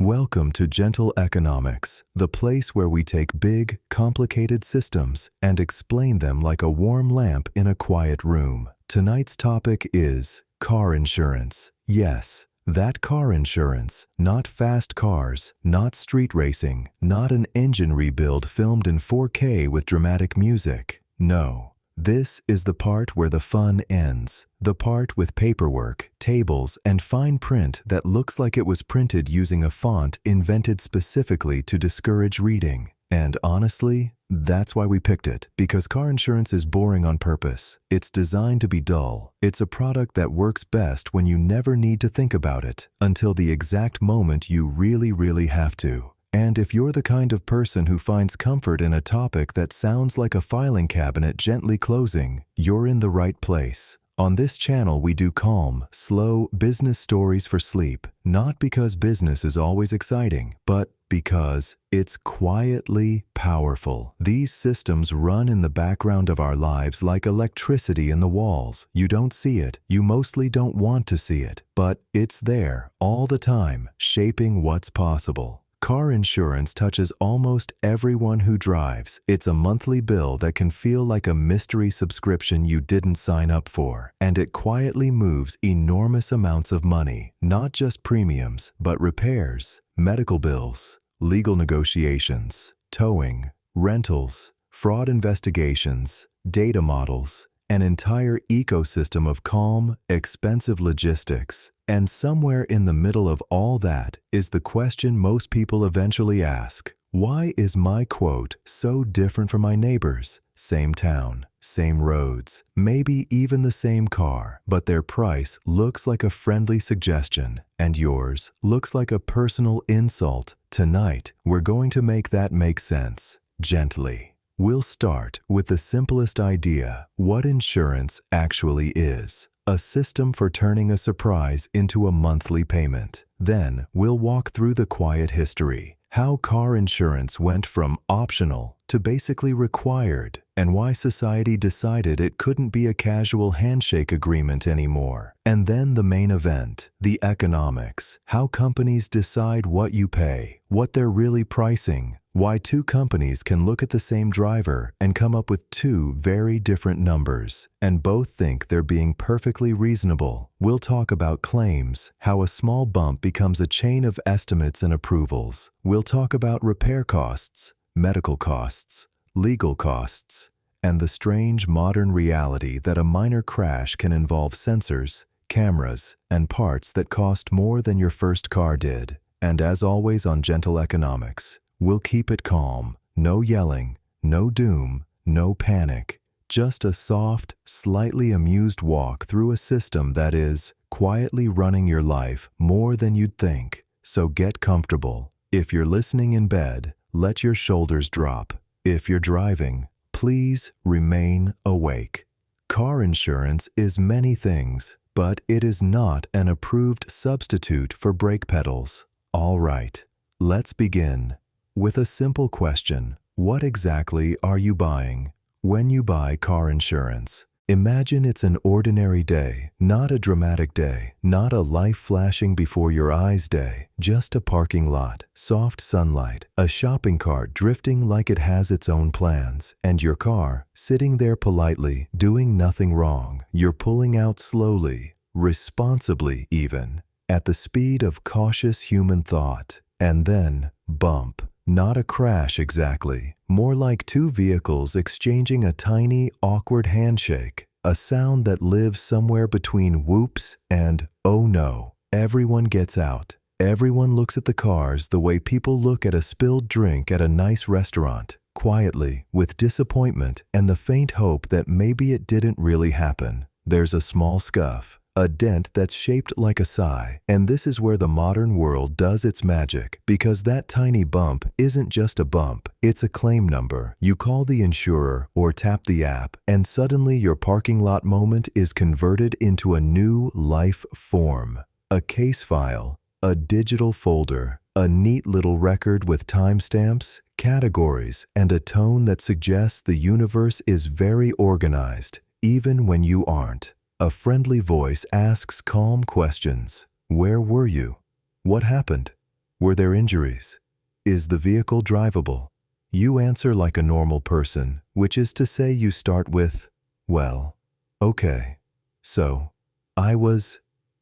Welcome to Gentle Economics, the place where we take big, complicated systems and explain them like a warm lamp in a quiet room. Tonight's topic is car insurance. Yes, that car insurance, not fast cars, not street racing, not an engine rebuild filmed in 4K with dramatic music. No. This is the part where the fun ends. The part with paperwork, tables, and fine print that looks like it was printed using a font invented specifically to discourage reading. And honestly, that's why we picked it, because car insurance is boring on purpose. It's designed to be dull. It's a product that works best when you never need to think about it, until the exact moment you really have to. And if you're the kind of person who finds comfort in a topic that sounds like a filing cabinet gently closing, you're in the right place. On this channel, we do calm, slow business stories for sleep, not because business is always exciting, but because it's quietly powerful. These systems run in the background of our lives like electricity in the walls. You don't see it, you mostly don't want to see it, but it's there all the time, shaping what's possible. Car insurance touches almost everyone who drives. It's a monthly bill that can feel like a mystery subscription you didn't sign up for. And it quietly moves enormous amounts of money, not just premiums, but repairs, medical bills, legal negotiations, towing, rentals, fraud investigations, data models, an entire ecosystem of calm, expensive logistics. And somewhere in the middle of all that is the question most people eventually ask. Why is my quote so different from my neighbor's? Same town, same roads, maybe even the same car, but their price looks like a friendly suggestion, and yours looks like a personal insult. Tonight, we're going to make that make sense, gently. We'll start with the simplest idea, what insurance actually is. A system for turning a surprise into a monthly payment. Then, we'll walk through the quiet history, how car insurance went from optional to basically required, and why society decided it couldn't be a casual handshake agreement anymore. And then the main event, the economics, how companies decide what you pay, what they're really pricing, why two companies can look at the same driver and come up with two very different numbers, and both think they're being perfectly reasonable. We'll talk about claims, how a small bump becomes a chain of estimates and approvals. We'll talk about repair costs, medical costs, legal costs, and the strange modern reality that a minor crash can involve sensors, cameras, and parts that cost more than your first car did. And as always on Gentle Economics, we'll keep it calm, no yelling, no doom, no panic, just a soft, slightly amused walk through a system that is quietly running your life more than you'd think. So get comfortable. If you're listening in bed, let your shoulders drop. If you're driving, please remain awake. Car insurance is many things, but it is not an approved substitute for brake pedals. All right, let's begin with a simple question. What exactly are you buying when you buy car insurance? Imagine it's an ordinary day, not a dramatic day, not a life flashing before your eyes day, just a parking lot, soft sunlight, a shopping cart drifting like it has its own plans, and your car sitting there politely, doing nothing wrong. You're pulling out slowly, responsibly even, at the speed of cautious human thought, and then bump. Not a crash exactly, more like two vehicles exchanging a tiny, awkward handshake, a sound that lives somewhere between whoops and oh no. Everyone gets out. Everyone looks at the cars the way people look at a spilled drink at a nice restaurant, quietly, with disappointment and the faint hope that maybe it didn't really happen. There's a small scuff, a dent that's shaped like a sigh, and this is where the modern world does its magic, because that tiny bump isn't just a bump, it's a claim number. You call the insurer or tap the app, and suddenly your parking lot moment is converted into a new life form. A case file, a digital folder, a neat little record with timestamps, categories, and a tone that suggests the universe is very organized, even when you aren't. A friendly voice asks calm questions. Where were you? What happened? Were there injuries? Is the vehicle drivable? You answer like a normal person, which is to say you start with, well, okay. So,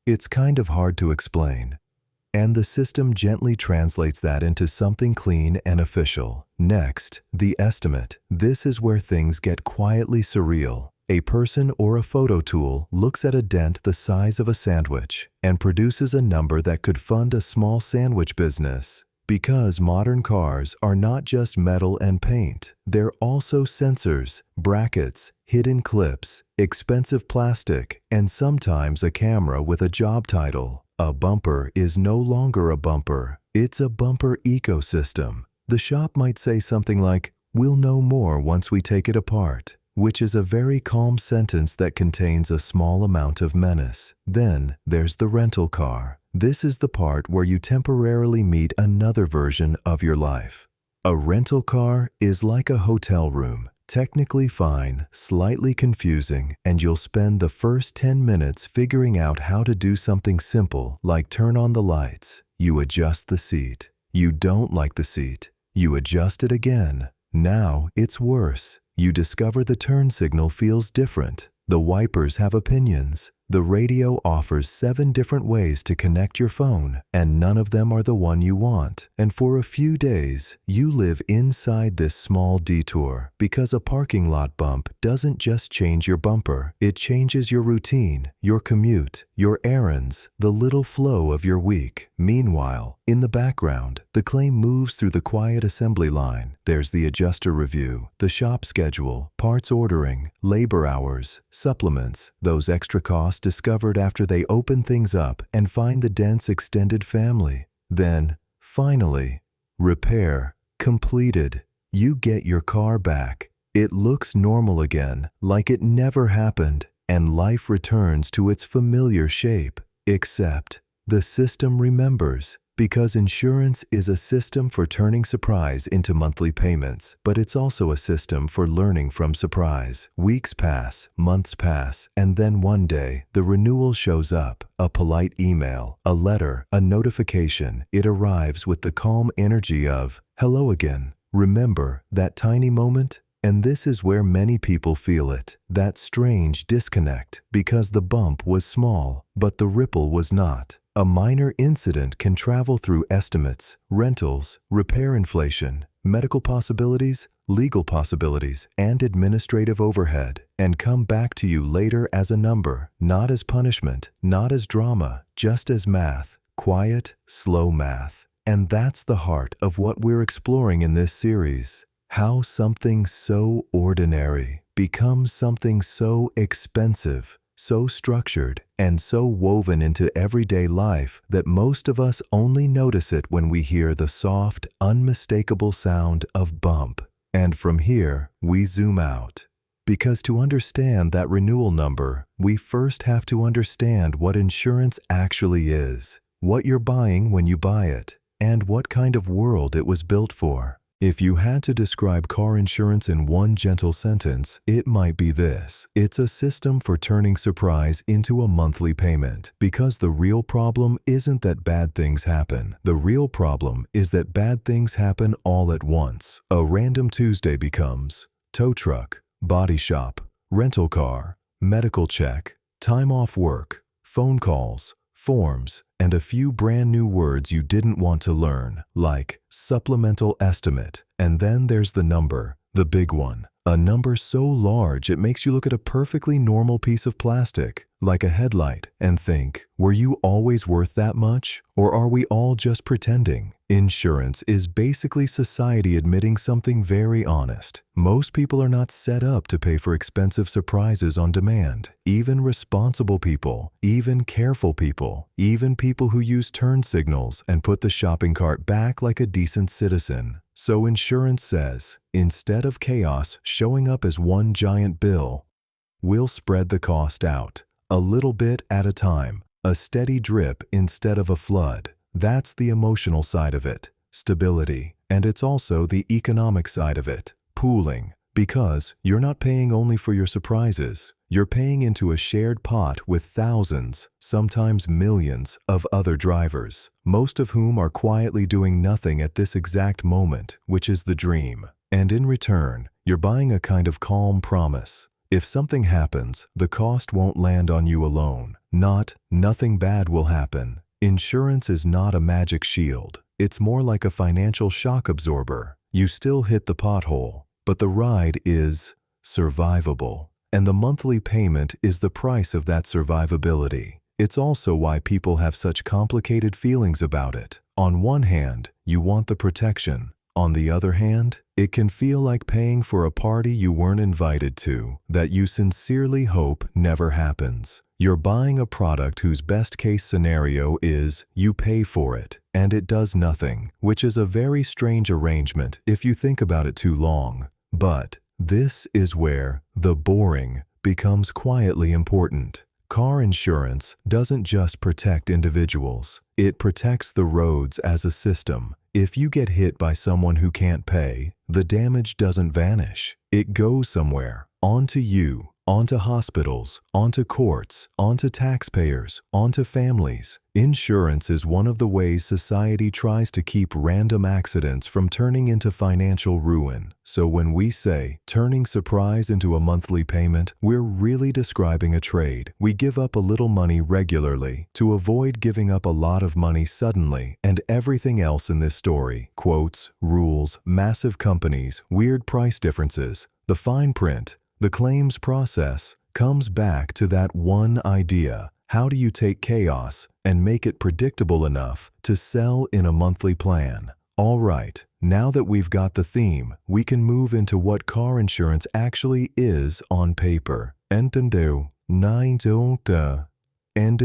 it's kind of hard to explain. And the system gently translates that into something clean and official. Next, the estimate. This is where things get quietly surreal. A person or a photo tool looks at a dent the size of a sandwich and produces a number that could fund a small sandwich business. Because modern cars are not just metal and paint, they're also sensors, brackets, hidden clips, expensive plastic, and sometimes a camera with a job title. A bumper is no longer a bumper. It's a bumper ecosystem. The shop might say something like, "We'll know more once we take it apart," which is a very calm sentence that contains a small amount of menace. Then there's the rental car. This is the part where you temporarily meet another version of your life. A rental car is like a hotel room. Technically fine, slightly confusing, and you'll spend the first 10 minutes figuring out how to do something simple like turn on the lights. You adjust the seat. You don't like the seat. You adjust it again. Now it's worse. You discover the turn signal feels different. The wipers have opinions. The radio offers 7 different ways to connect your phone, and none of them are the one you want. And for a few days, you live inside this small detour because a parking lot bump doesn't just change your bumper. It changes your routine, your commute, your errands, the little flow of your week. Meanwhile, in the background, the claim moves through the quiet assembly line. There's the adjuster review, the shop schedule, parts ordering, labor hours, supplements, those extra costs discovered after they open things up and find the dent's extended family. Then, finally, repair completed. You get your car back. It looks normal again, like it never happened, and life returns to its familiar shape. Except, the system remembers. Because insurance is a system for turning surprise into monthly payments, but it's also a system for learning from surprise. Weeks pass, months pass, and then one day, the renewal shows up. A polite email, a letter, a notification. It arrives with the calm energy of, "Hello again. Remember that tiny moment?" And this is where many people feel it, that strange disconnect, because the bump was small, but the ripple was not. A minor incident can travel through estimates, rentals, repair inflation, medical possibilities, legal possibilities, and administrative overhead, and come back to you later as a number, not as punishment, not as drama, just as math, quiet, slow math. And that's the heart of what we're exploring in this series. How something so ordinary becomes something so expensive, so structured, and so woven into everyday life that most of us only notice it when we hear the soft, unmistakable sound of bump. And from here, we zoom out. Because to understand that renewal number, we first have to understand what insurance actually is, what you're buying when you buy it, and what kind of world it was built for. If you had to describe car insurance in one gentle sentence, it might be this. It's a system for turning surprise into a monthly payment. Because the real problem isn't that bad things happen. The real problem is that bad things happen all at once. A random Tuesday becomes tow truck, body shop, rental car, medical check, time off work, phone calls, forms, and a few brand new words you didn't want to learn, like supplemental estimate. And then there's the number, the big one. A number so large it makes you look at a perfectly normal piece of plastic, like a headlight, and think, were you always worth that much? Or are we all just pretending? Insurance is basically society admitting something very honest. Most people are not set up to pay for expensive surprises on demand. Even responsible people, even careful people, even people who use turn signals and put the shopping cart back like a decent citizen. So insurance says, instead of chaos showing up as one giant bill, we'll spread the cost out, a little bit at a time, a steady drip instead of a flood. That's the emotional side of it, stability, and it's also the economic side of it, pooling. Because you're not paying only for your surprises. You're paying into a shared pot with thousands, sometimes millions, of other drivers, most of whom are quietly doing nothing at this exact moment, which is the dream. And in return, you're buying a kind of calm promise. If something happens, the cost won't land on you alone. Nothing bad will happen. Insurance is not a magic shield. It's more like a financial shock absorber. You still hit the pothole, but the ride is survivable. And the monthly payment is the price of that survivability. It's also why people have such complicated feelings about it. On one hand, you want the protection. On the other hand, it can feel like paying for a party you weren't invited to, that you sincerely hope never happens. You're buying a product whose best-case scenario is you pay for it, and it does nothing, which is a very strange arrangement if you think about it too long. But this is where the boring becomes quietly important. Car insurance doesn't just protect individuals. It protects the roads as a system. If you get hit by someone who can't pay, the damage doesn't vanish. It goes somewhere, onto you, onto hospitals, onto courts, onto taxpayers, onto families. Insurance is one of the ways society tries to keep random accidents from turning into financial ruin. So when we say turning surprise into a monthly payment, we're really describing a trade. We give up a little money regularly to avoid giving up a lot of money suddenly, and everything else in this story, quotes, rules, massive companies, weird price differences, the fine print, the claims process, comes back to that one idea. How do you take chaos and make it predictable enough to sell in a monthly plan? All right, now that we've got the theme, we can move into what car insurance actually is on paper. Entender, entender, and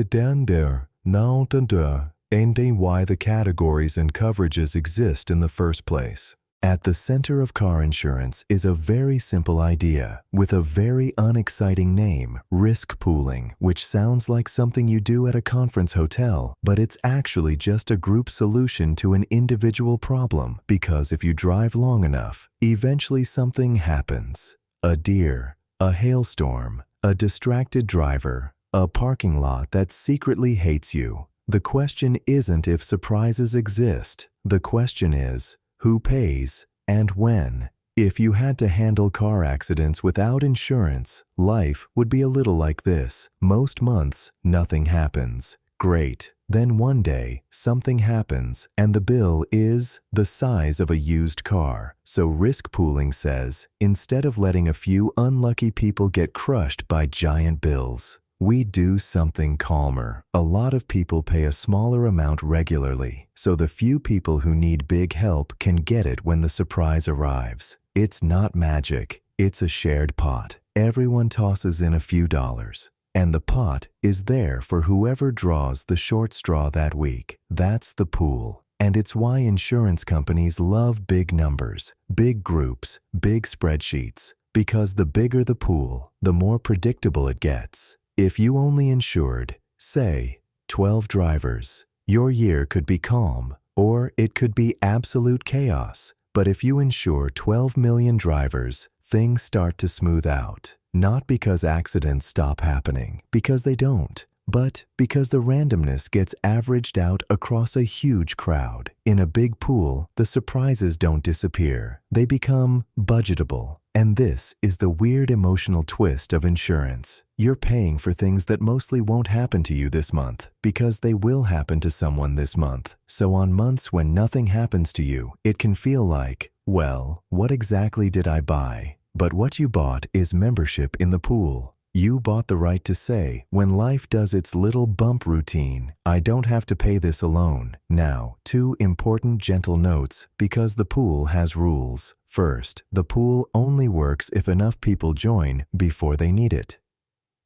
why the categories and coverages exist in the first place. At the center of car insurance is a very simple idea with a very unexciting name, risk pooling, which sounds like something you do at a conference hotel, but it's actually just a group solution to an individual problem, because if you drive long enough, eventually something happens. A deer, a hailstorm, a distracted driver, a parking lot that secretly hates you. The question isn't if surprises exist. The question is, who pays, and when? If you had to handle car accidents without insurance, life would be a little like this. Most months, nothing happens. Great. Then one day, something happens, and the bill is the size of a used car. So risk pooling says, instead of letting a few unlucky people get crushed by giant bills, we do something calmer. A lot of people pay a smaller amount regularly, so the few people who need big help can get it when the surprise arrives. It's not magic, it's a shared pot. Everyone tosses in a few dollars, and the pot is there for whoever draws the short straw that week. That's the pool. And it's why insurance companies love big numbers, big groups, big spreadsheets, because the bigger the pool, the more predictable it gets. If you only insured, say, 12 drivers, your year could be calm, or it could be absolute chaos. But if you insure 12 million drivers, things start to smooth out. Not because accidents stop happening, because they don't, but because the randomness gets averaged out across a huge crowd. In a big pool, the surprises don't disappear. They become budgetable. And this is the weird emotional twist of insurance. You're paying for things that mostly won't happen to you this month, because they will happen to someone this month. So on months when nothing happens to you, it can feel like, well, what exactly did I buy? But what you bought is membership in the pool. You bought the right to say, when life does its little bump routine, I don't have to pay this alone. Now, 2 important gentle notes, because the pool has rules. First, the pool only works if enough people join before they need it.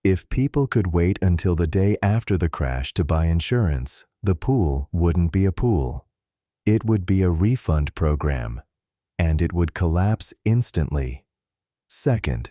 If people could wait until the day after the crash to buy insurance, the pool wouldn't be a pool. It would be a refund program, and it would collapse instantly. Second,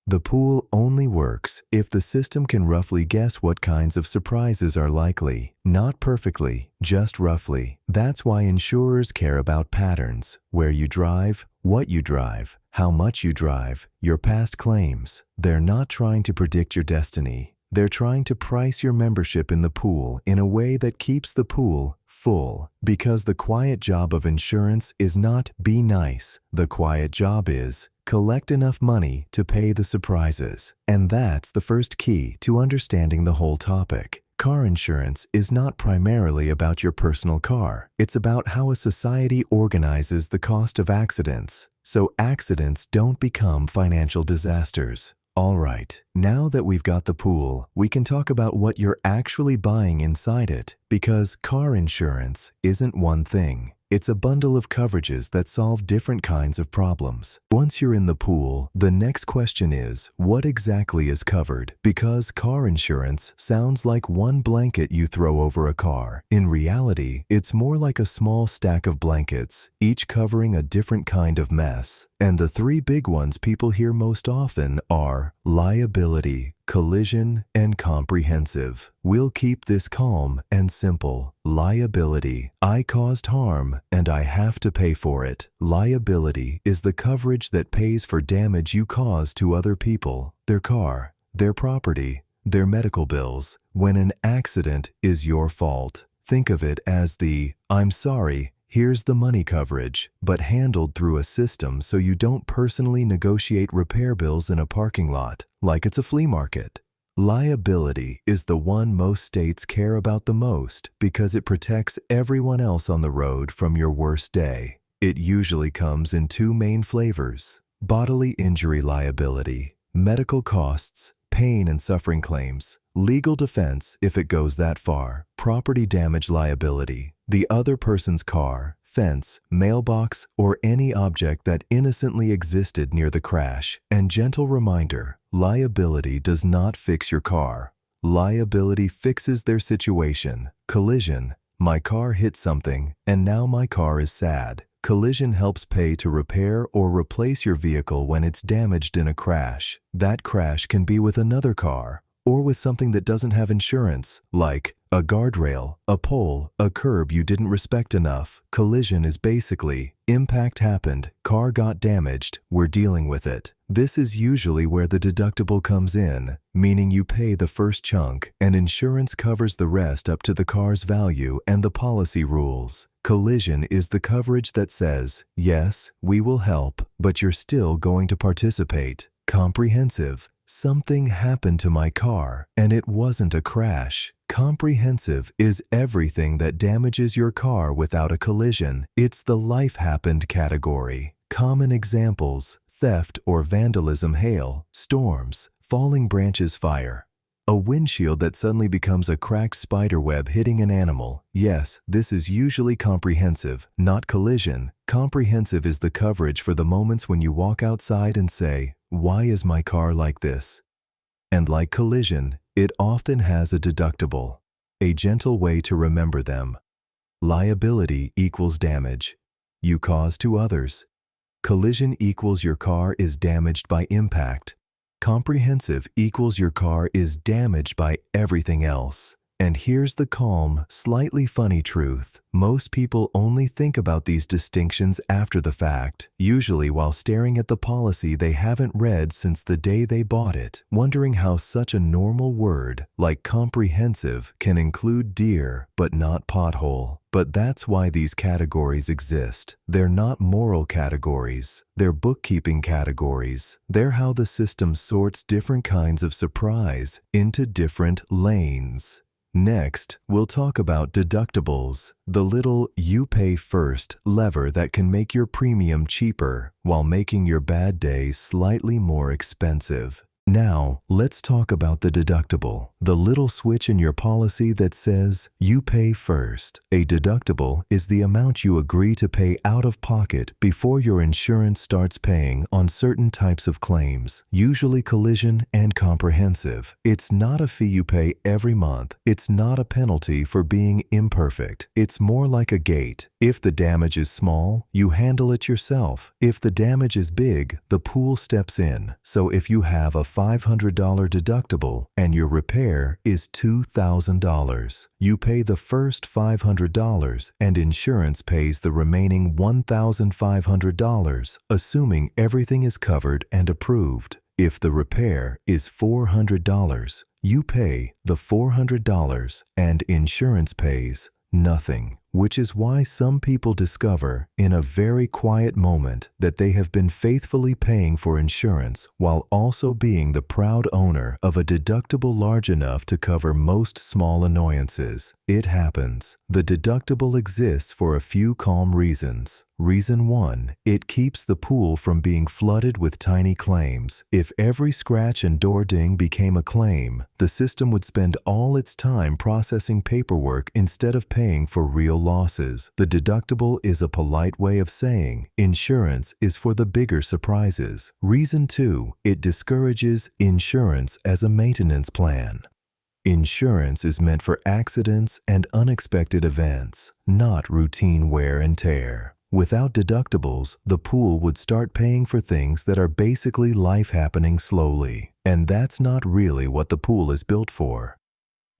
the pool only works if the system can roughly guess what kinds of surprises are likely. Not perfectly, just roughly. That's why insurers care about patterns, where you drive, what you drive, how much you drive, your past claims. They're not trying to predict your destiny. They're trying to price your membership in the pool in a way that keeps the pool full. Because the quiet job of insurance is not be nice. The quiet job is collect enough money to pay the surprises. And that's the first key to understanding the whole topic. Car insurance is not primarily about your personal car. It's about how a society organizes the cost of accidents, so accidents don't become financial disasters. All right, now that we've got the pool, we can talk about what you're actually buying inside it, because car insurance isn't one thing. It's a bundle of coverages that solve different kinds of problems. Once you're in the pool, the next question is, what exactly is covered? Because car insurance sounds like one blanket you throw over a car. In reality, it's more like a small stack of blankets, each covering a different kind of mess. And the three big ones people hear most often are liability, collision, and comprehensive. We'll keep this calm and simple. Liability. I caused harm, and I have to pay for it. Liability is the coverage that pays for damage you cause to other people, their car, their property, their medical bills, when an accident is your fault. Think of it as the, I'm sorry, here's the money coverage, but handled through a system so you don't personally negotiate repair bills in a parking lot, like it's a flea market. Liability is the one most states care about the most because it protects everyone else on the road from your worst day. It usually comes in two main flavors: bodily injury liability, medical costs, pain and suffering claims, legal defense if it goes that far, property damage liability, the other person's car, fence, mailbox, or any object that innocently existed near the crash. And gentle reminder, liability does not fix your car. Liability fixes their situation. Collision, my car hit something, and now my car is sad. Collision helps pay to repair or replace your vehicle when it's damaged in a crash. That crash can be with another car, or with something that doesn't have insurance, like a guardrail, a pole, a curb you didn't respect enough. Collision is basically, impact happened, car got damaged, we're dealing with it. This is usually where the deductible comes in, meaning you pay the first chunk and insurance covers the rest up to the car's value and the policy rules. Collision is the coverage that says, yes, we will help, but you're still going to participate. Comprehensive. Something happened to my car, and it wasn't a crash. Comprehensive is everything that damages your car without a collision. It's the life happened category. Common examples: theft or vandalism, hail, storms, falling branches, fire. A windshield that suddenly becomes a cracked spiderweb hitting an animal. Yes, this is usually comprehensive, not collision. Comprehensive is the coverage for the moments when you walk outside and say, why is my car like this? And like collision, it often has a deductible. A gentle way to remember them. Liability equals damage you cause to others. Collision equals your car is damaged by impact. Comprehensive equals your car is damaged by everything else. And here's the calm, slightly funny truth. Most people only think about these distinctions after the fact, usually while staring at the policy they haven't read since the day they bought it, wondering how such a normal word, like comprehensive, can include deer but not pothole. But that's why these categories exist. They're not moral categories. They're bookkeeping categories. They're how the system sorts different kinds of surprise into different lanes. Next, we'll talk about deductibles, the little you pay first lever that can make your premium cheaper while making your bad day slightly more expensive. Now, let's talk about the deductible, the little switch in your policy that says you pay first. A deductible is the amount you agree to pay out of pocket before your insurance starts paying on certain types of claims, usually collision and comprehensive. It's not a fee you pay every month. It's not a penalty for being imperfect. It's more like a gate. If the damage is small, you handle it yourself. If the damage is big, the pool steps in. So if you have a $500 deductible and your repair is $2,000. You pay the first $500 and insurance pays the remaining $1,500, assuming everything is covered and approved. If the repair is $400, you pay the $400 and insurance pays nothing, which is why some people discover in a very quiet moment that they have been faithfully paying for insurance while also being the proud owner of a deductible large enough to cover most small annoyances. It happens. The deductible exists for a few calm reasons. Reason 1, it keeps the pool from being flooded with tiny claims. If every scratch and door ding became a claim, the system would spend all its time processing paperwork instead of paying for real losses. The deductible is a polite way of saying insurance is for the bigger surprises. Reason 2, it discourages insurance as a maintenance plan. Insurance is meant for accidents and unexpected events, not routine wear and tear. Without deductibles, the pool would start paying for things that are basically life happening slowly, and that's not really what the pool is built for.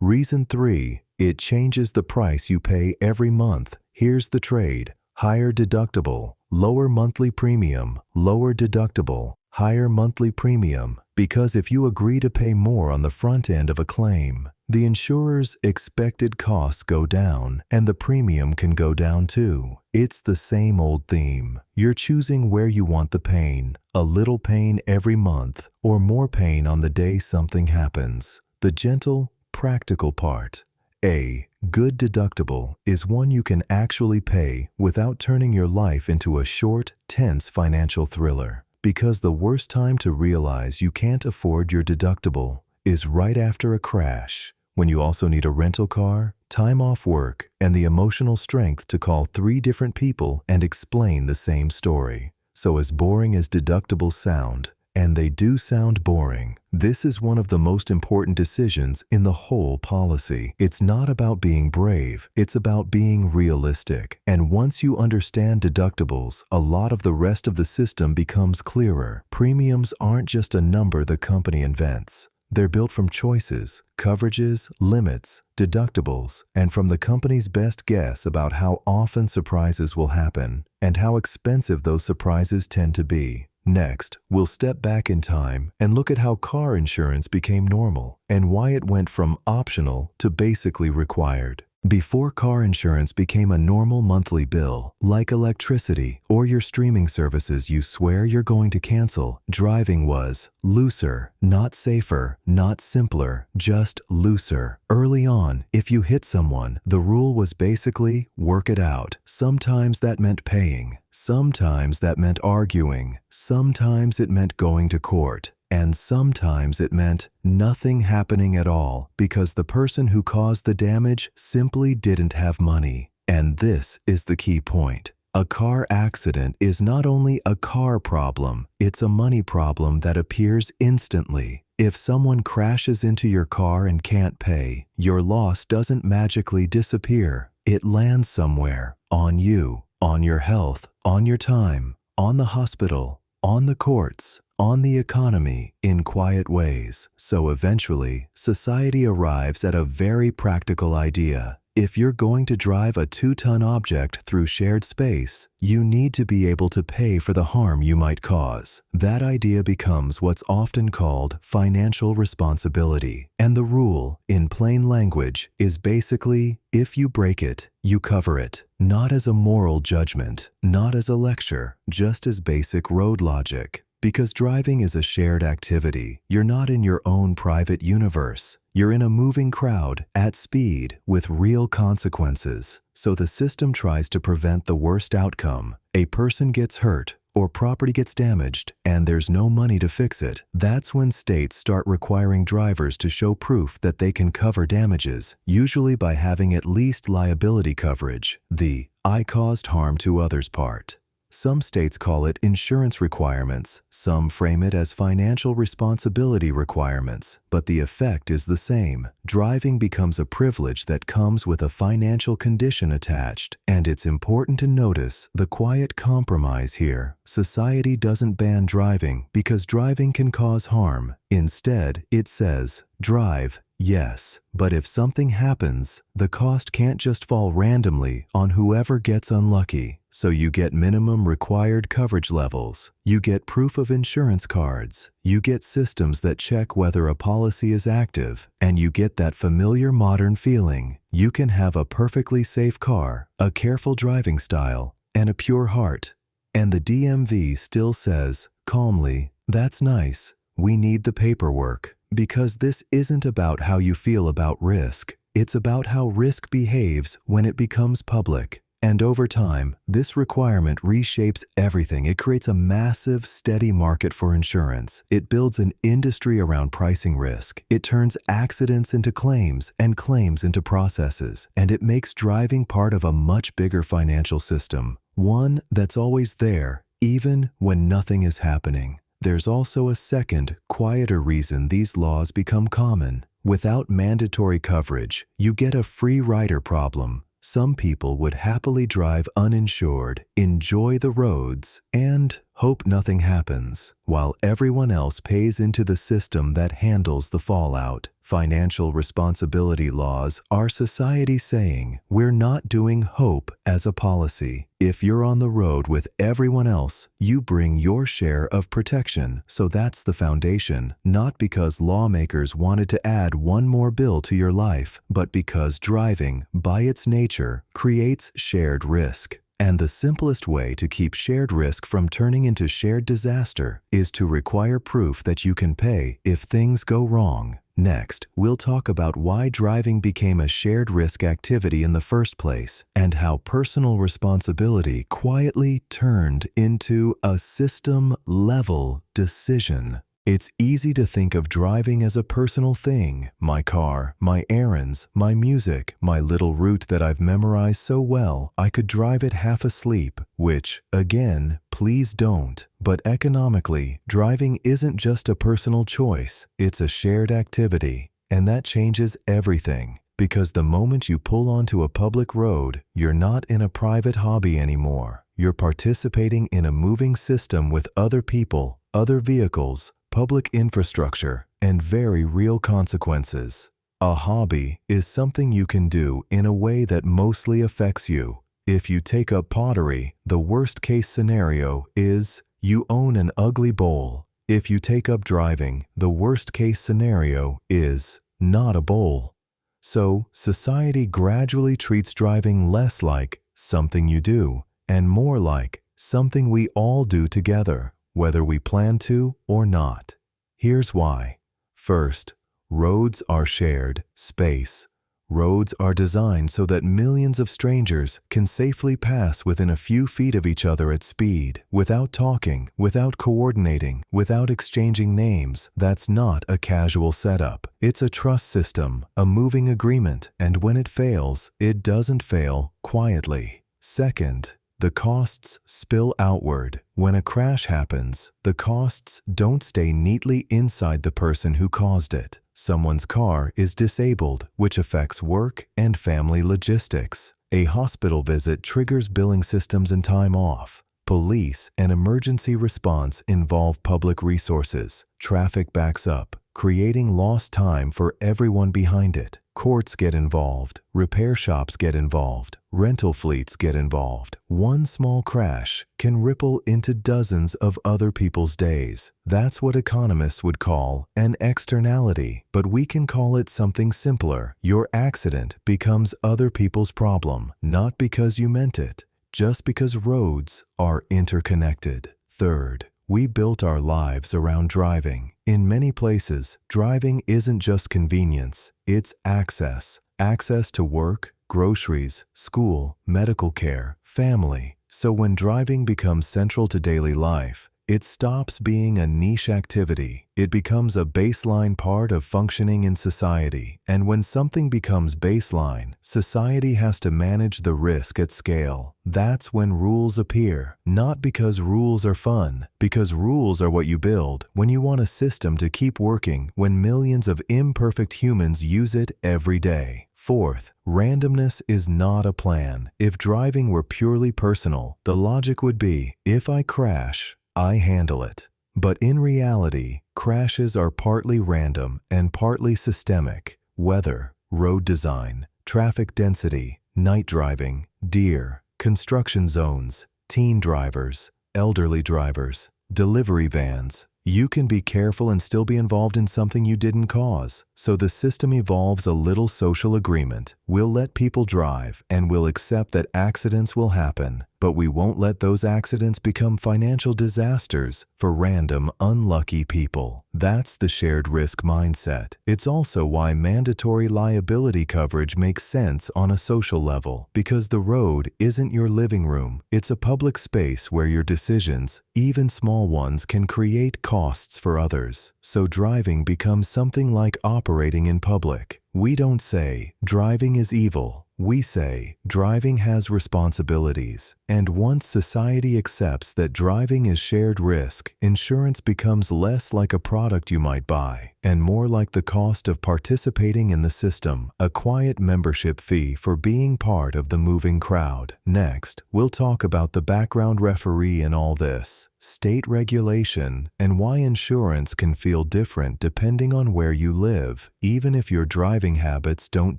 Reason 3, it changes the price you pay every month. Here's the trade: higher deductible, lower monthly premium, lower deductible, higher monthly premium. Because if you agree to pay more on the front end of a claim, the insurer's expected costs go down and the premium can go down too. It's the same old theme. You're choosing where you want the pain: a little pain every month or more pain on the day something happens. The gentle, practical part. A good deductible is one you can actually pay without turning your life into a short, tense financial thriller. Because the worst time to realize you can't afford your deductible is right after a crash, when you also need a rental car, time off work, and the emotional strength to call 3 different people and explain the same story. So as boring as deductibles sound, and they do sound boring, this is one of the most important decisions in the whole policy. It's not about being brave, it's about being realistic. And once you understand deductibles, a lot of the rest of the system becomes clearer. Premiums aren't just a number the company invents. They're built from choices, coverages, limits, deductibles, and from the company's best guess about how often surprises will happen and how expensive those surprises tend to be. Next, we'll step back in time and look at how car insurance became normal and why it went from optional to basically required. Before car insurance became a normal monthly bill, like electricity or your streaming services you swear you're going to cancel, driving was looser, not safer, not simpler, just looser. Early on, if you hit someone, the rule was basically work it out. Sometimes that meant paying. Sometimes that meant arguing. Sometimes it meant going to court. And sometimes it meant nothing happening at all because the person who caused the damage simply didn't have money. And this is the key point. A car accident is not only a car problem, it's a money problem that appears instantly. If someone crashes into your car and can't pay, your loss doesn't magically disappear. It lands somewhere, on you, on your health, on your time, on the hospital, on the courts, on the economy, in quiet ways. So eventually, society arrives at a very practical idea. If you're going to drive a 2-ton object through shared space, you need to be able to pay for the harm you might cause. That idea becomes what's often called financial responsibility. And the rule, in plain language, is basically, if you break it, you cover it. Not as a moral judgment, not as a lecture, just as basic road logic. Because driving is a shared activity, you're not in your own private universe. You're in a moving crowd, at speed, with real consequences. So the system tries to prevent the worst outcome. A person gets hurt, or property gets damaged, and there's no money to fix it. That's when states start requiring drivers to show proof that they can cover damages, usually by having at least liability coverage, the I caused harm to others part. Some states call it insurance requirements, some frame it as financial responsibility requirements, but the effect is the same. Driving becomes a privilege that comes with a financial condition attached, and it's important to notice the quiet compromise here. Society doesn't ban driving because driving can cause harm. Instead, it says, drive, yes, but if something happens, the cost can't just fall randomly on whoever gets unlucky. So you get minimum required coverage levels, you get proof of insurance cards, you get systems that check whether a policy is active, and you get that familiar modern feeling. You can have a perfectly safe car, a careful driving style, and a pure heart. And the DMV still says, calmly, that's nice, we need the paperwork. Because this isn't about how you feel about risk, it's about how risk behaves when it becomes public. And over time, this requirement reshapes everything. It creates a massive, steady market for insurance. It builds an industry around pricing risk. It turns accidents into claims and claims into processes. And it makes driving part of a much bigger financial system, one that's always there, even when nothing is happening. There's also a second, quieter reason these laws become common. Without mandatory coverage, you get a free rider problem. Some people would happily drive uninsured, enjoy the roads, and hope nothing happens, while everyone else pays into the system that handles the fallout. Financial responsibility laws are society saying, we're not doing hope as a policy. If you're on the road with everyone else, you bring your share of protection. So that's the foundation, not because lawmakers wanted to add one more bill to your life, but because driving, by its nature, creates shared risk. And the simplest way to keep shared risk from turning into shared disaster is to require proof that you can pay if things go wrong. Next, we'll talk about why driving became a shared risk activity in the first place, and how personal responsibility quietly turned into a system-level decision. It's easy to think of driving as a personal thing. My car, my errands, my music, my little route that I've memorized so well I could drive it half asleep, which, again, please don't. But economically, driving isn't just a personal choice, it's a shared activity. And that changes everything. Because the moment you pull onto a public road, you're not in a private hobby anymore. You're participating in a moving system with other people, other vehicles, public infrastructure, and very real consequences. A hobby is something you can do in a way that mostly affects you. If you take up pottery, the worst-case scenario is you own an ugly bowl. If you take up driving, the worst-case scenario is not a bowl. So, society gradually treats driving less like something you do, and more like something we all do together, whether we plan to or not. Here's why. First, roads are shared space. Roads are designed so that millions of strangers can safely pass within a few feet of each other at speed, without talking, without coordinating, without exchanging names. That's not a casual setup. It's a trust system, a moving agreement, and when it fails, it doesn't fail quietly. Second, the costs spill outward. When a crash happens, the costs don't stay neatly inside the person who caused it. Someone's car is disabled, which affects work and family logistics. A hospital visit triggers billing systems and time off. Police and emergency response involve public resources. Traffic backs up, creating lost time for everyone behind it. Courts get involved, repair shops get involved, rental fleets get involved. One small crash can ripple into dozens of other people's days. That's what economists would call an externality, but we can call it something simpler. Your accident becomes other people's problem, not because you meant it, just because roads are interconnected. Third, we built our lives around driving. In many places, driving isn't just convenience, it's access. Access to work, groceries, school, medical care, family. So when driving becomes central to daily life, It stops being a niche activity. It becomes a baseline part of functioning in society. And when something becomes baseline, society has to manage the risk at scale. That's when rules appear. Not because rules are fun, because rules are what you build when you want a system to keep working when millions of imperfect humans use it every day. Fourth, randomness is not a plan. If driving were purely personal, the logic would be, if I crash, I handle it. But in reality, crashes are partly random and partly systemic. Weather, road design, traffic density, night driving, deer, construction zones, teen drivers, elderly drivers, delivery vans. You can be careful and still be involved in something you didn't cause. So the system evolves a little social agreement. We'll let people drive and we'll accept that accidents will happen, but we won't let those accidents become financial disasters for random, unlucky people. That's the shared risk mindset. It's also why mandatory liability coverage makes sense on a social level, because the road isn't your living room. It's a public space where your decisions, even small ones, can create costs for others. So driving becomes something like operating in public. We don't say, driving is evil. We say, driving has responsibilities. And once society accepts that driving is shared risk, insurance becomes less like a product you might buy and more like the cost of participating in the system, a quiet membership fee for being part of the moving crowd. Next, we'll talk about the background referee in all this, state regulation, and why insurance can feel different depending on where you live, even if your driving habits don't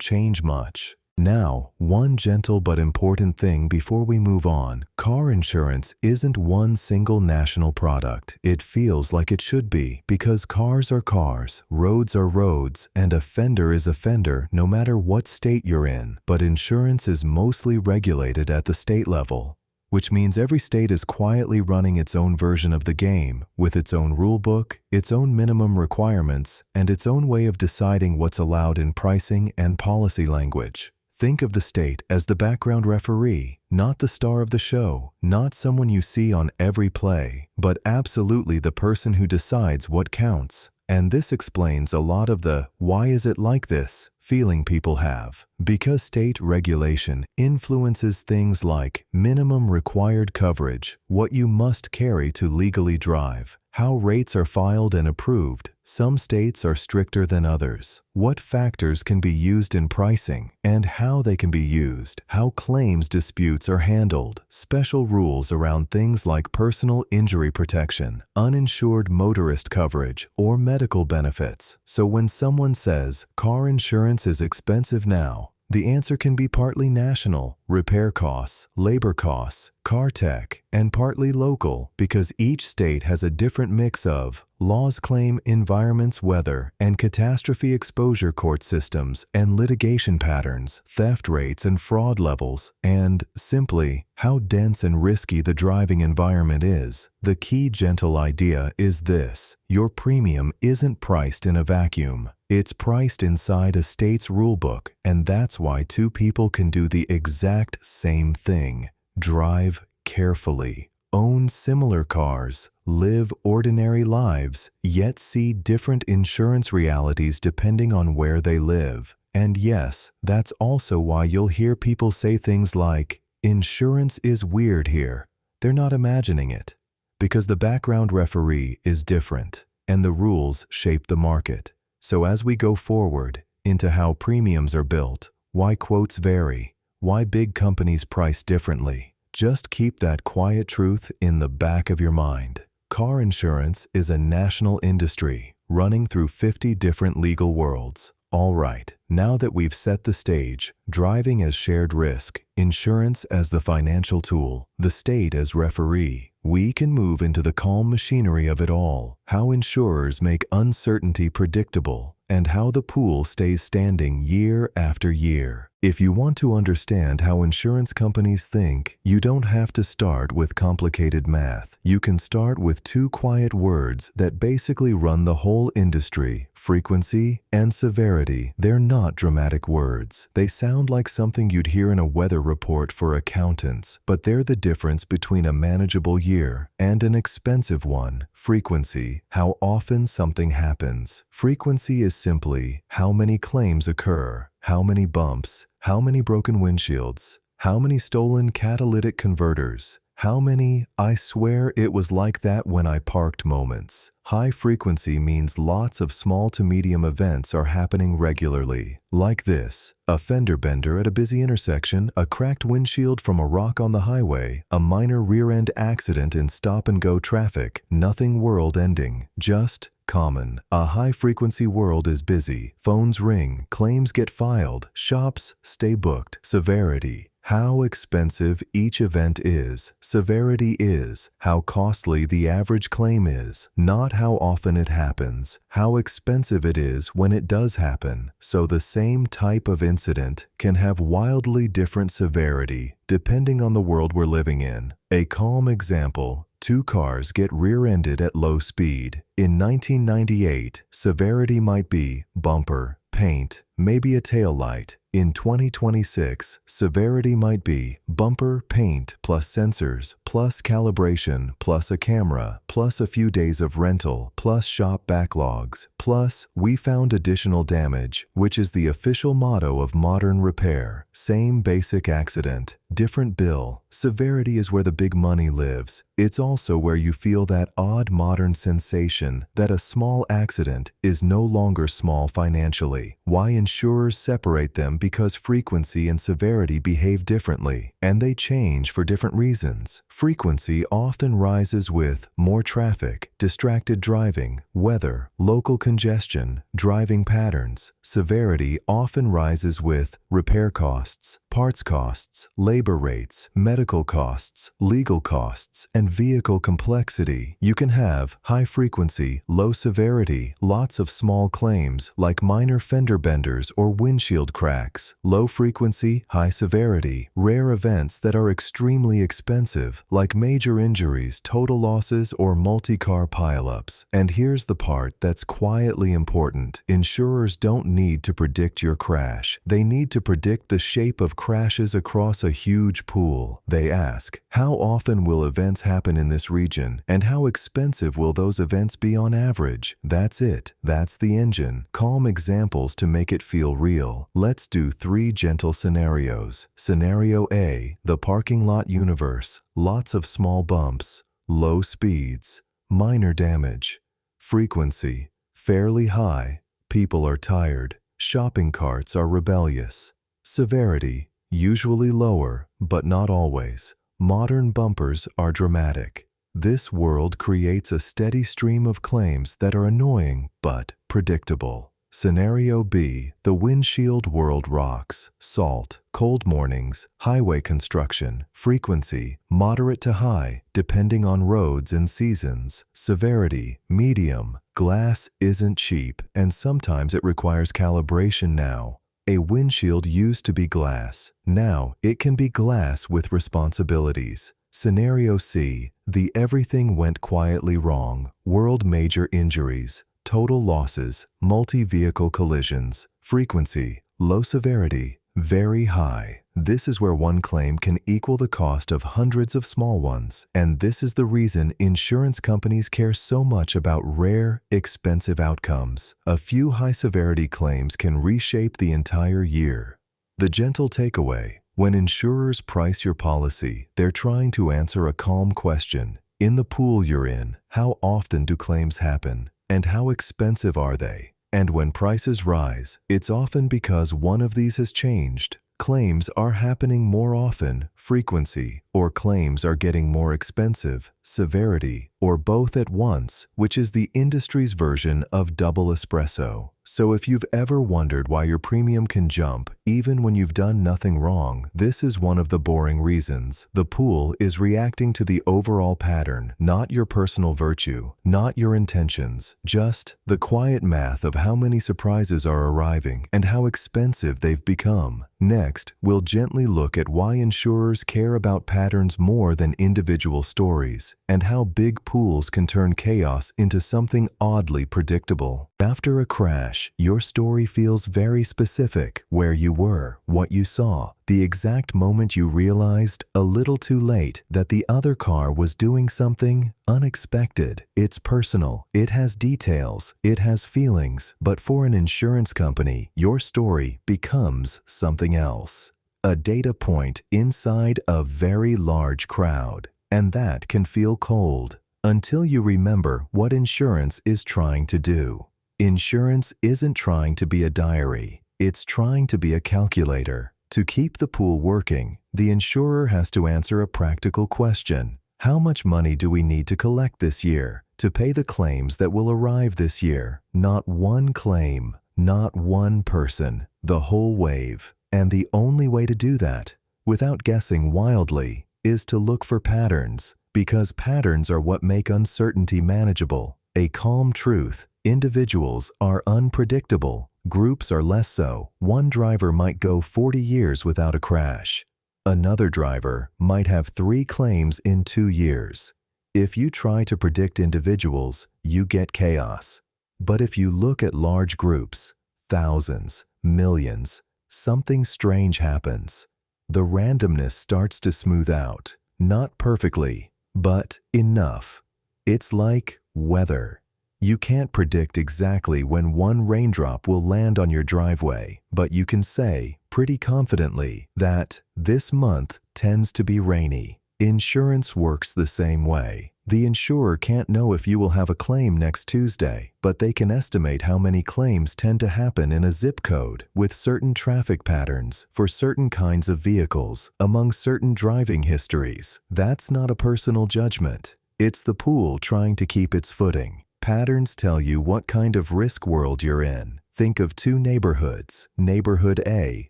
change much. Now, one gentle but important thing before we move on. Car insurance isn't one single national product. It feels like it should be, because cars are cars, roads are roads, and a fender is a fender no matter what state you're in. But insurance is mostly regulated at the state level, which means every state is quietly running its own version of the game, with its own rule book, its own minimum requirements, and its own way of deciding what's allowed in pricing and policy language. Think of the state as the background referee, not the star of the show, not someone you see on every play, but absolutely the person who decides what counts. And this explains a lot of the "why is it like this" feeling people have. Because state regulation influences things like minimum required coverage, what you must carry to legally drive, how rates are filed and approved. Some states are stricter than others. What factors can be used in pricing and how they can be used, how claims disputes are handled, special rules around things like personal injury protection, uninsured motorist coverage, or medical benefits. So when someone says, car insurance is expensive now, the answer can be partly national, repair costs, labor costs, car tech, and partly local, because each state has a different mix of laws, claim environments, weather, and catastrophe exposure, court systems and litigation patterns, theft rates and fraud levels, and, simply, how dense and risky the driving environment is. The key gentle idea is this: your premium isn't priced in a vacuum. It's priced inside a state's rulebook, and that's why two people can do the exact same thing: drive carefully, own similar cars, live ordinary lives, yet see different insurance realities depending on where they live. And yes, that's also why you'll hear people say things like, "Insurance is weird here." They're not imagining it, because the background referee is different, and the rules shape the market. So as we go forward into how premiums are built, why quotes vary, why big companies price differently, just keep that quiet truth in the back of your mind. Car insurance is a national industry running through 50 different legal worlds. All right, now that we've set the stage, driving as shared risk, insurance as the financial tool, the state as referee, we can move into the calm machinery of it all, how insurers make uncertainty predictable, and how the pool stays standing year after year. If you want to understand how insurance companies think, you don't have to start with complicated math. You can start with two quiet words that basically run the whole industry: frequency and severity. They're not dramatic words. They sound like something you'd hear in a weather report for accountants, but they're the difference between a manageable year and an expensive one. Frequency: how often something happens. Frequency is simply how many claims occur, how many bumps, how many broken windshields, how many stolen catalytic converters, how many "I swear it was like that when I parked" moments. High frequency means lots of small to medium events are happening regularly. Like this: a fender bender at a busy intersection, a cracked windshield from a rock on the highway, a minor rear-end accident in stop-and-go traffic. Nothing world-ending, just common. A high-frequency world is busy. Phones ring, claims get filed, shops stay booked. Severity: how expensive each event is. Severity is how costly the average claim is, not how often it happens, how expensive it is when it does happen. So the same type of incident can have wildly different severity depending on the world we're living in. A calm example: two cars get rear-ended at low speed. In 1998, severity might be bumper, paint, maybe a tail light. In 2026, severity might be bumper, paint, plus sensors, plus calibration, plus a camera, plus a few days of rental, plus shop backlogs, plus we found additional damage, which is the official motto of modern repair. Same basic accident, different bill. Severity is where the big money lives. It's also where you feel that odd modern sensation that a small accident is no longer small financially. Why insurers separate them: because frequency and severity behave differently, and they change for different reasons. Frequency often rises with more traffic, distracted driving, weather, local congestion, driving patterns. Severity often rises with repair costs, parts costs, labor rates, medical costs, legal costs, and vehicle complexity. You can have high frequency, low severity, lots of small claims like minor fender benders or windshield cracks. Low frequency, high severity, rare events that are extremely expensive like major injuries, total losses, or multi-car pileups. And here's the part that's quietly important: insurers don't need to predict your crash. They need to predict the shape of crashes across a huge pool. They ask, how often will events happen in this region, and how expensive will those events be on average? That's it. That's the engine. Calm examples to make it feel real. Let's do 3 gentle scenarios. Scenario A: the parking lot universe. Lots of small bumps, low speeds, minor damage. Frequency: fairly high. People are tired. Shopping carts are rebellious. Severity: usually lower, but not always. Modern bumpers are dramatic. This world creates a steady stream of claims that are annoying but predictable. Scenario B: the windshield world rocks. Salt, cold mornings, highway construction. Frequency: moderate to high, depending on roads and seasons. Severity: medium. Glass isn't cheap, and sometimes it requires calibration now. A windshield used to be glass. Now it can be glass with responsibilities. Scenario C: the everything went quietly wrong. World major injuries, total losses, multi-vehicle collisions. Frequency: low severity, very high. This is where one claim can equal the cost of hundreds of small ones. And this is the reason insurance companies care so much about rare, expensive outcomes. A few high-severity claims can reshape the entire year. The gentle takeaway: when insurers price your policy, they're trying to answer a calm question. In the pool you're in, how often do claims happen? And how expensive are they? And when prices rise, it's often because one of these has changed. Claims are happening more often, frequency, or claims are getting more expensive, severity, or both at once, which is the industry's version of double espresso. So if you've ever wondered why your premium can jump even when you've done nothing wrong, this is one of the boring reasons. The pool is reacting to the overall pattern, not your personal virtue, not your intentions, just the quiet math of how many surprises are arriving and how expensive they've become. Next, we'll gently look at why insurers care about patterns more than individual stories, and how big pools can turn chaos into something oddly predictable. After a crash, your story feels very specific: where you were, what you saw, the exact moment you realized, a little too late, that the other car was doing something unexpected. It's personal, it has details, it has feelings, but for an insurance company, your story becomes something else. A data point inside a very large crowd. And that can feel cold until you remember what insurance is trying to do. Insurance isn't trying to be a diary, it's trying to be a calculator. To keep the pool working, the insurer has to answer a practical question. How much money do we need to collect this year to pay the claims that will arrive this year? Not one claim, not one person, the whole wave. And the only way to do that, without guessing wildly, is to look for patterns, because patterns are what make uncertainty manageable. A calm truth: individuals are unpredictable, groups are less so. One driver might go 40 years without a crash. Another driver might have 3 claims in 2 years. If you try to predict individuals, you get chaos. But if you look at large groups, thousands, millions, something strange happens. The randomness starts to smooth out. Not perfectly, but enough. It's like weather. You can't predict exactly when one raindrop will land on your driveway, but you can say, pretty confidently, that this month tends to be rainy. Insurance works the same way. The insurer can't know if you will have a claim next Tuesday, but they can estimate how many claims tend to happen in a zip code, with certain traffic patterns, for certain kinds of vehicles, among certain driving histories. That's not a personal judgment. It's the pool trying to keep its footing. Patterns tell you what kind of risk world you're in. Think of 2 neighborhoods. Neighborhood A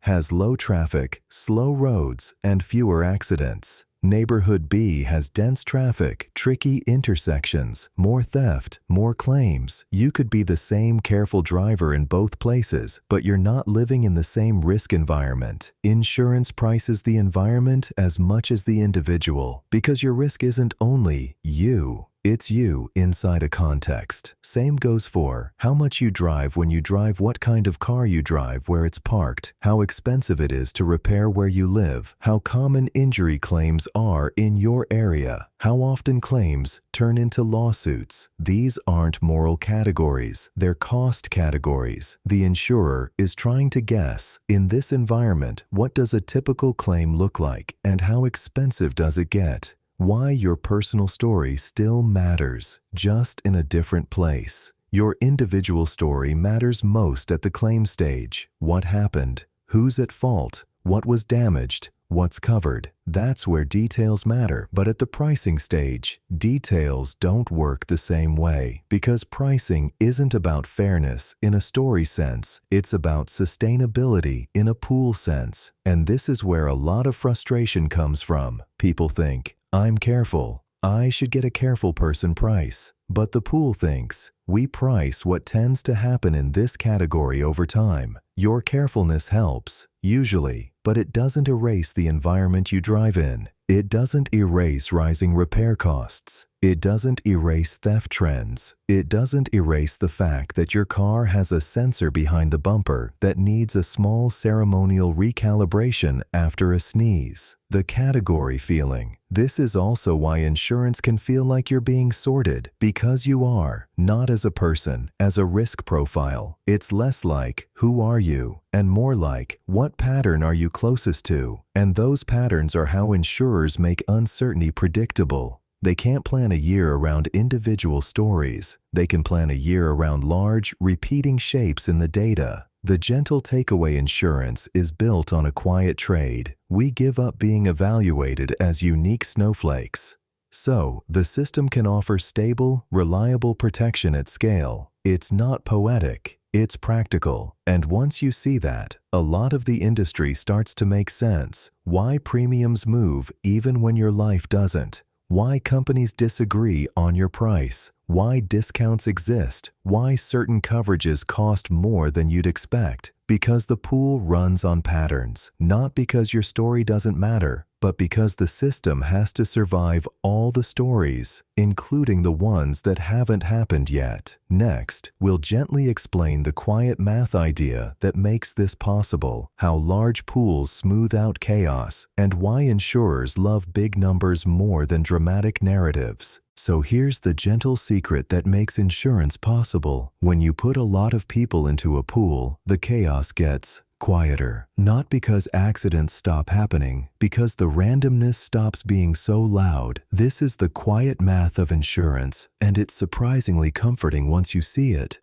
has low traffic, slow roads, and fewer accidents. Neighborhood B has dense traffic, tricky intersections, more theft, more claims. You could be the same careful driver in both places, but you're not living in the same risk environment. Insurance prices the environment as much as the individual, because your risk isn't only you. It's you inside a context. Same goes for how much you drive when you drive, what kind of car you drive, where it's parked, how expensive it is to repair where you live, how common injury claims are in your area, how often claims turn into lawsuits. These aren't moral categories, they're cost categories. The insurer is trying to guess, in this environment, what does a typical claim look like and how expensive does it get? Why your personal story still matters, just in a different place. Your individual story matters most at the claim stage. What happened? Who's at fault? What was damaged? What's covered? That's where details matter. But at the pricing stage, details don't work the same way, because pricing isn't about fairness in a story sense. It's about sustainability in a pool sense. And this is where a lot of frustration comes from. People think, I'm careful, I should get a careful person price. But the pool thinks, we price what tends to happen in this category over time. Your carefulness helps, usually, but it doesn't erase the environment you drive in. It doesn't erase rising repair costs. It doesn't erase theft trends. It doesn't erase the fact that your car has a sensor behind the bumper that needs a small ceremonial recalibration after a sneeze. The category feeling. This is also why insurance can feel like you're being sorted, because you are, not as a person, as a risk profile. It's less like, who are you? And more like, what pattern are you closest to? And those patterns are how insurers make uncertainty predictable. They can't plan a year around individual stories. They can plan a year around large, repeating shapes in the data. The gentle takeaway: insurance is built on a quiet trade. We give up being evaluated as unique snowflakes. So, the system can offer stable, reliable protection at scale. It's not poetic. it's practical. And once you see that, a lot of the industry starts to make sense. Why premiums move even when your life doesn't. Why companies disagree on your price. Why discounts exist. Why certain coverages cost more than you'd expect. Because the pool runs on patterns. Not because your story doesn't matter, but because the system has to survive all the stories, including the ones that haven't happened yet. Next, we'll gently explain the quiet math idea that makes this possible, how large pools smooth out chaos, and why insurers love big numbers more than dramatic narratives. So here's the gentle secret that makes insurance possible. When you put a lot of people into a pool, the chaos gets quieter. Not because accidents stop happening, because the randomness stops being so loud. This is the quiet math of insurance, and it's surprisingly comforting once you see it.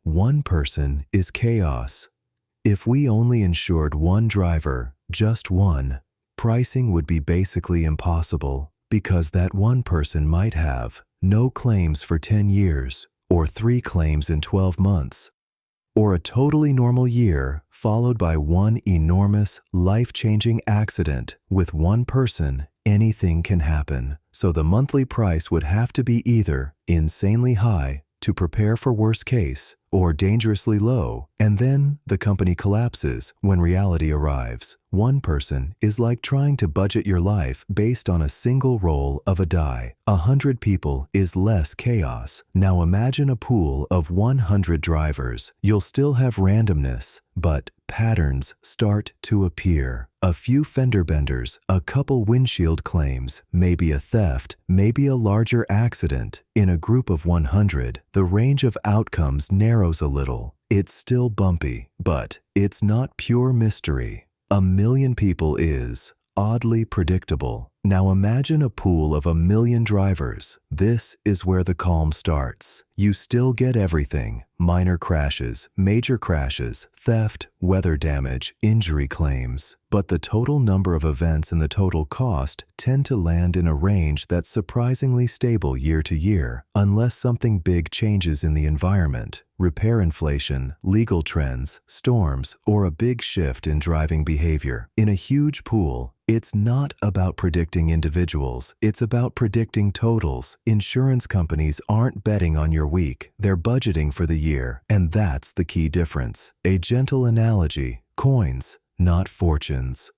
One person is chaos. If we only insured one driver, just one, pricing would be basically impossible, because that one person might have no claims for 10 years, or 3 claims in 12 months. Or a totally normal year followed by one enormous, life-changing accident. With one person, anything can happen. So the monthly price would have to be either insanely high to prepare for worst case, or dangerously low, and then the company collapses when reality arrives. One person is like trying to budget your life based on a single roll of a die. 100 people is less chaos. Now imagine a pool of 100 drivers. You'll still have randomness, but patterns start to appear. A few fender benders, a couple windshield claims, maybe a theft, maybe a larger accident. In a group of 100, the range of outcomes narrows a little. It's still bumpy, but it's not pure mystery. 1,000,000 people is oddly predictable. Now imagine a pool of 1,000,000 drivers. This is where the calm starts. You still get everything: minor crashes, major crashes, theft, weather damage, injury claims. But the total number of events and the total cost tend to land in a range that's surprisingly stable year to year, unless something big changes in the environment: repair inflation, legal trends, storms, or a big shift in driving behavior. In a huge pool, it's not about predicting individuals, it's about predicting totals. Insurance companies aren't betting on your week, they're budgeting for the year, and that's the key difference. A gentle analogy: coins, not fortunes.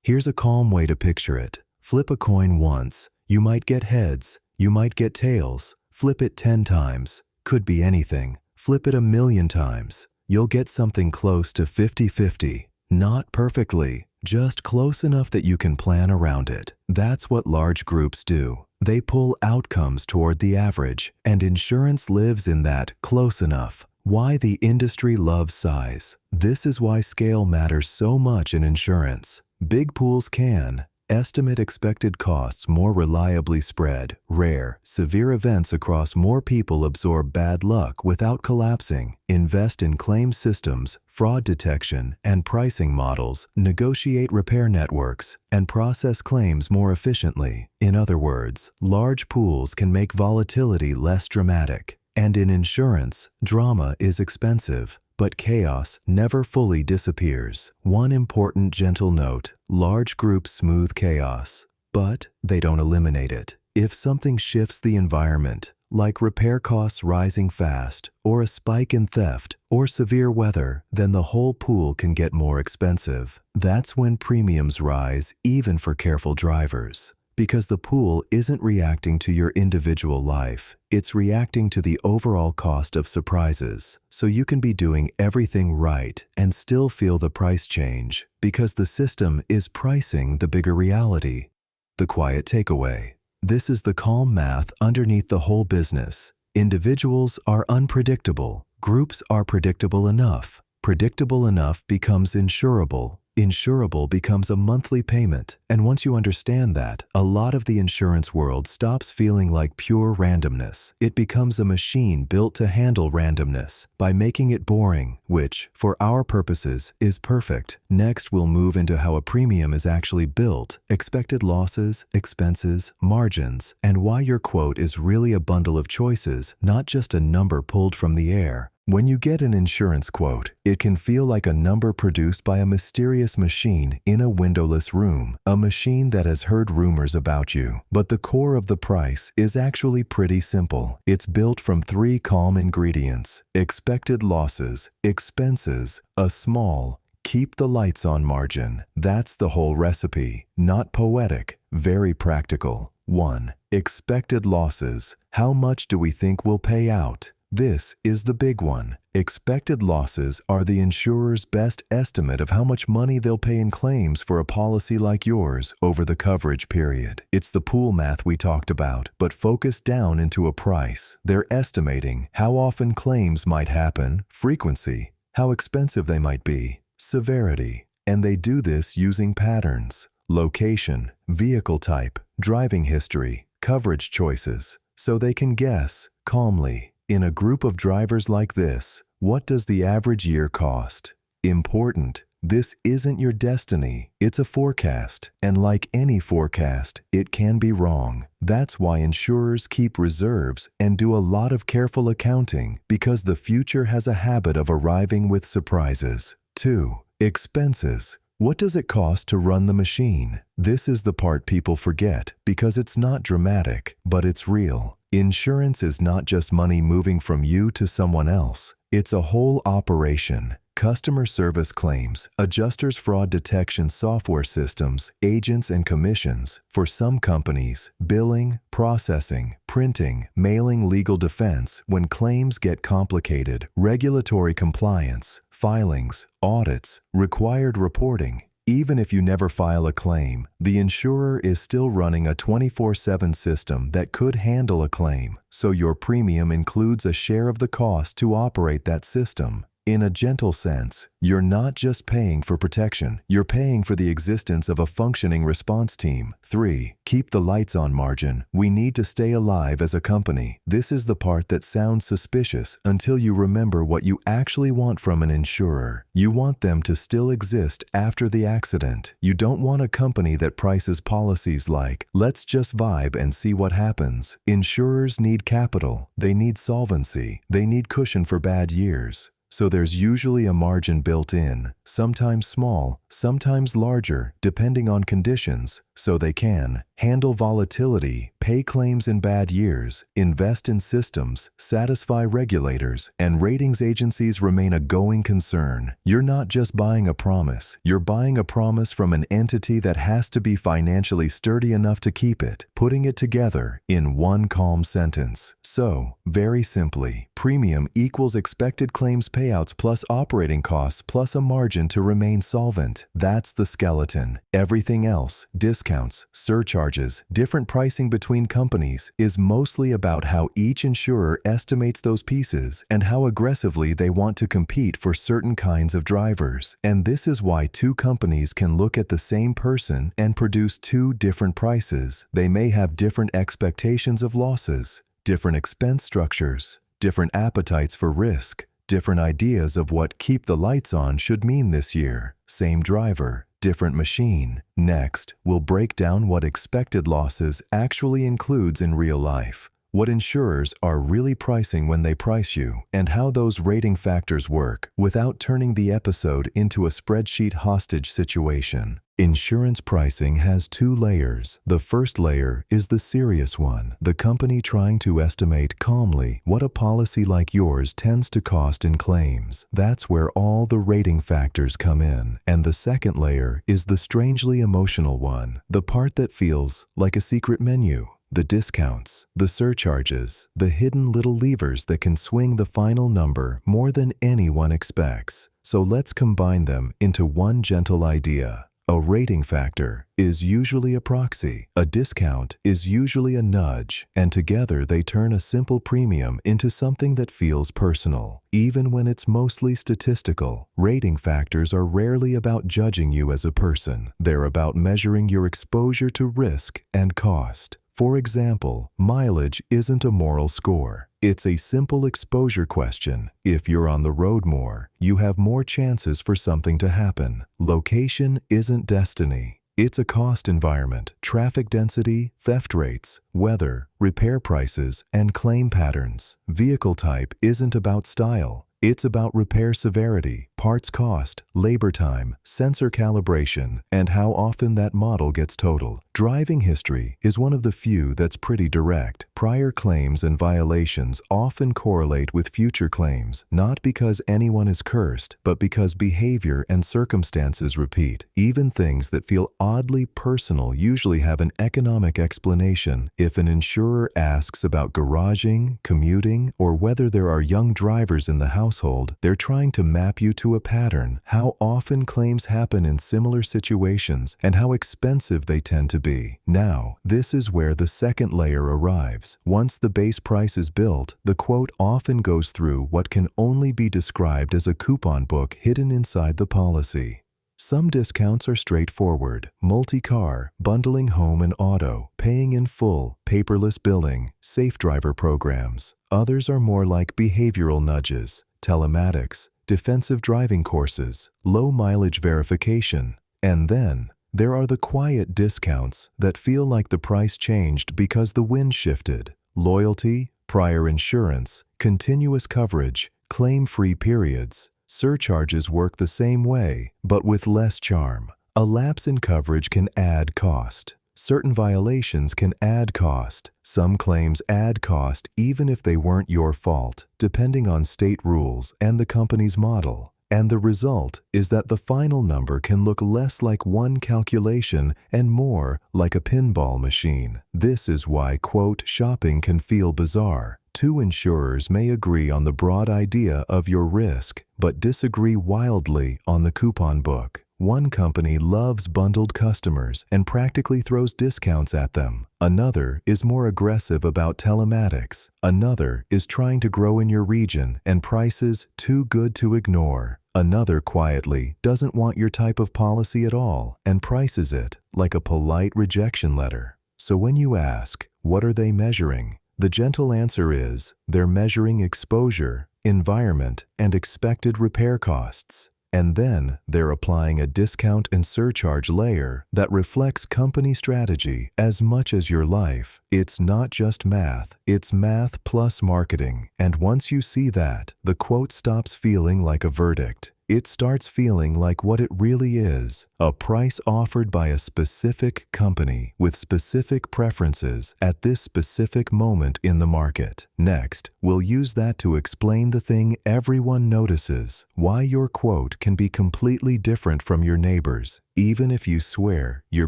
Here's a calm way to picture it. Flip a coin once, you might get heads, you might get tails. Flip it 10 times, could be anything. Flip it 1,000,000 times, you'll get something close to 50-50. Not perfectly, just close enough that you can plan around it. That's what large groups do. They pull outcomes toward the average, and insurance lives in that close enough. Why the industry loves size. This is why scale matters so much in insurance. Big pools can estimate expected costs more reliably, spread rare, severe events across more people, absorb bad luck without collapsing, invest in claim systems, fraud detection, and pricing models, negotiate repair networks, and process claims more efficiently. In other words, large pools can make volatility less dramatic. And in insurance, drama is expensive, but chaos never fully disappears. One important gentle note: large groups smooth chaos, but they don't eliminate it. If something shifts the environment, like repair costs rising fast, or a spike in theft, or severe weather, then the whole pool can get more expensive. That's when premiums rise, even for careful drivers. Because the pool isn't reacting to your individual life, it's reacting to the overall cost of surprises. So you can be doing everything right and still feel the price change, because the system is pricing the bigger reality. The quiet takeaway: this is the calm math underneath the whole business. Individuals are unpredictable. Groups are predictable enough. Predictable enough becomes insurable. Insurable becomes a monthly payment, and once you understand that, a lot of the insurance world stops feeling like pure randomness. It becomes a machine built to handle randomness by making it boring, which, for our purposes, is perfect. Next, we'll move into how a premium is actually built, expected losses, expenses, margins, and why your quote is really a bundle of choices, not just a number pulled from the air. When you get an insurance quote, it can feel like a number produced by a mysterious machine in a windowless room, a machine that has heard rumors about you. But the core of the price is actually pretty simple. It's built from 3 calm ingredients: expected losses, expenses, a small, keep the lights on margin. That's the whole recipe. Not poetic, very practical. 1. Expected losses. How much do we think will pay out? This is the big one. Expected losses are the insurer's best estimate of how much money they'll pay in claims for a policy like yours over the coverage period. It's the pool math we talked about, but focused down into a price. They're estimating how often claims might happen, frequency, how expensive they might be, severity, and they do this using patterns, location, vehicle type, driving history, coverage choices, so they can guess calmly. In a group of drivers like this, what does the average year cost? Important. This isn't your destiny. It's a forecast. And like any forecast, it can be wrong. That's why insurers keep reserves and do a lot of careful accounting, because the future has a habit of arriving with surprises. 2. Expenses. What does it cost to run the machine? This is the part people forget because it's not dramatic, but it's real. Insurance is not just money moving from you to someone else. It's a whole operation. Customer service claims, adjusters fraud detection software systems, agents and commissions. For some companies, billing, processing, printing, mailing, legal defense. When claims get complicated, regulatory compliance, filings, audits, required reporting. Even if you never file a claim, the insurer is still running a 24/7 system that could handle a claim, so your premium includes a share of the cost to operate that system. In a gentle sense, you're not just paying for protection, you're paying for the existence of a functioning response team. 3. Keep the lights on margin. We need to stay alive as a company. This is the part that sounds suspicious until you remember what you actually want from an insurer. You want them to still exist after the accident. You don't want a company that prices policies like, let's just vibe and see what happens. Insurers need capital. They need solvency. They need cushion for bad years. So there's usually a margin built in, sometimes small, sometimes larger, depending on conditions, so they can handle volatility, pay claims in bad years, invest in systems, satisfy regulators, and ratings agencies remain a going concern. You're not just buying a promise, you're buying a promise from an entity that has to be financially sturdy enough to keep it, putting it together in one calm sentence. So, very simply, premium equals expected claims payouts plus operating costs plus a margin to remain solvent. That's the skeleton. Everything else, discounts, surcharges, different pricing between companies, is mostly about how each insurer estimates those pieces and how aggressively they want to compete for certain kinds of drivers. And this is why 2 companies can look at the same person and produce 2 different prices. They may have different expectations of losses, different expense structures, different appetites for risk, different ideas of what keep the lights on should mean this year. Same driver, different machine. Next, we'll break down what expected losses actually includes in real life, what insurers are really pricing when they price you, and how those rating factors work without turning the episode into a spreadsheet hostage situation. Insurance pricing has 2 layers. The first layer is the serious one, the company trying to estimate calmly what a policy like yours tends to cost in claims. That's where all the rating factors come in. And the second layer is the strangely emotional one, the part that feels like a secret menu. The discounts, the surcharges, the hidden little levers that can swing the final number more than anyone expects. So let's combine them into one gentle idea. A rating factor is usually a proxy, a discount is usually a nudge, and together they turn a simple premium into something that feels personal. Even when it's mostly statistical, rating factors are rarely about judging you as a person. They're about measuring your exposure to risk and cost. For example, mileage isn't a moral score. It's a simple exposure question. If you're on the road more, you have more chances for something to happen. Location isn't destiny. It's a cost environment, traffic density, theft rates, weather, repair prices, and claim patterns. Vehicle type isn't about style. It's about repair severity, parts cost, labor time, sensor calibration, and how often that model gets totaled. Driving history is one of the few that's pretty direct. Prior claims and violations often correlate with future claims, not because anyone is cursed, but because behavior and circumstances repeat. Even things that feel oddly personal usually have an economic explanation. If an insurer asks about garaging, commuting, or whether there are young drivers in the household, they're trying to map you to a pattern, how often claims happen in similar situations, and how expensive they tend to be. Now, this is where the second layer arrives. Once the base price is built, the quote often goes through what can only be described as a coupon book hidden inside the policy. Some discounts are straightforward: multi-car, bundling home and auto, paying in full, paperless billing, safe driver programs. Others are more like behavioral nudges, telematics, defensive driving courses, low mileage verification. And then there are the quiet discounts that feel like the price changed because the wind shifted. Loyalty, prior insurance, continuous coverage, claim-free periods. Surcharges work the same way, but with less charm. A lapse in coverage can add cost. Certain violations can add cost. Some claims add cost even if they weren't your fault, depending on state rules and the company's model. And the result is that the final number can look less like one calculation and more like a pinball machine. This is why quote shopping can feel bizarre. Two insurers may agree on the broad idea of your risk, but disagree wildly on the coupon book. One company loves bundled customers and practically throws discounts at them. Another is more aggressive about telematics. Another is trying to grow in your region and prices too good to ignore. Another quietly doesn't want your type of policy at all and prices it like a polite rejection letter. So when you ask, what are they measuring? The gentle answer is, they're measuring exposure, environment, and expected repair costs. And then they're applying a discount and surcharge layer that reflects company strategy as much as your life. It's not just math, it's math plus marketing. And once you see that, the quote stops feeling like a verdict. It starts feeling like what it really is: a price offered by a specific company with specific preferences at this specific moment in the market. Next, we'll use that to explain the thing everyone notices: why your quote can be completely different from your neighbor's, even if you swear you're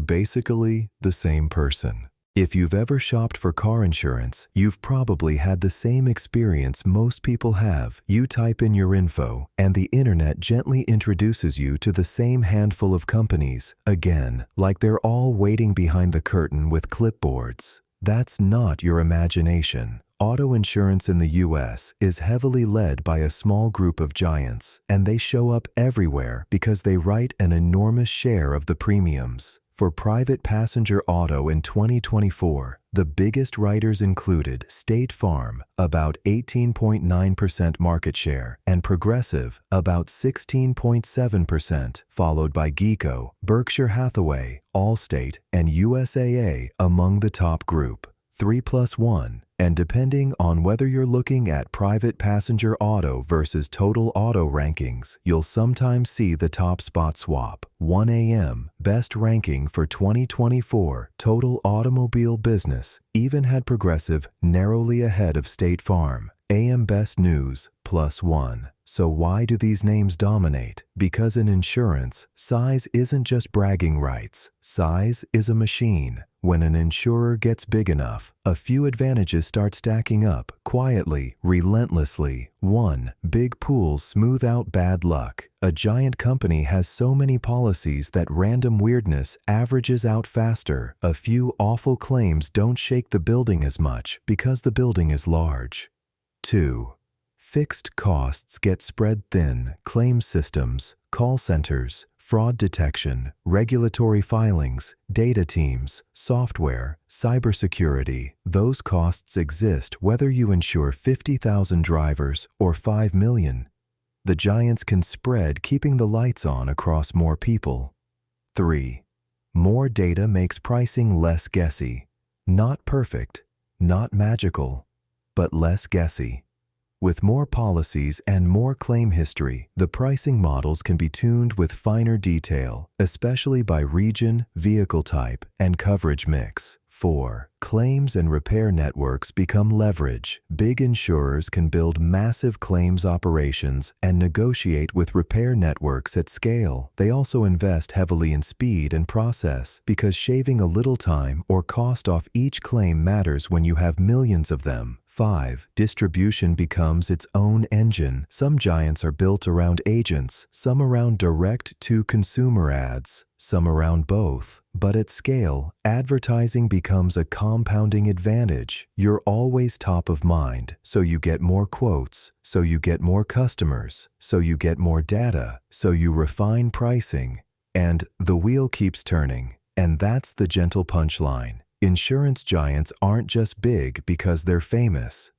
basically the same person. If you've ever shopped for car insurance, you've probably had the same experience most people have. You type in your info, and the internet gently introduces you to the same handful of companies, again, like they're all waiting behind the curtain with clipboards. That's not your imagination. Auto insurance in the U.S. is heavily led by a small group of giants, and they show up everywhere because they write an enormous share of the premiums. For private passenger auto in 2024, the biggest writers included State Farm, about 18.9% market share, and Progressive, about 16.7%, followed by Geico, Berkshire Hathaway, Allstate, and USAA among the top group. 3+1. And depending on whether you're looking at private passenger auto versus total auto rankings, you'll sometimes see the top spot swap. 1AM, best ranking for 2024 total automobile business, even had Progressive narrowly ahead of State Farm. AM Best News, +1. So why do these names dominate? Because in insurance, size isn't just bragging rights. Size is a machine. When an insurer gets big enough, a few advantages start stacking up, quietly, relentlessly. 1. Big pools smooth out bad luck. A giant company has so many policies that random weirdness averages out faster. A few awful claims don't shake the building as much because the building is large. 2. Fixed costs get spread thin. Claim systems, call centers, fraud detection, regulatory filings, data teams, software, cybersecurity. Those costs exist whether you insure 50,000 drivers or 5 million. The giants can spread keeping the lights on across more people. 3. More data makes pricing less guessy. Not perfect, not magical, but less guessy. With more policies and more claim history, the pricing models can be tuned with finer detail, especially by region, vehicle type, and coverage mix. 4. Claims and repair networks become leverage. Big insurers can build massive claims operations and negotiate with repair networks at scale. They also invest heavily in speed and process because shaving a little time or cost off each claim matters when you have millions of them. 5. Distribution becomes its own engine. Some giants are built around agents, some around direct-to-consumer ads, some around both. But at scale, advertising becomes a compounding advantage. You're always top of mind, so you get more quotes, so you get more customers, so you get more data, so you refine pricing, and the wheel keeps turning. And that's the gentle punchline. Insurance giants aren't just big because they're famous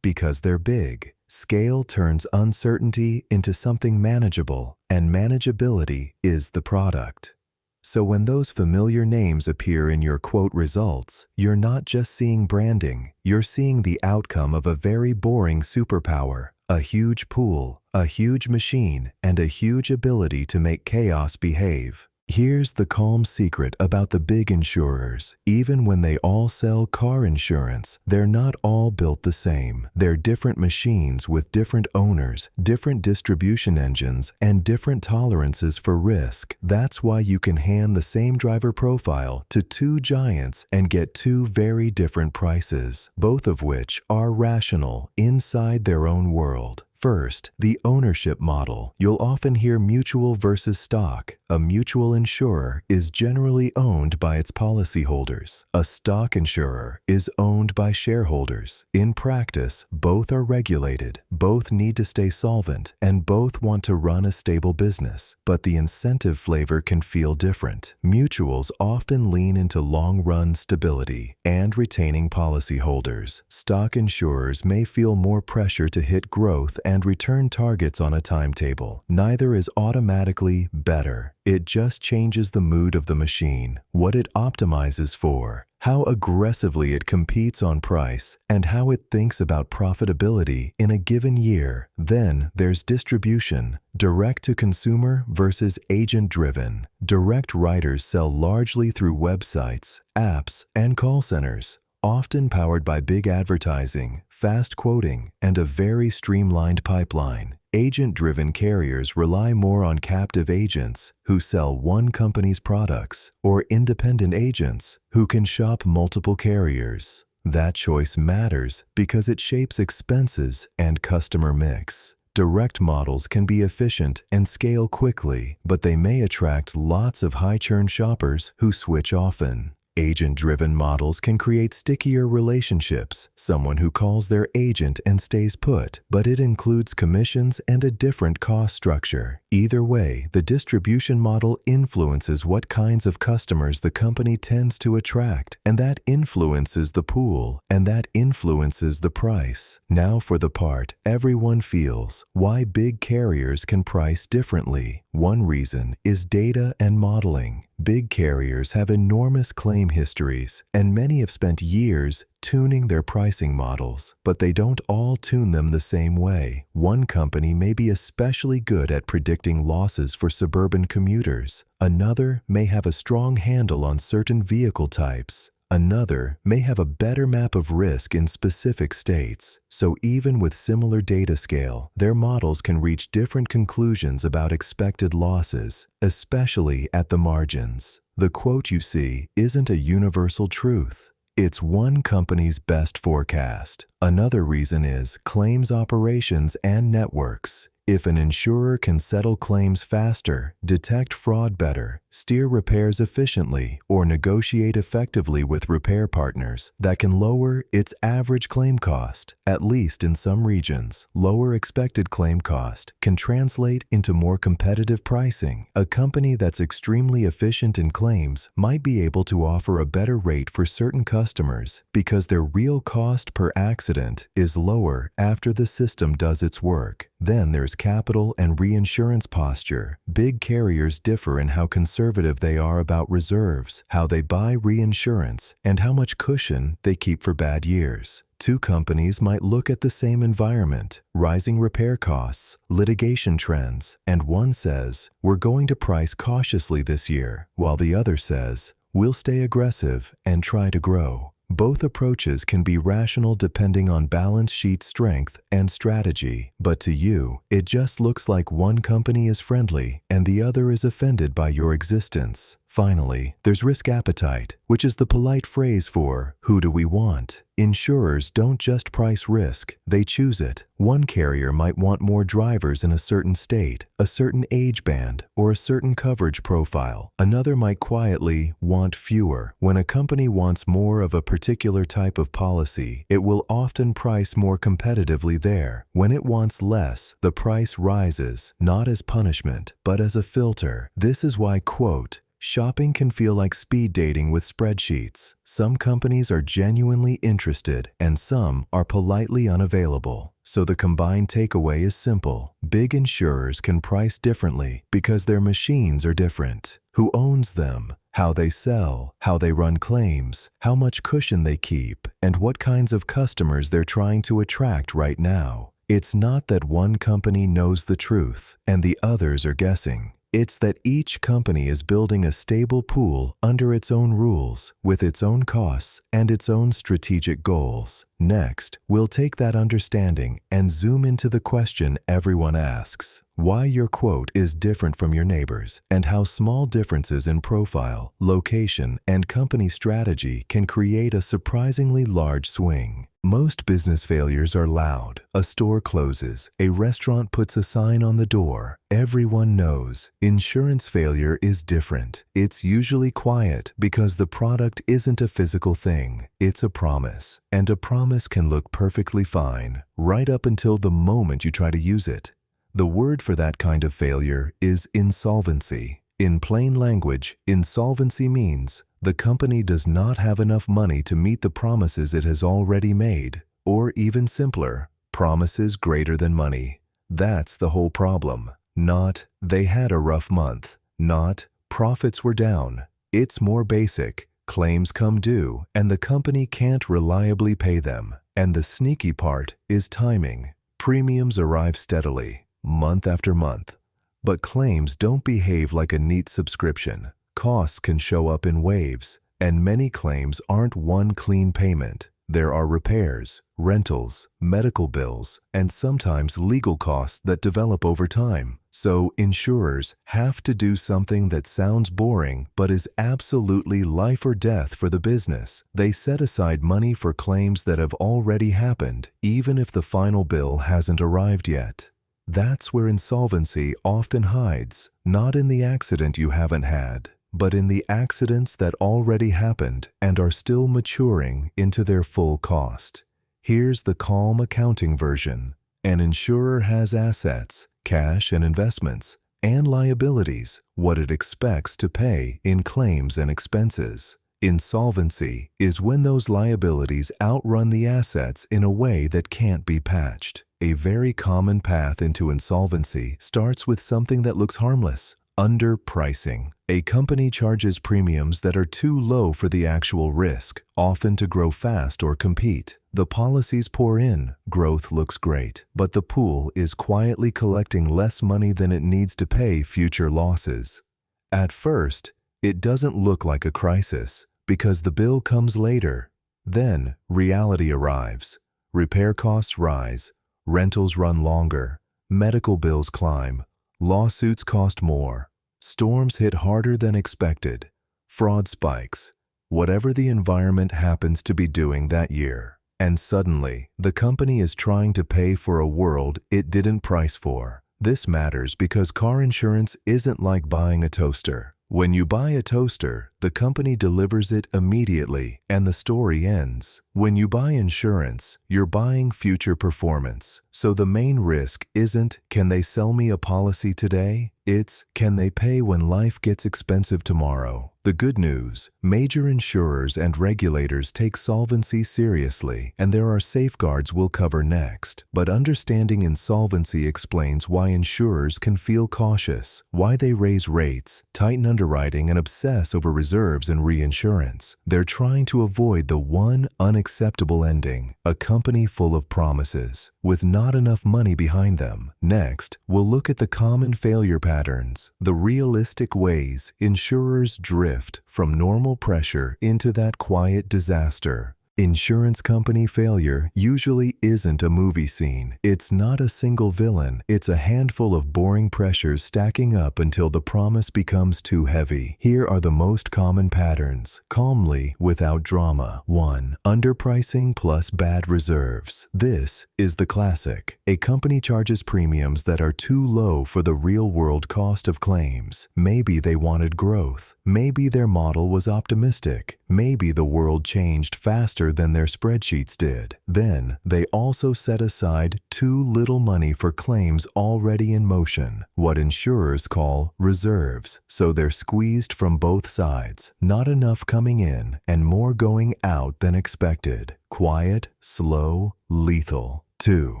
because they're big. Scale turns uncertainty into something manageable, and manageability is the product. So when those familiar names appear in your quote results, you're not just seeing branding, you're seeing the outcome of a very boring superpower, a huge pool, a huge machine, and a huge ability to make chaos behave. Here's the calm secret about the big insurers. Even when they all sell car insurance, they're not all built the same. They're different machines with different owners, different distribution engines, and different tolerances for risk. That's why you can hand the same driver profile to two giants and get two very different prices, both of which are rational inside their own world. First, the ownership model. You'll often hear mutual versus stock. A mutual insurer is generally owned by its policyholders. A stock insurer is owned by shareholders. In practice, both are regulated, both need to stay solvent, and both want to run a stable business. But the incentive flavor can feel different. Mutuals often lean into long-run stability and retaining policyholders. Stock insurers may feel more pressure to hit growth and return targets on a timetable. Neither is automatically better. It just changes the mood of the machine, what it optimizes for, how aggressively it competes on price, and how it thinks about profitability in a given year. Then there's distribution, direct-to-consumer versus agent-driven. Direct writers sell largely through websites, apps, and call centers, often powered by big advertising, fast quoting, and a very streamlined pipeline. Agent-driven carriers rely more on captive agents who sell one company's products or independent agents who can shop multiple carriers. That choice matters because it shapes expenses and customer mix. Direct models can be efficient and scale quickly, but they may attract lots of high-churn shoppers who switch often. Agent-driven models can create stickier relationships, someone who calls their agent and stays put, but it includes commissions and a different cost structure. Either way, the distribution model influences what kinds of customers the company tends to attract, and that influences the pool, and that influences the price. Now for the part everyone feels, why big carriers can price differently. One reason is data and modeling. Big carriers have enormous claim histories, and many have spent years tuning their pricing models, but they don't all tune them the same way. One company may be especially good at predicting losses for suburban commuters. Another may have a strong handle on certain vehicle types. Another may have a better map of risk in specific states. So even with similar data scale, their models can reach different conclusions about expected losses, especially at the margins. The quote you see isn't a universal truth. It's one company's best forecast. Another reason is claims operations and networks. If an insurer can settle claims faster, detect fraud better, steer repairs efficiently, or negotiate effectively with repair partners, that can lower its average claim cost. At least in some regions, lower expected claim cost can translate into more competitive pricing. A company that's extremely efficient in claims might be able to offer a better rate for certain customers because their real cost per accident is lower after the system does its work. Then there's capital and reinsurance posture. Big carriers differ in how conservative they are about reserves, how they buy reinsurance, and how much cushion they keep for bad years. Two companies might look at the same environment, rising repair costs, litigation trends, and one says, "We're going to price cautiously this year," while the other says, "We'll stay aggressive and try to grow." Both approaches can be rational depending on balance sheet strength and strategy, but to you, it just looks like one company is friendly and the other is offended by your existence. Finally, there's risk appetite, which is the polite phrase for who do we want? Insurers don't just price risk, they choose it. One carrier might want more drivers in a certain state, a certain age band, or a certain coverage profile. Another might quietly want fewer. When a company wants more of a particular type of policy, it will often price more competitively there. When it wants less, the price rises, not as punishment, but as a filter. This is why, quote, "Shopping can feel like speed dating with spreadsheets. Some companies are genuinely interested and some are politely unavailable." So the combined takeaway is simple. Big insurers can price differently because their machines are different. Who owns them? How they sell, how they run claims, how much cushion they keep, and what kinds of customers they're trying to attract right now. It's not that one company knows the truth and the others are guessing. It's that each company is building a stable pool under its own rules, with its own costs and its own strategic goals. Next, we'll take that understanding and zoom into the question everyone asks: why your quote is different from your neighbor's, and how small differences in profile, location, and company strategy can create a surprisingly large swing. Most business failures are loud. A store closes, a restaurant puts a sign on the door. Everyone knows. Insurance failure is different. It's usually quiet because the product isn't a physical thing. It's a promise. And a promise can look perfectly fine, right up until the moment you try to use it. The word for that kind of failure is insolvency. In plain language, insolvency means the company does not have enough money to meet the promises it has already made, or even simpler, promises greater than money. That's the whole problem. Not, they had a rough month. Not, profits were down. It's more basic. Claims come due, and the company can't reliably pay them. And the sneaky part is timing. Premiums arrive steadily, month after month. But claims don't behave like a neat subscription. Costs can show up in waves, and many claims aren't one clean payment. There are repairs, rentals, medical bills, and sometimes legal costs that develop over time. So insurers have to do something that sounds boring but is absolutely life or death for the business. They set aside money for claims that have already happened, even if the final bill hasn't arrived yet. That's where insolvency often hides, not in the accident you haven't had, but in the accidents that already happened and are still maturing into their full cost. Here's the calm accounting version. An insurer has assets, cash and investments, and liabilities, what it expects to pay in claims and expenses. Insolvency is when those liabilities outrun the assets in a way that can't be patched. A very common path into insolvency starts with something that looks harmless: underpricing. A company charges premiums that are too low for the actual risk, often to grow fast or compete. The policies pour in, growth looks great, but the pool is quietly collecting less money than it needs to pay future losses. At first, it doesn't look like a crisis, because the bill comes later. Then, reality arrives. Repair costs rise, rentals run longer, medical bills climb, lawsuits cost more, storms hit harder than expected, fraud spikes, whatever the environment happens to be doing that year. And suddenly, the company is trying to pay for a world it didn't price for. This matters because car insurance isn't like buying a toaster. When you buy a toaster, the company delivers it immediately and the story ends. When you buy insurance, you're buying future performance. So the main risk isn't, can they sell me a policy today? It's, can they pay when life gets expensive tomorrow? The good news, major insurers and regulators take solvency seriously, and there are safeguards we'll cover next. But understanding insolvency explains why insurers can feel cautious, why they raise rates, tighten underwriting, and obsess over reserves and reinsurance. They're trying to avoid the one unexpected unacceptable ending, a company full of promises, with not enough money behind them. Next, we'll look at the common failure patterns, the realistic ways insurers drift from normal pressure into that quiet disaster. Insurance company failure usually isn't a movie scene. It's not a single villain. It's a handful of boring pressures stacking up until the promise becomes too heavy. Here are the most common patterns, calmly without drama. 1. Underpricing plus bad reserves. This is the classic. A company charges premiums that are too low for the real-world cost of claims. Maybe they wanted growth. Maybe their model was optimistic. Maybe the world changed faster than their spreadsheets did. Then, they also set aside too little money for claims already in motion, what insurers call reserves. So they're squeezed from both sides, not enough coming in and more going out than expected. Quiet, slow, lethal. 2.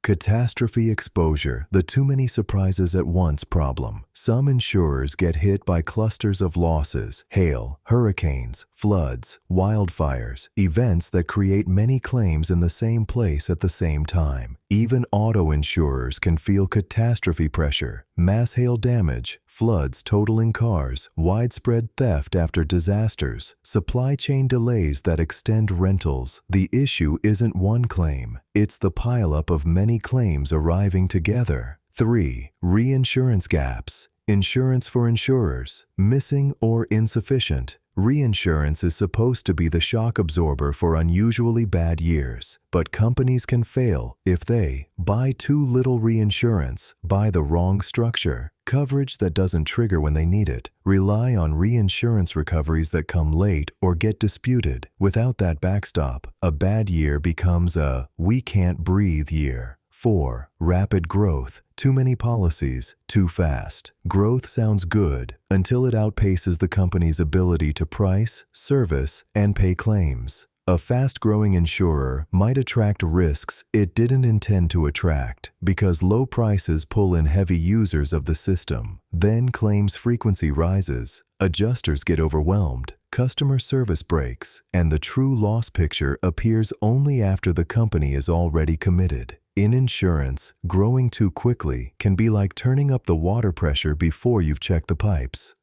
Catastrophe exposure, the too many surprises at once problem. Some insurers get hit by clusters of losses, hail, hurricanes, floods, wildfires, events that create many claims in the same place at the same time. Even auto insurers can feel catastrophe pressure, mass hail damage, floods totaling cars, widespread theft after disasters, supply chain delays that extend rentals. The issue isn't one claim, it's the pileup of many claims arriving together. 3. Reinsurance gaps. Insurance for insurers, missing or insufficient. Reinsurance is supposed to be the shock absorber for unusually bad years, but companies can fail if they buy too little reinsurance, buy the wrong structure, coverage that doesn't trigger when they need it, rely on reinsurance recoveries that come late or get disputed. Without that backstop, a bad year becomes a "we can't breathe" year. 4. Rapid growth. Too many policies, too fast. Growth sounds good until it outpaces the company's ability to price, service, and pay claims. A fast-growing insurer might attract risks it didn't intend to attract because low prices pull in heavy users of the system. Then claims frequency rises, adjusters get overwhelmed, customer service breaks, and the true loss picture appears only after the company is already committed. In insurance, growing too quickly can be like turning up the water pressure before you've checked the pipes.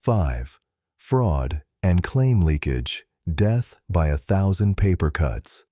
5. Fraud and claim leakage. Death by 1,000 paper cuts.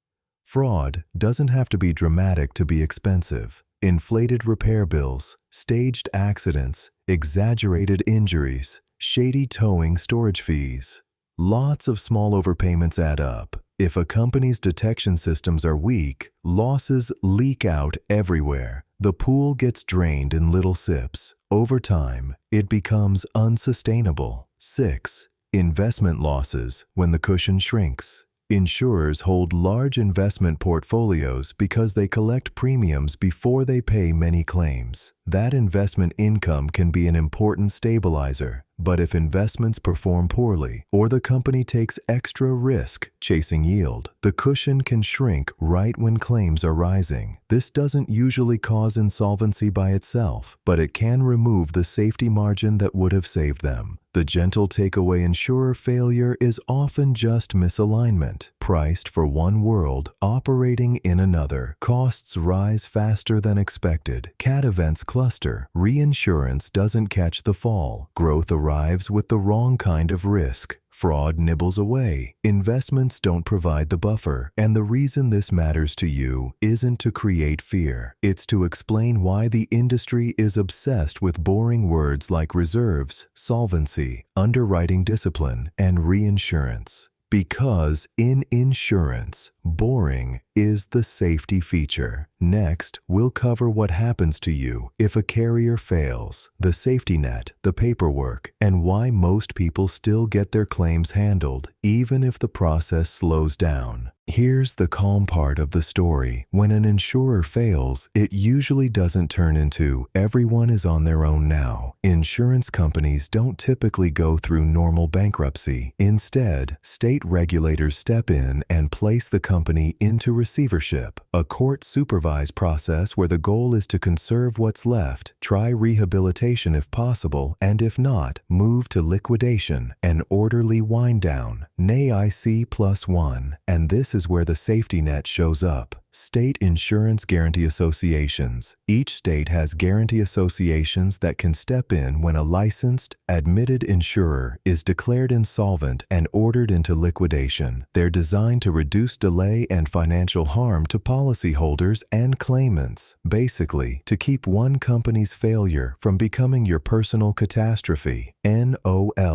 Fraud doesn't have to be dramatic to be expensive. Inflated repair bills, staged accidents, exaggerated injuries, shady towing storage fees. Lots of small overpayments add up. If a company's detection systems are weak, losses leak out everywhere. The pool gets drained in little sips. Over time, it becomes unsustainable. 6. Investment losses when the cushion shrinks. Insurers hold large investment portfolios because they collect premiums before they pay many claims. That investment income can be an important stabilizer. But if investments perform poorly, or the company takes extra risk chasing yield, the cushion can shrink right when claims are rising. This doesn't usually cause insolvency by itself, but it can remove the safety margin that would have saved them. The gentle takeaway: insurer failure is often just misalignment. Priced for one world, operating in another. Costs rise faster than expected. Cat events cluster. Reinsurance doesn't catch the fall. Growth arrives with the wrong kind of risk. Fraud nibbles away. Investments don't provide the buffer. And the reason this matters to you isn't to create fear. It's to explain why the industry is obsessed with boring words like reserves, solvency, underwriting discipline, and reinsurance. Because in insurance, boring is the safety feature. Next, we'll cover what happens to you if a carrier fails, the safety net, the paperwork, and why most people still get their claims handled, even if the process slows down. Here's the calm part of the story. When an insurer fails, it usually doesn't turn into "everyone is on their own now." Insurance companies don't typically go through normal bankruptcy. Instead, state regulators step in and place the company into receivership, a court-supervised process where the goal is to conserve what's left, try rehabilitation if possible, and if not, move to liquidation, an orderly wind-down. NAIC +1. And this is where the safety net shows up. State Insurance Guarantee Associations. Each state has guarantee associations that can step in when a licensed, admitted insurer is declared insolvent and ordered into liquidation. They're designed to reduce delay and financial harm to policyholders and claimants. Basically, to keep one company's failure from becoming your personal catastrophe. NOLHGA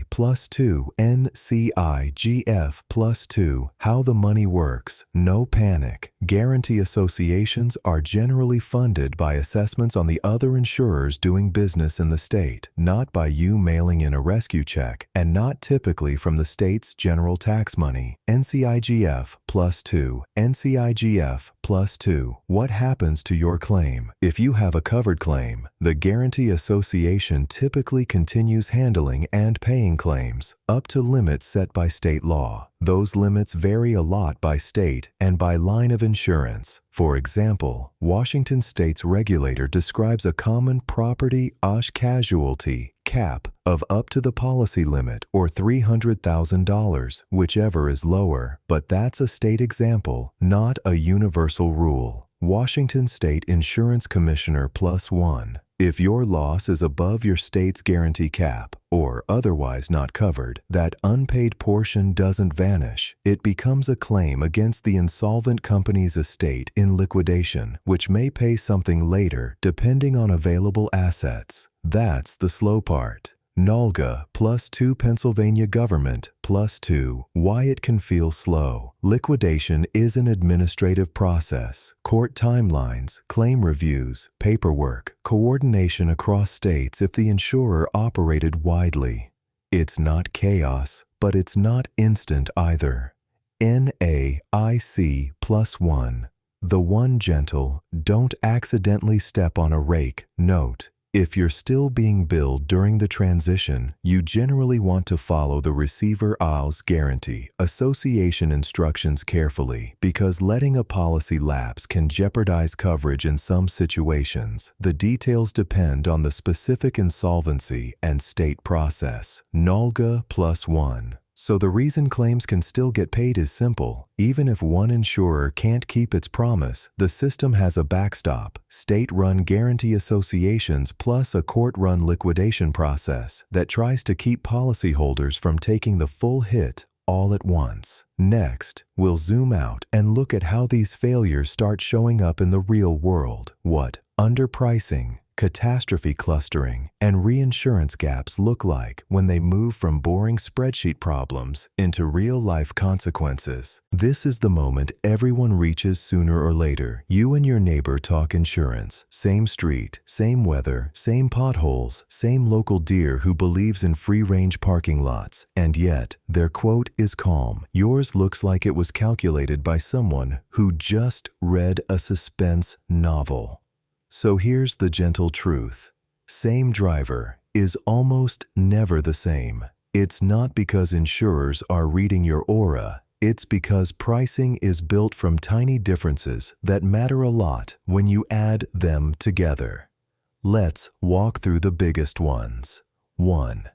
+2, NCIGF +2. How the money works. No panic. Guarantee associations are generally funded by assessments on the other insurers doing business in the state, not by you mailing in a rescue check, and not typically from the state's general tax money. NCIGF +2. NCIGF +2. What happens to your claim? If you have a covered claim, the Guarantee Association typically continues handling and paying claims, up to limits set by state law. Those limits vary a lot by state and by line of insurance. For example, Washington State's regulator describes a common property casualty cap of up to the policy limit or $300,000, whichever is lower, but that's a state example, not a universal rule. Washington State Insurance Commissioner +1. If your loss is above your state's guarantee cap, or otherwise not covered, that unpaid portion doesn't vanish. It becomes a claim against the insolvent company's estate in liquidation, which may pay something later depending on available assets. That's the slow part. NOLGA +2 Pennsylvania Government +2. Why it can feel slow. Liquidation is an administrative process. Court timelines, claim reviews, paperwork, coordination across states if the insurer operated widely. It's not chaos, but it's not instant either. NAIC +1. The one gentle, don't accidentally step on a rake note. If you're still being billed during the transition, you generally want to follow the receiver's guarantee association instructions carefully because letting a policy lapse can jeopardize coverage in some situations. The details depend on the specific insolvency and state process. NOLGA +1. So the reason claims can still get paid is simple. Even if one insurer can't keep its promise, the system has a backstop, state-run guarantee associations plus a court-run liquidation process that tries to keep policyholders from taking the full hit all at once. Next, we'll zoom out and look at how these failures start showing up in the real world. What underpricing, catastrophe clustering, and reinsurance gaps look like when they move from boring spreadsheet problems into real-life consequences. This is the moment everyone reaches sooner or later. You and your neighbor talk insurance. Same street, same weather, same potholes, same local deer who believes in free-range parking lots. And yet, their quote is calm. Yours looks like it was calculated by someone who just read a suspense novel. So here's the gentle truth. Same driver is almost never the same. It's not because insurers are reading your aura. It's because pricing is built from tiny differences that matter a lot when you add them together. Let's walk through the biggest ones. 1.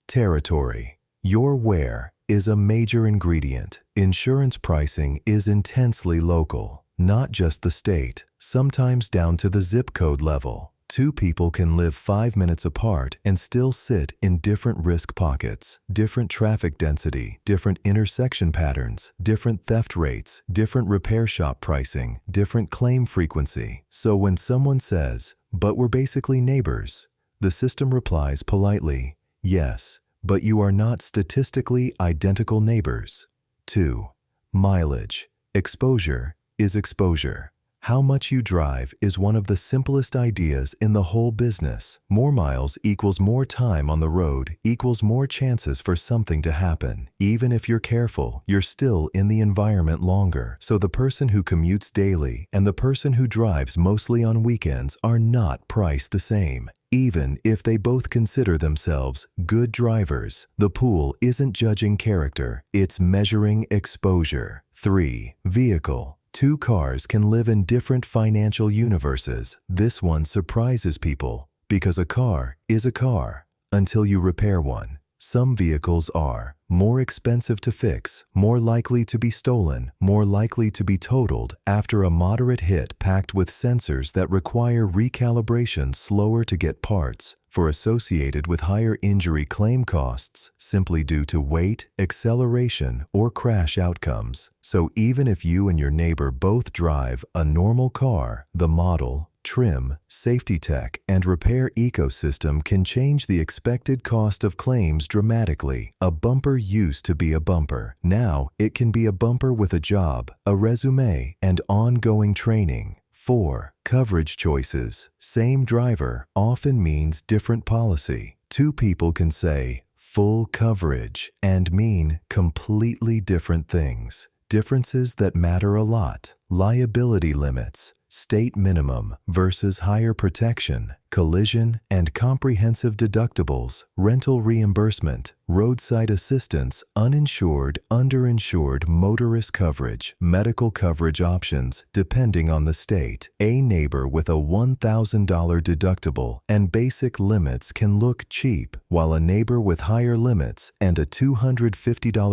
Territory. Your where is a major ingredient. Insurance pricing is intensely local. Not just the state, sometimes down to the zip code level. Two people can live 5 minutes apart and still sit in different risk pockets, different traffic density, different intersection patterns, different theft rates, different repair shop pricing, different claim frequency. So when someone says, "But we're basically neighbors," the system replies politely, "Yes, but you are not statistically identical neighbors." 2. Mileage. Exposure is exposure. How much you drive is one of the simplest ideas in the whole business. More miles equals more time on the road equals more chances for something to happen. Even if you're careful, you're still in the environment longer. So the person who commutes daily and the person who drives mostly on weekends are not priced the same. Even if they both consider themselves good drivers, the pool isn't judging character, it's measuring exposure. 3. Vehicle. Two cars can live in different financial universes. This one surprises people because a car is a car until you repair one. Some vehicles are more expensive to fix, more likely to be stolen, more likely to be totaled after a moderate hit packed with sensors that require recalibration, slower to get parts, associated with higher injury claim costs simply due to weight, acceleration, or crash outcomes. So even if you and your neighbor both drive a normal car, the model, trim, safety tech, and repair ecosystem can change the expected cost of claims dramatically. A bumper used to be a bumper. Now it can be a bumper with a job, a resume, and ongoing training. 4. Coverage choices. Same driver often means different policy. Two people can say full coverage and mean completely different things. Differences that matter a lot. Liability limits, state minimum versus higher protection, collision and comprehensive deductibles, rental reimbursement, roadside assistance, uninsured, underinsured motorist coverage, medical coverage options depending on the state. A neighbor with a $1,000 deductible and basic limits can look cheap, while a neighbor with higher limits and a $250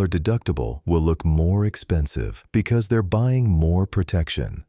deductible will look more expensive because they're buying more protection.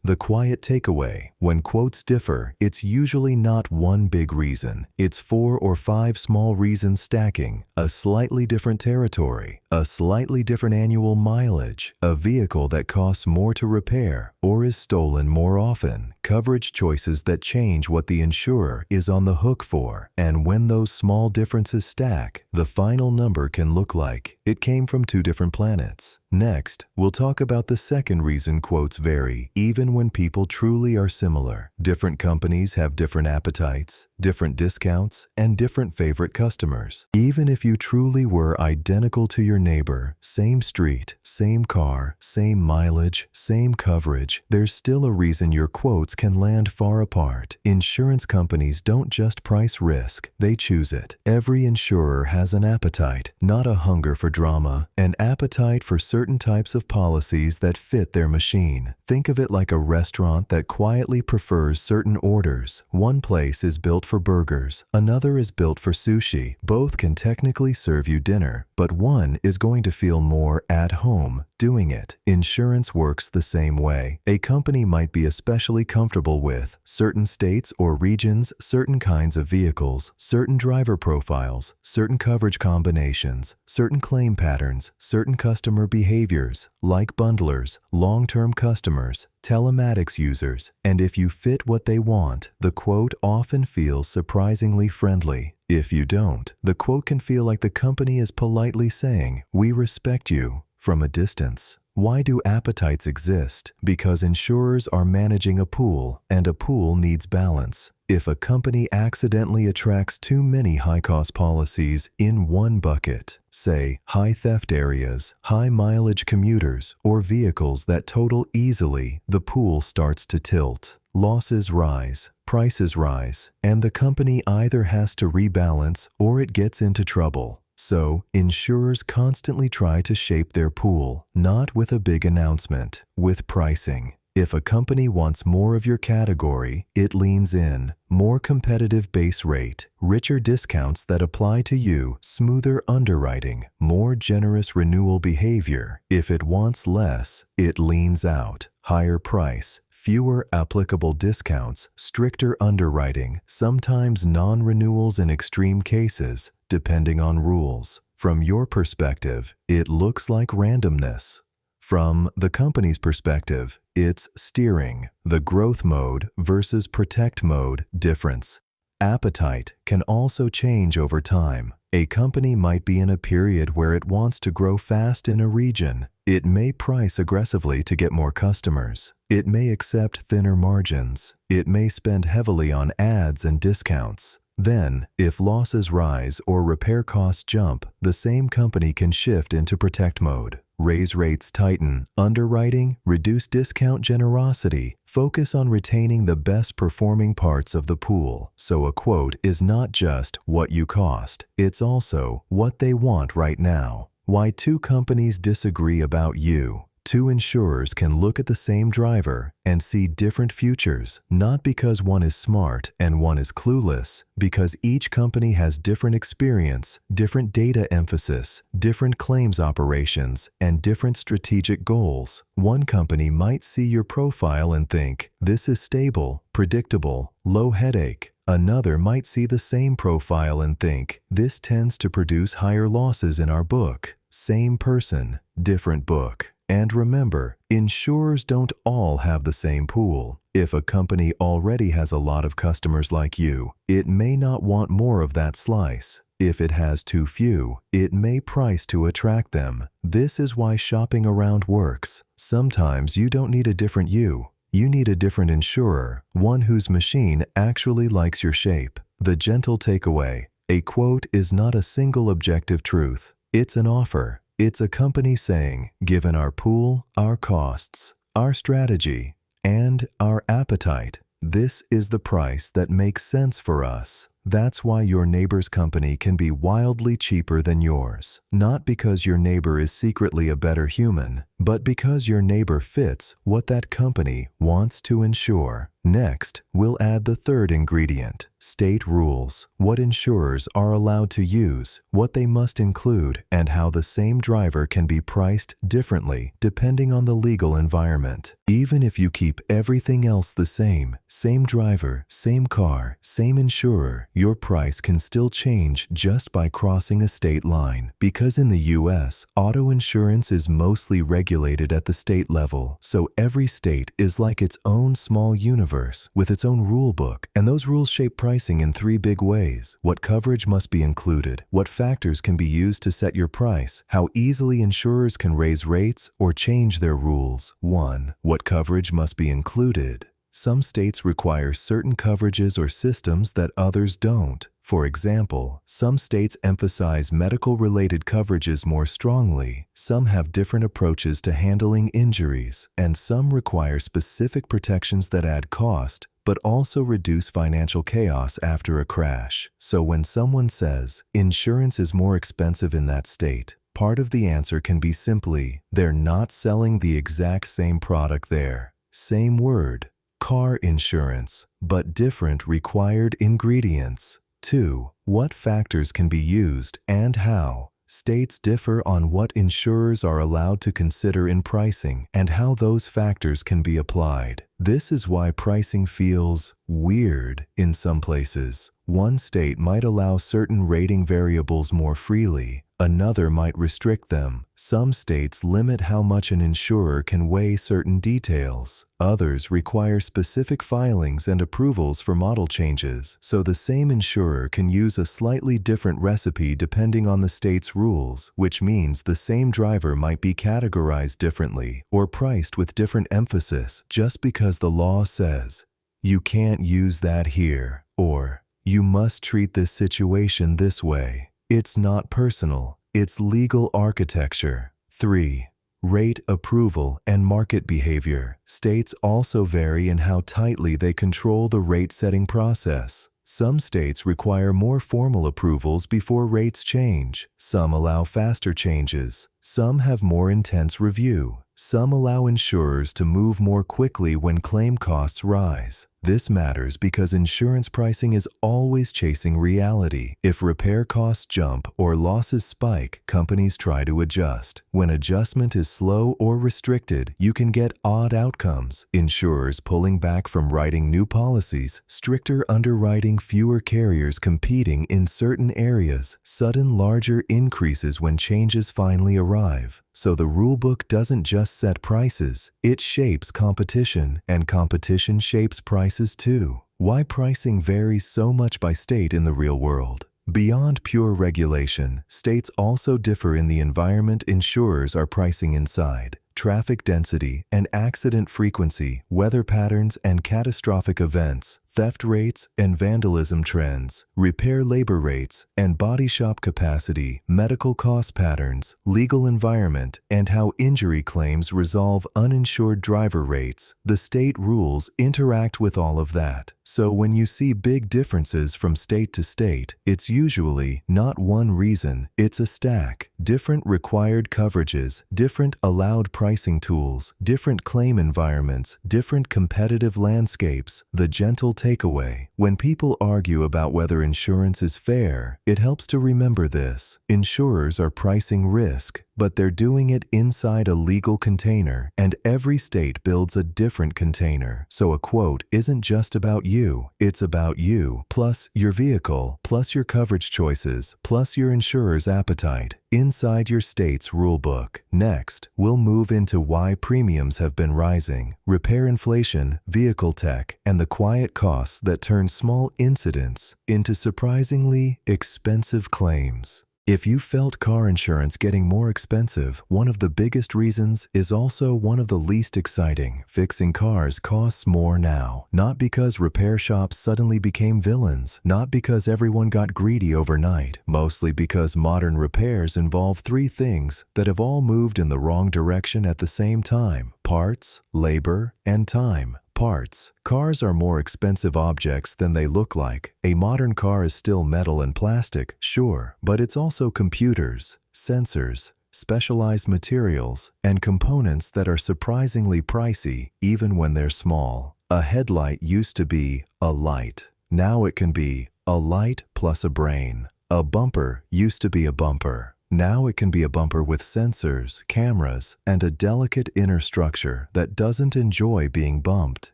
The quiet takeaway: when quotes differ, it's usually not one big reason. It's 4 or 5 small reasons stacking: a slightly different territory, a slightly different annual mileage, a vehicle that costs more to repair or is stolen more often, coverage choices that change what the insurer is on the hook for. And when those small differences stack, the final number can look like it came from 2 different planets. Next, we'll talk about the second reason quotes vary, even when people truly are similar. Different companies have different appetites, different discounts, and different favorite customers. Even if you truly were identical to your neighbor, same street, same car, same mileage, same coverage, there's still a reason your quotes can land far apart. Insurance companies don't just price risk, they choose it. Every insurer has an appetite, not a hunger for drama, an appetite for certain types of policies that fit their machine. Think of it like a restaurant that quietly prefers certain orders. One place is built for burgers, another is built for sushi. Both can technically serve you dinner, but one is going to feel more at home doing it. Insurance works the same way. A company might be especially comfortable with certain states or regions, certain kinds of vehicles, certain driver profiles, certain coverage combinations, certain claim patterns, certain customer behaviors, like bundlers, long-term customers, telematics users, and if you fit what they want, the quote often feels surprisingly friendly. If you don't, the quote can feel like the company is politely saying, "We respect you," from a distance. Why do appetites exist? Because insurers are managing a pool, and a pool needs balance. If a company accidentally attracts too many high-cost policies in one bucket, say high theft areas, high mileage commuters, or vehicles that total easily, the pool starts to tilt. Losses rise, prices rise, and the company either has to rebalance or it gets into trouble. So, insurers constantly try to shape their pool, not with a big announcement, with pricing. If a company wants more of your category, it leans in. More competitive base rate, richer discounts that apply to you, smoother underwriting, more generous renewal behavior. If it wants less, it leans out. Higher price, fewer applicable discounts, stricter underwriting, sometimes non-renewals in extreme cases, depending on rules. From your perspective, it looks like randomness. From the company's perspective, it's steering, the growth mode versus protect mode difference. Appetite can also change over time. A company might be in a period where it wants to grow fast in a region. It may price aggressively to get more customers. It may accept thinner margins. It may spend heavily on ads and discounts. Then, if losses rise or repair costs jump, the same company can shift into protect mode. Raise rates, tighten underwriting, reduce discount generosity, focus on retaining the best performing parts of the pool. So a quote is not just what you cost, it's also what they want right now. Why two companies disagree about you. Two insurers can look at the same driver and see different futures, not because one is smart and one is clueless, because each company has different experience, different data emphasis, different claims operations, and different strategic goals. One company might see your profile and think, this is stable, predictable, low headache. Another might see the same profile and think, this tends to produce higher losses in our book. Same person, different book. And remember, insurers don't all have the same pool. If a company already has a lot of customers like you, it may not want more of that slice. If it has too few, it may price to attract them. This is why shopping around works. Sometimes you don't need a different you. You need a different insurer, one whose machine actually likes your shape. The gentle takeaway: a quote is not a single objective truth. It's an offer. It's a company saying, given our pool, our costs, our strategy, and our appetite, this is the price that makes sense for us. That's why your neighbor's company can be wildly cheaper than yours. Not because your neighbor is secretly a better human, but because your neighbor fits what that company wants to insure. Next, we'll add the third ingredient: state rules. What insurers are allowed to use, what they must include, and how the same driver can be priced differently depending on the legal environment. Even if you keep everything else the same driver, same car, same insurer, your price can still change just by crossing a state line. Because in the US, auto insurance is mostly regulated at the state level, so every state is like its own small universe with its own rule book, and those rules shape pricing in three big ways: what coverage must be included, what factors can be used to set your price, how easily insurers can raise rates or change their rules. 1. What coverage must be included. Some states require certain coverages or systems that others don't. For example, some states emphasize medical-related coverages more strongly, some have different approaches to handling injuries, and some require specific protections that add cost, but also reduce financial chaos after a crash. So when someone says, insurance is more expensive in that state, part of the answer can be simply, they're not selling the exact same product there. Same word, car insurance, but different required ingredients. 2. What factors can be used and how. States differ on what insurers are allowed to consider in pricing and how those factors can be applied. This is why pricing feels weird in some places. One state might allow certain rating variables more freely. Another might restrict them. Some states limit how much an insurer can weigh certain details. Others require specific filings and approvals for model changes, so the same insurer can use a slightly different recipe depending on the state's rules, which means the same driver might be categorized differently or priced with different emphasis just because the law says, you can't use that here, or you must treat this situation this way. It's not personal, it's legal architecture. 3. Rate approval and market behavior. States also vary in how tightly they control the rate-setting process. Some states require more formal approvals before rates change. Some allow faster changes. Some have more intense review. Some allow insurers to move more quickly when claim costs rise. This matters because insurance pricing is always chasing reality. If repair costs jump or losses spike, companies try to adjust. When adjustment is slow or restricted, you can get odd outcomes. Insurers pulling back from writing new policies, stricter underwriting, fewer carriers competing in certain areas, sudden larger increases when changes finally arrive. So the rulebook doesn't just set prices, it shapes competition, and competition shapes prices too. Why pricing varies so much by state in the real world? Beyond pure regulation, states also differ in the environment insurers are pricing inside. Traffic density and accident frequency, weather patterns and catastrophic events, theft rates and vandalism trends, repair labor rates and body shop capacity, medical cost patterns, legal environment, and how injury claims resolve uninsured driver rates. The state rules interact with all of that. So when you see big differences from state to state, it's usually not one reason, it's a stack. Different required coverages, different allowed pricing tools, different claim environments, different competitive landscapes. The gentle takeaway: when people argue about whether insurance is fair, it helps to remember this. Insurers are pricing risk, but they're doing it inside a legal container, and every state builds a different container. So a quote isn't just about you, it's about you, plus your vehicle, plus your coverage choices, plus your insurer's appetite, inside your state's rulebook. Next, we'll move into why premiums have been rising, repair inflation, vehicle tech, and the quiet costs that turn small incidents into surprisingly expensive claims. If you felt car insurance getting more expensive, one of the biggest reasons is also one of the least exciting. Fixing cars costs more now. Not because repair shops suddenly became villains, not because everyone got greedy overnight, mostly because modern repairs involve three things that have all moved in the wrong direction at the same time: parts, labor, and time. Parts. Cars are more expensive objects than they look like. A modern car is still metal and plastic, sure, but it's also computers, sensors, specialized materials, and components that are surprisingly pricey even when they're small. A headlight used to be a light. Now it can be a light plus a brain. A bumper used to be a bumper. Now it can be a bumper with sensors, cameras, and a delicate inner structure that doesn't enjoy being bumped.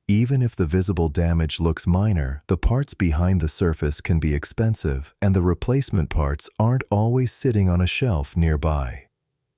Even if the visible damage looks minor, the parts behind the surface can be expensive, and the replacement parts aren't always sitting on a shelf nearby.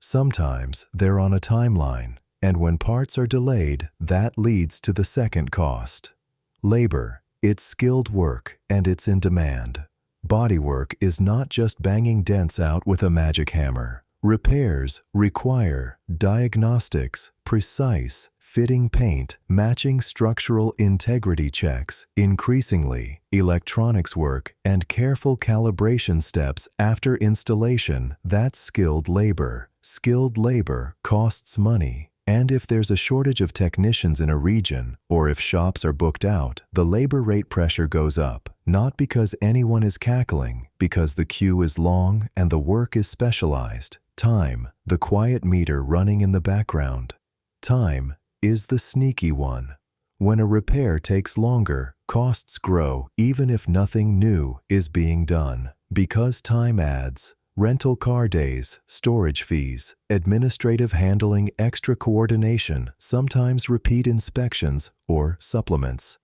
Sometimes they're on a timeline, and when parts are delayed, that leads to the second cost. Labor. It's skilled work, and it's in demand. Bodywork is not just banging dents out with a magic hammer. Repairs require diagnostics, precise, fitting paint, matching structural integrity checks, increasingly, electronics work, and careful calibration steps after installation. That's skilled labor. Skilled labor costs money. And if there's a shortage of technicians in a region, or if shops are booked out, the labor rate pressure goes up. Not because anyone is cackling, because the queue is long and the work is specialized. Time, the quiet meter running in the background. Time is the sneaky one. When a repair takes longer, costs grow even if nothing new is being done. Because time adds. Rental car days, storage fees, administrative handling, extra coordination, sometimes repeat inspections or supplements.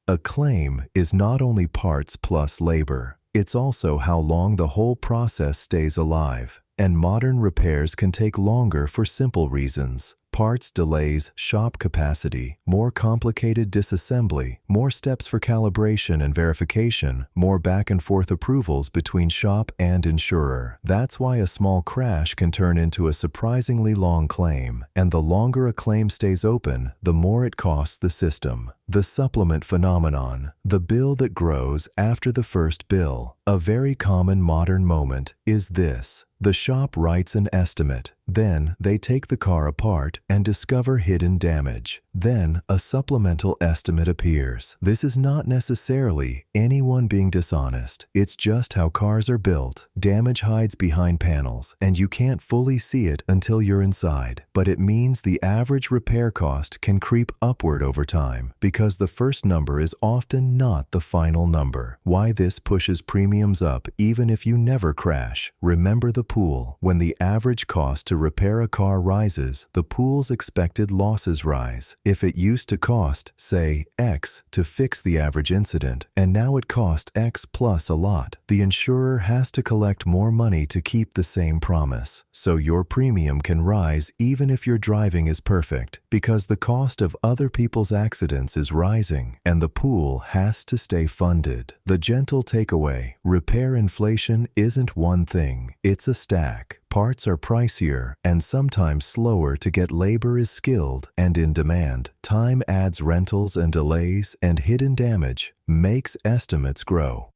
A claim is not only parts plus labor, it's also how long the whole process stays alive. And modern repairs can take longer for simple reasons. Parts delays, shop capacity, more complicated disassembly, more steps for calibration and verification, more back and forth approvals between shop and insurer. That's why a small crash can turn into a surprisingly long claim. And the longer a claim stays open, the more it costs the system. The supplement phenomenon, the bill that grows after the first bill. A very common modern moment is this. The shop writes an estimate. Then they take the car apart and discover hidden damage. Then a supplemental estimate appears. This is not necessarily anyone being dishonest. It's just how cars are built. Damage hides behind panels, and you can't fully see it until you're inside. But it means the average repair cost can creep upward over time because the first number is often not the final number. Why this pushes premiums up even if you never crash. Remember the pool. When the average cost to repair a car rises, the pool's expected losses rise. If it used to cost, say, X to fix the average incident, and now it costs X plus a lot, the insurer has to collect more money to keep the same promise. So your premium can rise even if your driving is perfect, because the cost of other people's accidents is is rising, and the pool has to stay funded. The gentle takeaway: repair inflation isn't one thing, it's a stack. Parts are pricier and sometimes slower to get. Labor is skilled and in demand. Time adds rentals and delays, and hidden damage makes estimates grow.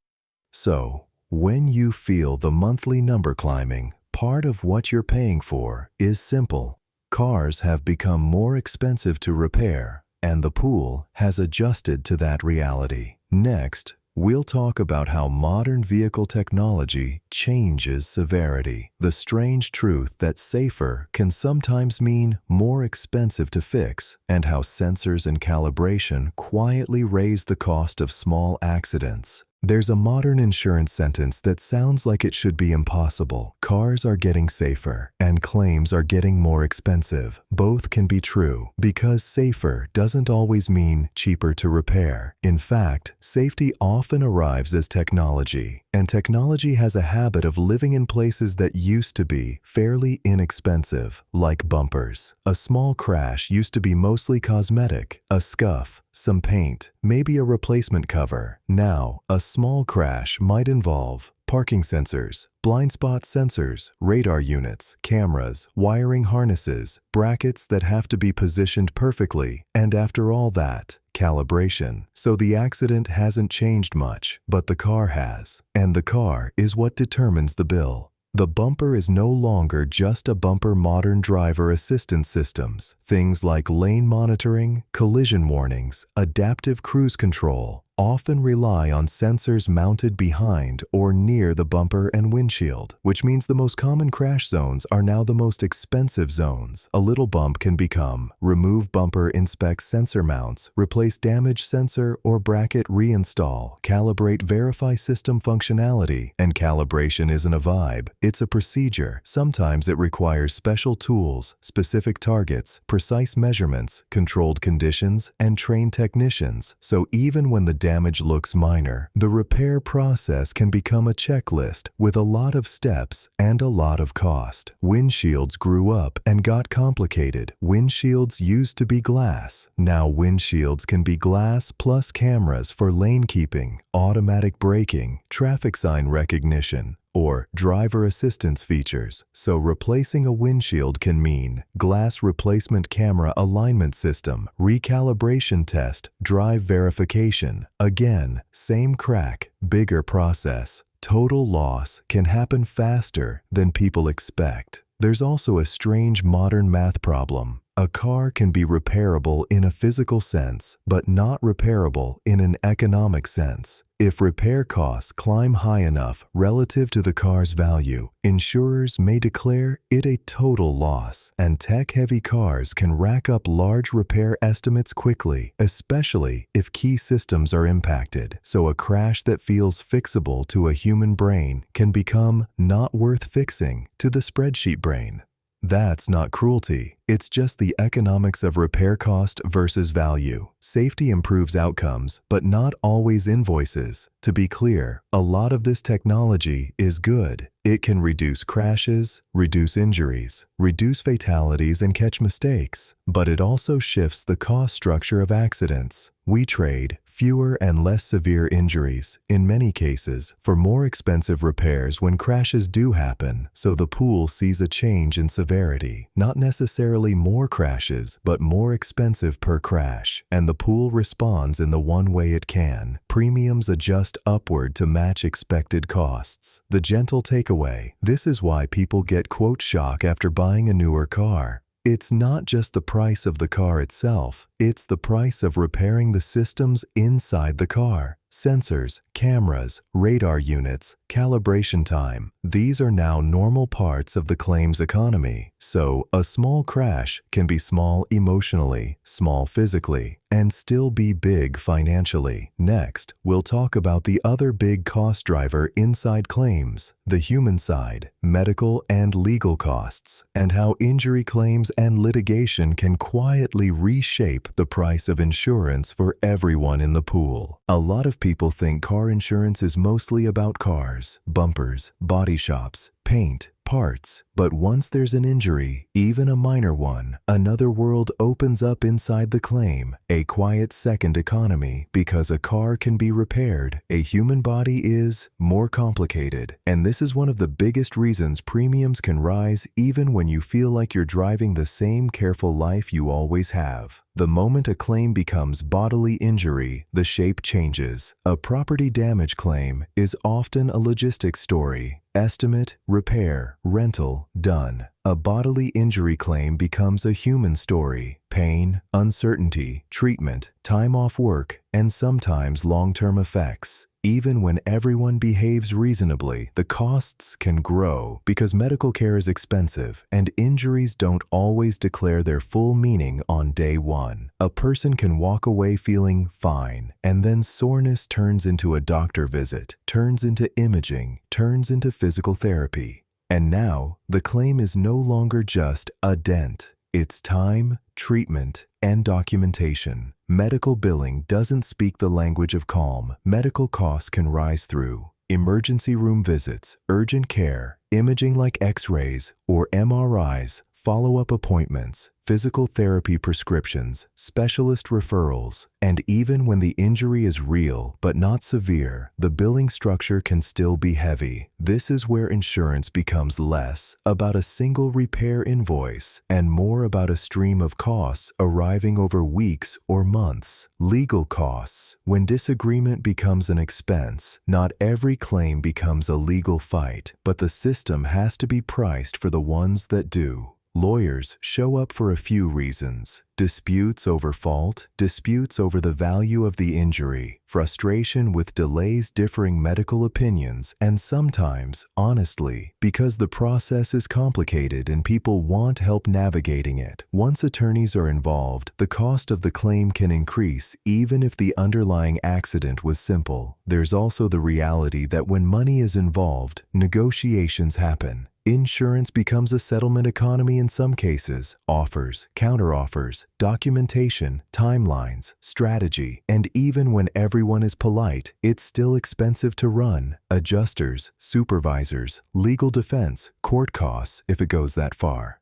So, when you feel the monthly number climbing, part of what you're paying for is simple. Cars have become more expensive to repair, and the pool has adjusted to that reality. Next, we'll talk about how modern vehicle technology changes severity. The strange truth that safer can sometimes mean more expensive to fix, and how sensors and calibration quietly raise the cost of small accidents. There's a modern insurance sentence that sounds like it should be impossible. Cars are getting safer, and claims are getting more expensive. Both can be true, because safer doesn't always mean cheaper to repair. In fact, safety often arrives as technology, and technology has a habit of living in places that used to be fairly inexpensive, like bumpers. A small crash used to be mostly cosmetic, a scuff, some paint, maybe a replacement cover. Now, a small crash might involve parking sensors, blind spot sensors, radar units, cameras, wiring harnesses, brackets that have to be positioned perfectly, and after all that, calibration. So the accident hasn't changed much, but the car has. And the car is what determines the bill. The bumper is no longer just a bumper. Modern driver assistance systems, things like lane monitoring, collision warnings, adaptive cruise control, often rely on sensors mounted behind or near the bumper and windshield, which means the most common crash zones are now the most expensive zones. A little bump can become remove bumper, inspect sensor mounts, replace damaged sensor or bracket, reinstall, calibrate, verify system functionality. And calibration isn't a vibe, it's a procedure. Sometimes it requires special tools, specific targets, precise measurements, controlled conditions, and trained technicians. So even when the damage looks minor, the repair process can become a checklist with a lot of steps and a lot of cost. Windshields grew up and got complicated. Windshields used to be glass. Now windshields can be glass plus cameras for lane keeping, automatic braking, traffic sign recognition, or driver assistance features. So replacing a windshield can mean glass replacement, camera alignment system, recalibration test, drive verification. Again, same crack, bigger process. Total loss can happen faster than people expect. There's also a strange modern math problem. A car can be repairable in a physical sense, but not repairable in an economic sense. If repair costs climb high enough relative to the car's value, insurers may declare it a total loss, and tech-heavy cars can rack up large repair estimates quickly, especially if key systems are impacted. So a crash that feels fixable to a human brain can become not worth fixing to the spreadsheet brain. That's not cruelty, it's just the economics of repair cost versus value. Safety improves outcomes, but not always invoices. To be clear, a lot of this technology is good. It can reduce crashes, reduce injuries, reduce fatalities, and catch mistakes. But it also shifts the cost structure of accidents. We trade fewer and less severe injuries, in many cases, for more expensive repairs when crashes do happen. So the pool sees a change in severity. Not necessarily more crashes, but more expensive per crash. And the pool responds in the one way it can. Premiums adjust upward to match expected costs. The gentle takeaway: this is why people get quote shock after buying a newer car. It's not just the price of the car itself, it's the price of repairing the systems inside the car. Sensors, cameras, radar units, calibration time. These are now normal parts of the claims economy. So, a small crash can be small emotionally, small physically, and still be big financially. Next, we'll talk about the other big cost driver inside claims, the human side, medical and legal costs, and how injury claims and litigation can quietly reshape the price of insurance for everyone in the pool. A lot of people think car insurance is mostly about cars, bumpers, body shops, paint, parts, but once there's an injury, even a minor one, another world opens up inside the claim, a quiet second economy. Because a car can be repaired, a human body is more complicated. And this is one of the biggest reasons premiums can rise even when you feel like you're driving the same careful life you always have. The moment a claim becomes bodily injury, the shape changes. A property damage claim is often a logistics story. Estimate, repair, rental, done. A bodily injury claim becomes a human story. Pain, uncertainty, treatment, time off work, and sometimes long-term effects. Even when everyone behaves reasonably, the costs can grow because medical care is expensive and injuries don't always declare their full meaning on day one. A person can walk away feeling fine, and then soreness turns into a doctor visit, turns into imaging, turns into physical therapy. And now, the claim is no longer just a dent. It's time, treatment, and documentation. Medical billing doesn't speak the language of calm. Medical costs can rise through emergency room visits, urgent care, imaging like X-rays or MRIs, follow-up appointments, physical therapy prescriptions, specialist referrals, and even when the injury is real but not severe, the billing structure can still be heavy. This is where insurance becomes less about a single repair invoice and more about a stream of costs arriving over weeks or months. Legal costs. When disagreement becomes an expense, not every claim becomes a legal fight, but the system has to be priced for the ones that do. Lawyers show up for a few reasons: disputes over fault, disputes over the value of the injury, frustration with delays, differing medical opinions, and sometimes, honestly, because the process is complicated and people want help navigating it. Once attorneys are involved, the cost of the claim can increase even if the underlying accident was simple. There's also the reality that when money is involved, negotiations happen. Insurance becomes a settlement economy in some cases. Offers, counteroffers, documentation, timelines, strategy, and even when everyone is polite, it's still expensive to run. Adjusters, supervisors, legal defense, court costs if it goes that far.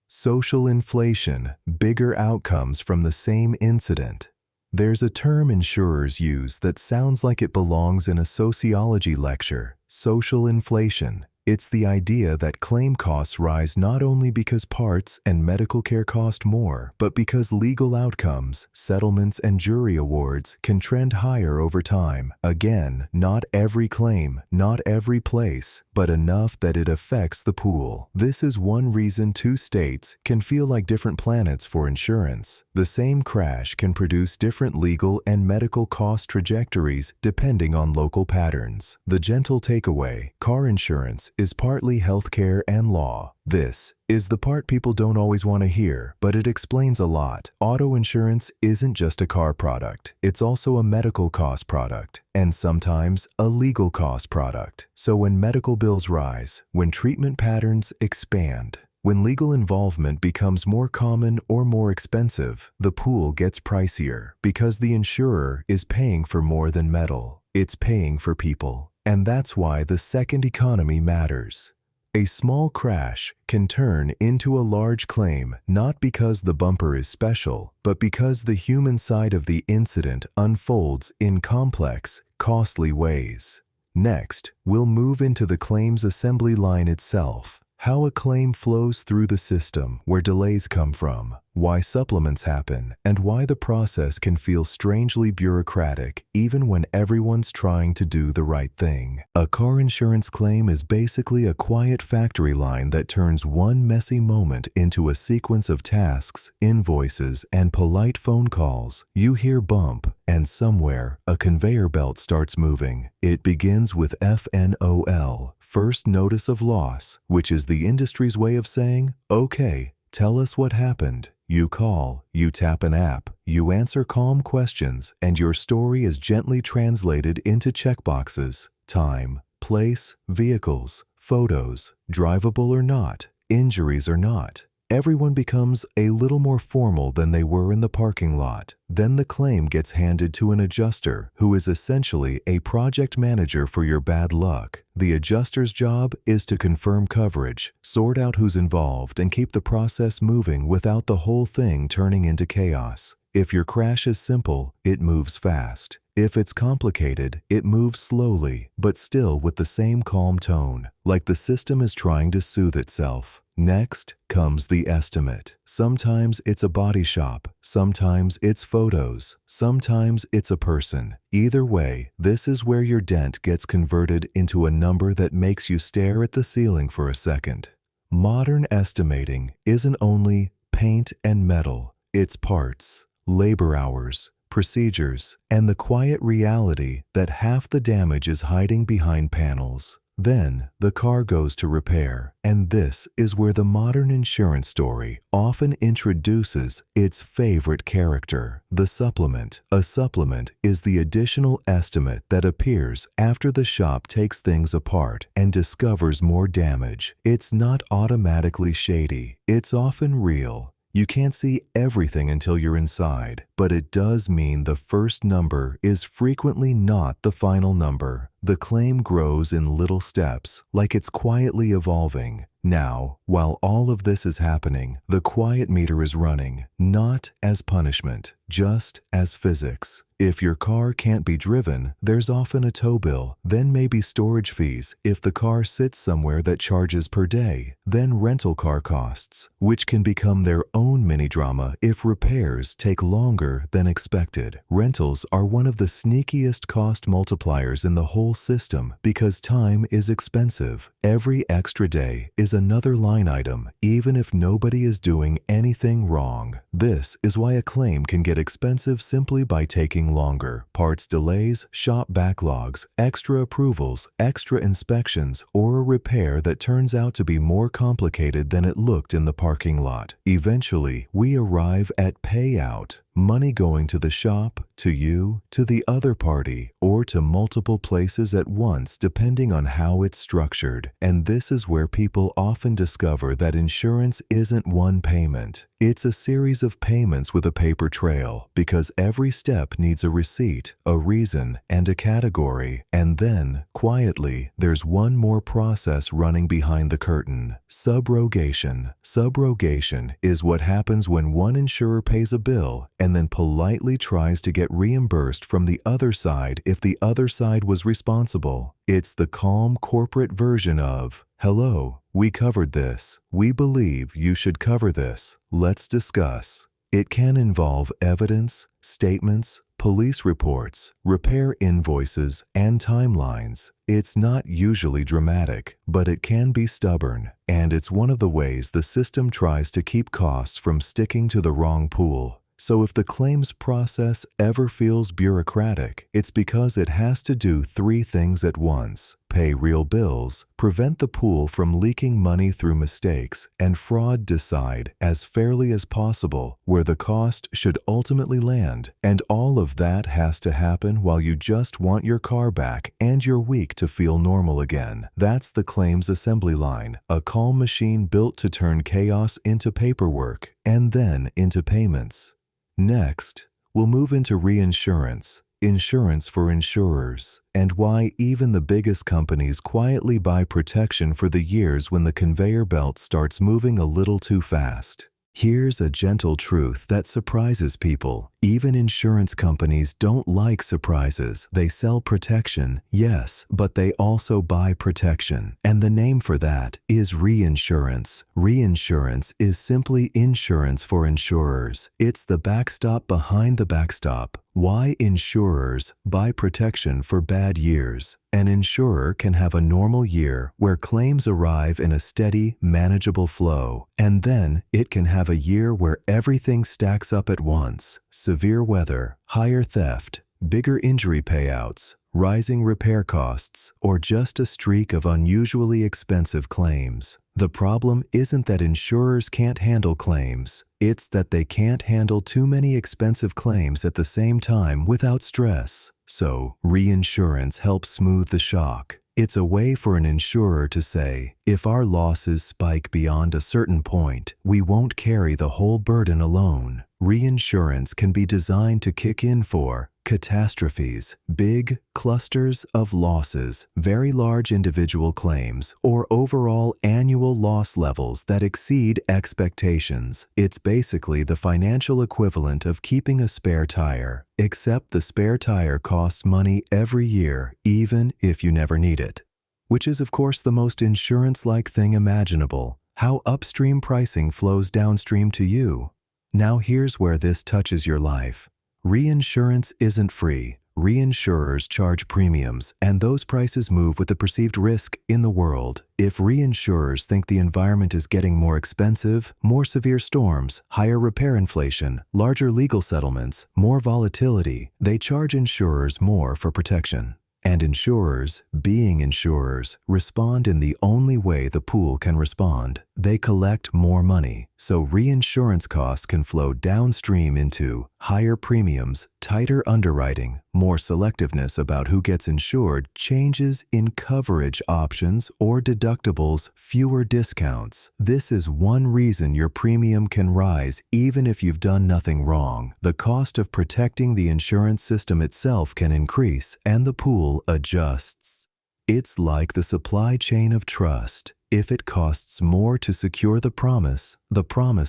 Social inflation, bigger outcomes from the same incident. There's a term insurers use that sounds like it belongs in a sociology lecture: social inflation. It's the idea that claim costs rise not only because parts and medical care cost more, but because legal outcomes, settlements, and jury awards can trend higher over time. Again, not every claim, not every place, but enough that it affects the pool. This is one reason two states can feel like different planets for insurance. The same crash can produce different legal and medical cost trajectories depending on local patterns. The gentle takeaway: car insurance is partly healthcare and law. This is the part people don't always want to hear, but it explains a lot. Auto insurance isn't just a car product. It's also a medical cost product, and sometimes a legal cost product. So when medical bills rise, when treatment patterns expand, when legal involvement becomes more common or more expensive, the pool gets pricier because the insurer is paying for more than metal. It's paying for people. And that's why the second economy matters. A small crash can turn into a large claim, not because the bumper is special, but because the human side of the incident unfolds in complex, costly ways. Next, we'll move into the claims assembly line itself. How a claim flows through the system, where delays come from, why supplements happen, and why the process can feel strangely bureaucratic even when everyone's trying to do the right thing. A car insurance claim is basically a quiet factory line that turns one messy moment into a sequence of tasks, invoices, and polite phone calls. You hear bump, and somewhere, a conveyor belt starts moving. It begins with FNOL. First notice of loss, which is the industry's way of saying, okay, tell us what happened. You call, you tap an app, you answer calm questions, and your story is gently translated into checkboxes: time, place, vehicles, photos, drivable or not, injuries or not. Everyone becomes a little more formal than they were in the parking lot. Then the claim gets handed to an adjuster who is essentially a project manager for your bad luck. The adjuster's job is to confirm coverage, sort out who's involved, and keep the process moving without the whole thing turning into chaos. If your crash is simple, it moves fast. If it's complicated, it moves slowly, but still with the same calm tone, like the system is trying to soothe itself. Next comes the estimate. Sometimes it's a body shop, sometimes it's photos, sometimes it's a person. Either way, this is where your dent gets converted into a number that makes you stare at the ceiling for a second. Modern estimating isn't only paint and metal, it's parts, labor hours, procedures, and the quiet reality that half the damage is hiding behind panels. Then the car goes to repair, and this is where the modern insurance story often introduces its favorite character, the supplement. A supplement is the additional estimate that appears after the shop takes things apart and discovers more damage. It's not automatically shady, it's often real. You can't see everything until you're inside, but it does mean the first number is frequently not the final number. The claim grows in little steps, like it's quietly evolving. Now, while all of this is happening, the quiet meter is running, not as punishment, just as physics. If your car can't be driven, there's often a tow bill, then maybe storage fees if the car sits somewhere that charges per day, then rental car costs, which can become their own mini-drama if repairs take longer than expected. Rentals are one of the sneakiest cost multipliers in the whole system because time is expensive. Every extra day is another line item, even if nobody is doing anything wrong. This is why a claim can get expensive simply by taking longer. Parts delays, shop backlogs, extra approvals, extra inspections, or a repair that turns out to be more complicated than it looked in the parking lot. Eventually, we arrive at payout. Money going to the shop, to you, to the other party, or to multiple places at once depending on how it's structured. And this is where people often discover that insurance isn't one payment. It's a series of payments with a paper trail, because every step needs a receipt, a reason, and a category. And then, quietly, there's one more process running behind the curtain: subrogation. Subrogation is what happens when one insurer pays a bill and then politely tries to get reimbursed from the other side if the other side was responsible. It's the calm corporate version of, "Hello, we covered this. We believe you should cover this. Let's discuss." It can involve evidence, statements, police reports, repair invoices, and timelines. It's not usually dramatic, but it can be stubborn, and it's one of the ways the system tries to keep costs from sticking to the wrong pool. So if the claims process ever feels bureaucratic, it's because it has to do three things at once: pay real bills, prevent the pool from leaking money through mistakes, and fraud, decide as fairly as possible where the cost should ultimately land. And all of that has to happen while you just want your car back and your week to feel normal again. That's the claims assembly line, a calm machine built to turn chaos into paperwork and then into payments. Next, we'll move into reinsurance, insurance for insurers, and why even the biggest companies quietly buy protection for the years when the conveyor belt starts moving a little too fast. Here's a gentle truth that surprises people. Even insurance companies don't like surprises. They sell protection, yes, but they also buy protection. And the name for that is reinsurance. Reinsurance is simply insurance for insurers. It's the backstop behind the backstop. Why insurers buy protection for bad years. An insurer can have a normal year where claims arrive in a steady, manageable flow, and then it can have a year where everything stacks up at once. Severe weather, higher theft, bigger injury payouts, rising repair costs, or just a streak of unusually expensive claims. The problem isn't that insurers can't handle claims. It's that they can't handle too many expensive claims at the same time without stress. So, reinsurance helps smooth the shock. It's a way for an insurer to say, if our losses spike beyond a certain point, we won't carry the whole burden alone. Reinsurance can be designed to kick in for catastrophes, big clusters of losses, very large individual claims, or overall annual loss levels that exceed expectations. It's basically the financial equivalent of keeping a spare tire, except the spare tire costs money every year, even if you never need it. Which is, of course, the most insurance-like thing imaginable, how upstream pricing flows downstream to you. Now here's where this touches your life. Reinsurance isn't free. Reinsurers charge premiums, and those prices move with the perceived risk in the world. If reinsurers think the environment is getting more expensive, more severe storms, higher repair inflation, larger legal settlements, more volatility, they charge insurers more for protection. And insurers, being insurers, respond in the only way the pool can respond. They collect more money, so reinsurance costs can flow downstream into higher premiums, tighter underwriting, more selectiveness about who gets insured, changes in coverage options or deductibles, fewer discounts. This is one reason your premium can rise even if you've done nothing wrong. The cost of protecting the insurance system itself can increase, and the pool adjusts. It's like the supply chain of trust. If it costs more to secure the promise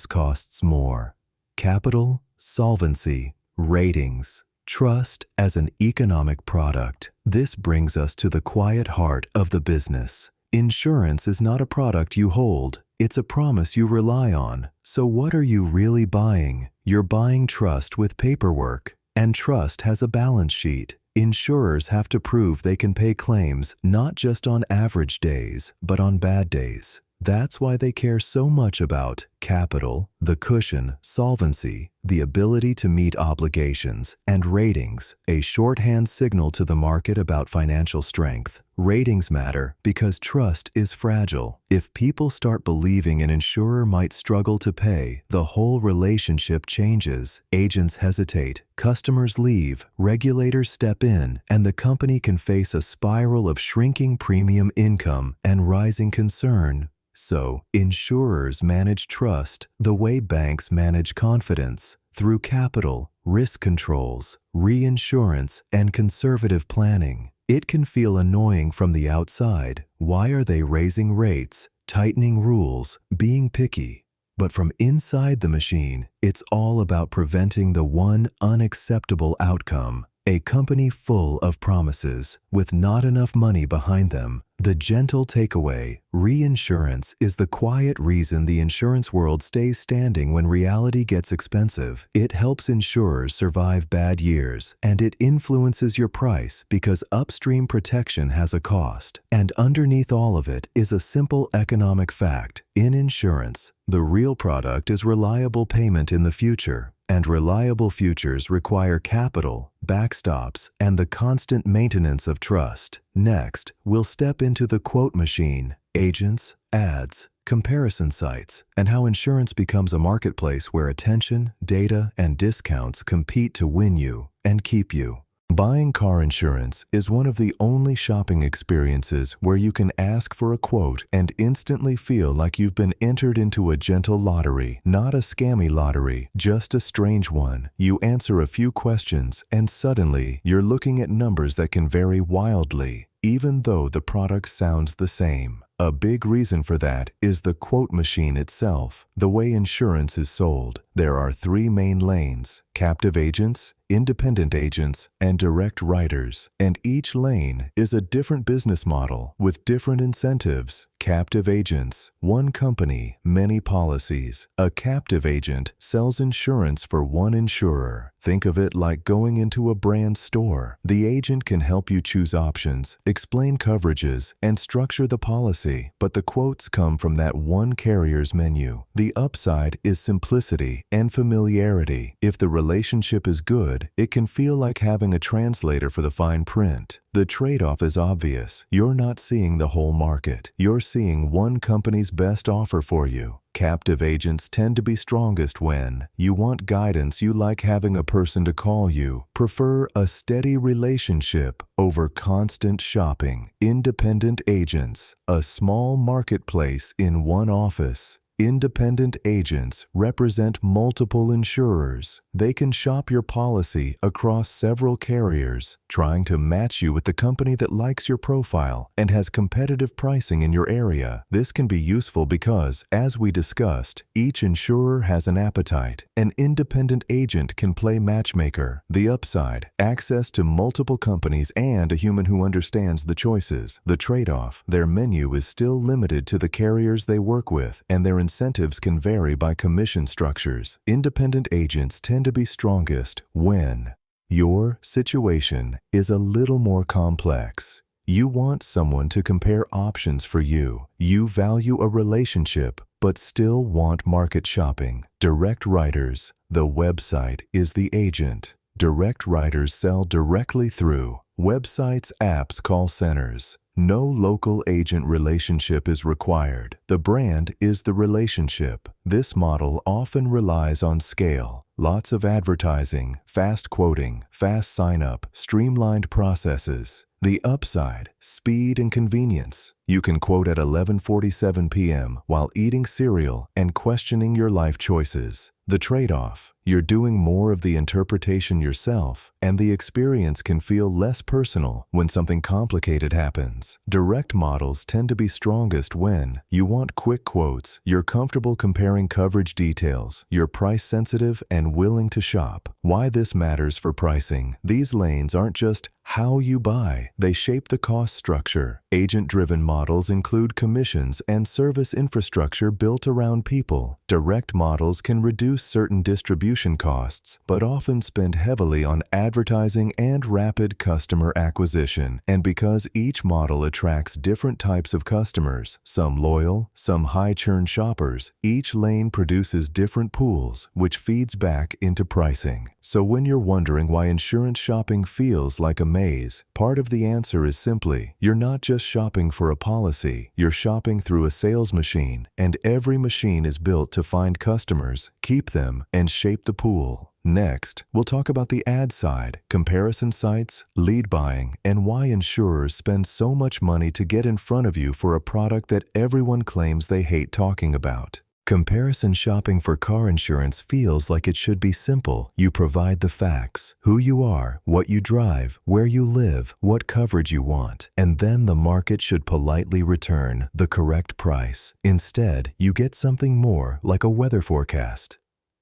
costs more. Capital, solvency, ratings, trust as an economic product. This brings us to the quiet heart of the business. Insurance is not a product you hold, it's a promise you rely on. So what are you really buying? You're buying trust with paperwork, and trust has a balance sheet. Insurers have to prove they can pay claims not just on average days, but on bad days. That's why they care so much about capital, the cushion, solvency, the ability to meet obligations, and ratings, a shorthand signal to the market about financial strength. Ratings matter because trust is fragile. If people start believing an insurer might struggle to pay, the whole relationship changes. Agents hesitate, customers leave, regulators step in, and the company can face a spiral of shrinking premium income and rising concern. So, insurers manage trust the way banks manage confidence, through capital, risk controls, reinsurance, and conservative planning. It can feel annoying from the outside. Why are they raising rates, tightening rules, being picky? But from inside the machine, it's all about preventing the one unacceptable outcome. A company full of promises, with not enough money behind them. The gentle takeaway: reinsurance is the quiet reason the insurance world stays standing when reality gets expensive. It helps insurers survive bad years, and it influences your price because upstream protection has a cost. And underneath all of it is a simple economic fact. In insurance, the real product is reliable payment in the future. And reliable futures require capital, backstops, and the constant maintenance of trust. Next, we'll step into the quote machine, agents, ads, comparison sites, and how insurance becomes a marketplace where attention, data, and discounts compete to win you and keep you. Buying car insurance is one of the only shopping experiences where you can ask for a quote and instantly feel like you've been entered into a gentle lottery, not a scammy lottery, just a strange one. You answer a few questions and suddenly you're looking at numbers that can vary wildly, even though the product sounds the same. A big reason for that is the quote machine itself, the way insurance is sold. There are three main lanes: captive agents, independent agents, and direct writers. And each lane is a different business model with different incentives. Captive agents, one company, many policies. A captive agent sells insurance for one insurer. Think of it like going into a brand store. The agent can help you choose options, explain coverages, and structure the policy, but the quotes come from that one carrier's menu. The upside is simplicity and familiarity. If the relationship is good, it can feel like having a translator for the fine print. The trade-off is obvious. You're not seeing the whole market. You're seeing one company's best offer for you. Captive agents tend to be strongest when you want guidance, you like having a person to call you, prefer a steady relationship over constant shopping. Independent agents, a small marketplace in one office. Independent agents represent multiple insurers. They can shop your policy across several carriers, trying to match you with the company that likes your profile and has competitive pricing in your area. This can be useful because, as we discussed, each insurer has an appetite. An independent agent can play matchmaker. The upside, access to multiple companies and a human who understands the choices. The trade-off, their menu is still limited to the carriers they work with, and their incentives can vary by commission structures. Independent agents tend to be strongest when your situation is a little more complex. You want someone to compare options for you. You value a relationship, but still want market shopping. Direct writers. The website is the agent. Direct writers sell directly through websites, apps, call centers. No local agent relationship is required. The brand is the relationship. This model often relies on scale. Lots of advertising, fast quoting, fast sign-up, streamlined processes. The upside, speed and convenience. You can quote at 11:47 p.m. while eating cereal and questioning your life choices. The trade-off, you're doing more of the interpretation yourself, and the experience can feel less personal when something complicated happens. Direct models tend to be strongest when you want quick quotes, you're comfortable comparing coverage details, you're price-sensitive and willing to shop. Why this matters for pricing. These lanes aren't just how you buy, they shape the cost structure. Agent-driven models include commissions and service infrastructure built around people. Direct models can reduce certain distribution costs, but often spend heavily on advertising and rapid customer acquisition. And because each model attracts different types of customers, some loyal, some high-churn shoppers, each lane produces different pools, which feeds back into pricing. So when you're wondering why insurance shopping feels like a maze, part of the answer is simply, you're not just shopping for a policy, you're shopping through a sales machine, and every machine is built to find customers, keep them, and shape the pool. Next, we'll talk about the ad side, comparison sites, lead buying, and why insurers spend so much money to get in front of you for a product that everyone claims they hate talking about. Comparison shopping for car insurance feels like it should be simple. You provide the facts, who you are, what you drive, where you live, what coverage you want, and then the market should politely return the correct price. Instead, you get something more like a weather forecast.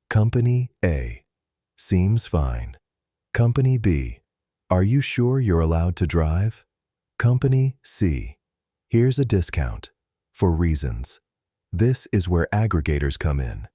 Company A. Seems fine. Company B. Are you sure you're allowed to drive? Company C. Here's a discount. For reasons. This is where aggregators come in.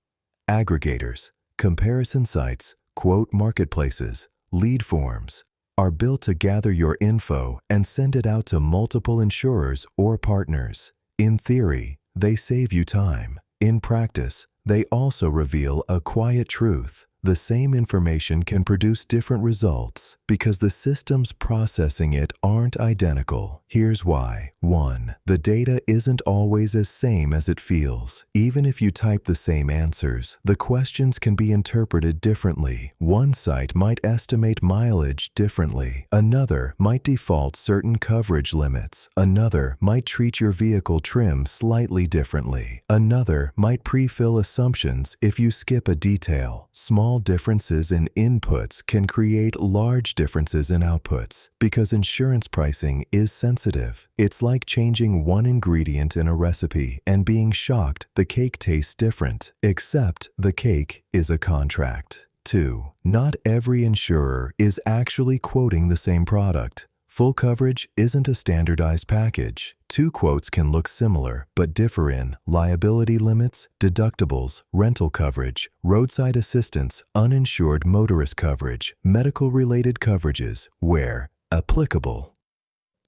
Aggregators, comparison sites, quote marketplaces, lead forms, are built to gather your info and send it out to multiple insurers or partners. In theory, they save you time. In practice, they also reveal a quiet truth. The same information can produce different results because the systems processing it aren't identical. Here's why. 1. The data isn't always as same as it feels. Even if you type the same answers, the questions can be interpreted differently. One site might estimate mileage differently. Another might default certain coverage limits. Another might treat your vehicle trim slightly differently. Another might pre-fill assumptions if you skip a detail. Small differences in inputs can create large differences in outputs because insurance pricing is sensitive. It's like changing one ingredient in a recipe and being shocked the cake tastes different, except the cake is a contract. 2. Not every insurer is actually quoting the same product. Full coverage isn't a standardized package. Two quotes can look similar, but differ in liability limits, deductibles, rental coverage, roadside assistance, uninsured motorist coverage, medical-related coverages, where applicable.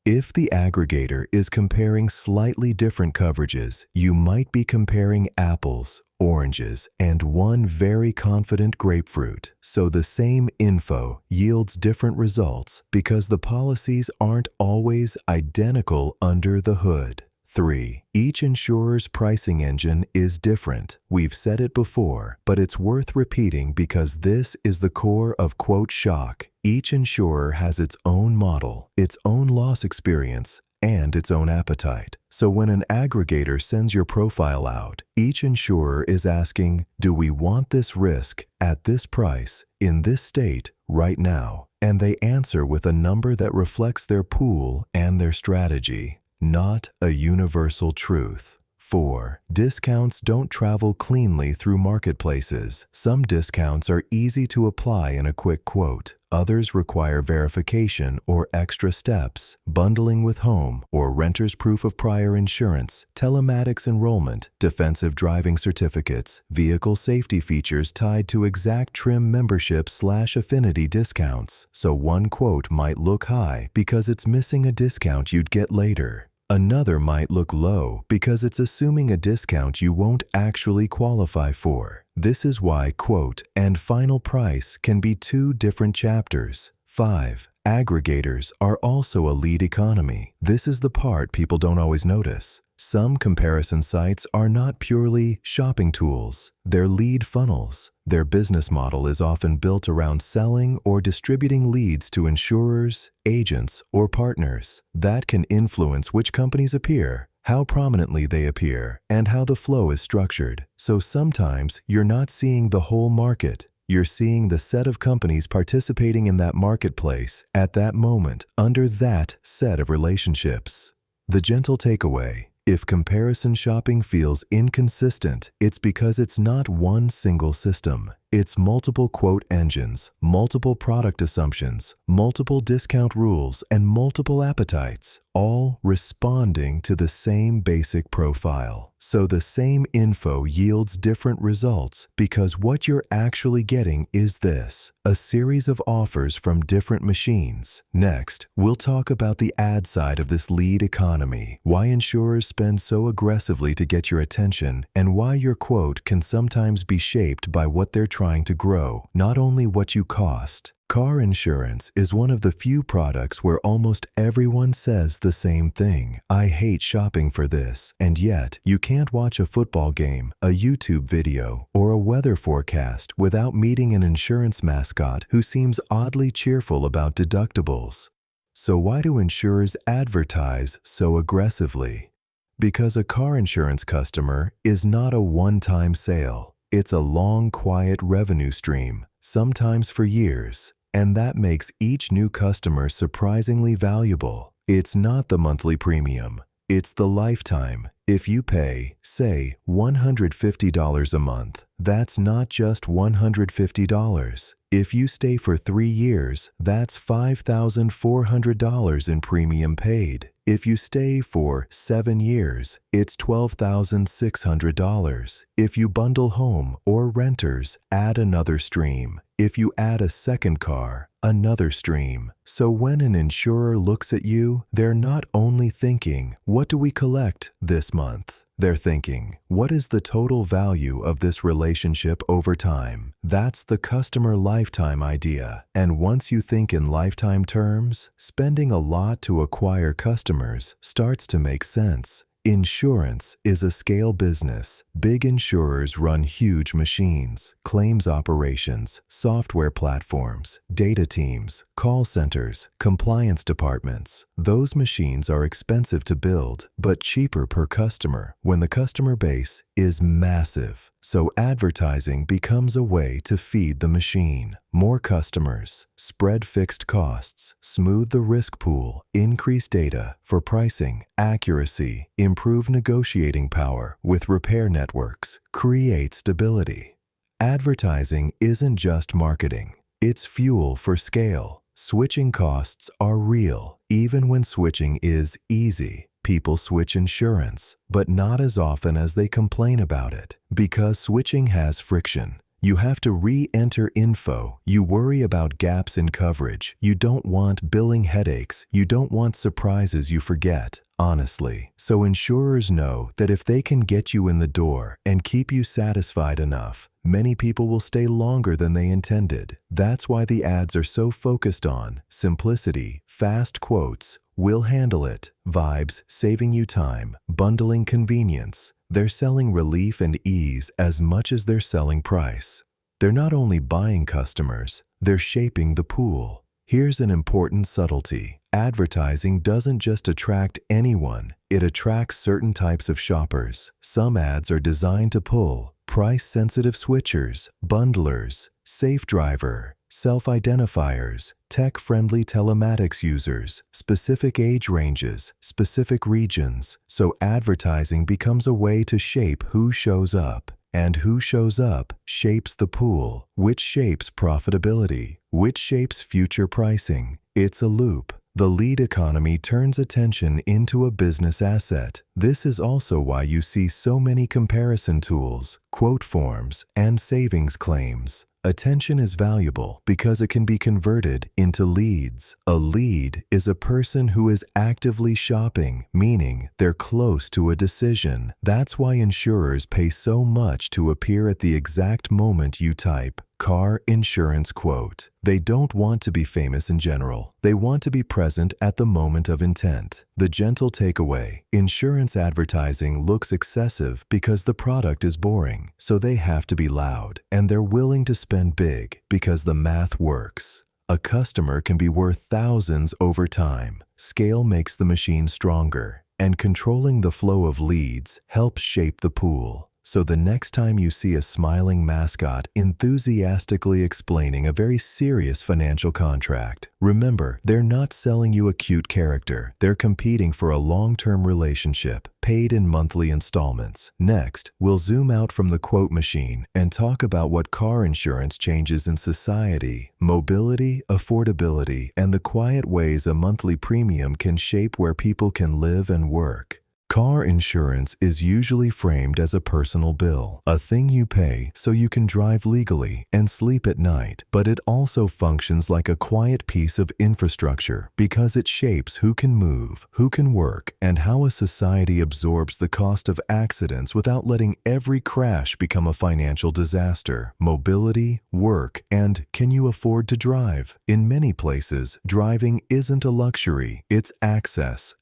If the aggregator is comparing slightly different coverages, you might be comparing apples, oranges, and one very confident grapefruit. So the same info yields different results because the policies aren't always identical under the hood. 3. Each insurer's pricing engine is different. We've said it before, but it's worth repeating because this is the core of quote shock. Each insurer has its own model, its own loss experience, and its own appetite. So when an aggregator sends your profile out, each insurer is asking, do we want this risk at this price, in this state, right now? And they answer with a number that reflects their pool and their strategy, not a universal truth. 4. Discounts don't travel cleanly through marketplaces. Some discounts are easy to apply in a quick quote. Others require verification or extra steps, bundling with home or renter's proof of prior insurance, telematics enrollment, defensive driving certificates, vehicle safety features tied to exact trim membership/affinity discounts. So one quote might look high because it's missing a discount you'd get later. Another might look low because it's assuming a discount you won't actually qualify for. This is why quote and final price can be two different chapters. 5. Aggregators are also a lead economy. This is the part people don't always notice. Some comparison sites are not purely shopping tools. They're lead funnels. Their business model is often built around selling or distributing leads to insurers, agents, or partners. That can influence which companies appear, how prominently they appear, and how the flow is structured. So sometimes you're not seeing the whole market. You're seeing the set of companies participating in that marketplace at that moment under that set of relationships. The gentle takeaway: if comparison shopping feels inconsistent, it's because it's not one single system. It's multiple quote engines, multiple product assumptions, multiple discount rules, and multiple appetites, all responding to the same basic profile. So the same info yields different results because what you're actually getting is this: a series of offers from different machines. Next, we'll talk about the ad side of this lead economy, why insurers spend so aggressively to get your attention, and why your quote can sometimes be shaped by what they're trying to grow, not only what you cost. Car insurance is one of the few products where almost everyone says the same thing: I hate shopping for this. And yet, you can't watch a football game, a YouTube video, or a weather forecast without meeting an insurance mascot who seems oddly cheerful about deductibles. So why do insurers advertise so aggressively? Because a car insurance customer is not a one-time sale. It's a long, quiet revenue stream, sometimes for years, and that makes each new customer surprisingly valuable. It's not the monthly premium, it's the lifetime. If you pay, say, $150 a month, that's not just $150. If you stay for 3 years, that's $5,400 in premium paid. If you stay for 7 years, it's $12,600. If you bundle home or renters, add another stream. If you add a second car, another stream. So when an insurer looks at you, they're not only thinking, what do we collect this month? They're thinking, what is the total value of this relationship over time? That's the customer lifetime idea. And once you think in lifetime terms, spending a lot to acquire customers starts to make sense. Insurance is a scale business. Big insurers run huge machines, claims operations, software platforms, data teams, call centers, compliance departments. Those machines are expensive to build, but cheaper per customer when the customer base is massive. So advertising becomes a way to feed the machine. More customers, spread fixed costs, smooth the risk pool, increase data for pricing, accuracy, improve negotiating power with repair networks, create stability. Advertising isn't just marketing, it's fuel for scale. Switching costs are real, even when switching is easy. People switch insurance, but not as often as they complain about it, because switching has friction. You have to re-enter info. You worry about gaps in coverage. You don't want billing headaches. You don't want surprises you forget. Honestly. So insurers know that if they can get you in the door and keep you satisfied enough, many people will stay longer than they intended. That's why the ads are so focused on simplicity, fast quotes, "We'll handle it," vibes, saving you time, bundling convenience. They're selling relief and ease as much as they're selling price. They're not only buying customers, they're shaping the pool. Here's an important subtlety. Advertising doesn't just attract anyone, it attracts certain types of shoppers. Some ads are designed to pull price-sensitive switchers, bundlers, safe driver, self-identifiers, tech-friendly telematics users, specific age ranges, specific regions. So advertising becomes a way to shape who shows up. And who shows up shapes the pool, which shapes profitability, which shapes future pricing. It's a loop. The lead economy turns attention into a business asset. This is also why you see so many comparison tools, quote forms, and savings claims. Attention is valuable because it can be converted into leads. A lead is a person who is actively shopping, meaning they're close to a decision. That's why insurers pay so much to appear at the exact moment you type car insurance quote. They don't want to be famous in general. They want to be present at the moment of intent. The gentle takeaway: insurance advertising looks excessive because the product is boring, so they have to be loud, and they're willing to spend big because the math works. A customer can be worth thousands over time. Scale makes the machine stronger, and controlling the flow of leads helps shape the pool. So the next time you see a smiling mascot enthusiastically explaining a very serious financial contract, remember, they're not selling you a cute character. They're competing for a long-term relationship, paid in monthly installments. Next, we'll zoom out from the quote machine and talk about what car insurance changes in society, mobility, affordability, and the quiet ways a monthly premium can shape where people can live and work. Car insurance is usually framed as a personal bill, a thing you pay so you can drive legally and sleep at night, but it also functions like a quiet piece of infrastructure because it shapes who can move, who can work, and how a society absorbs the cost of accidents without letting every crash become a financial disaster. Mobility, work, and can you afford to drive? In many places, driving isn't a luxury, it's access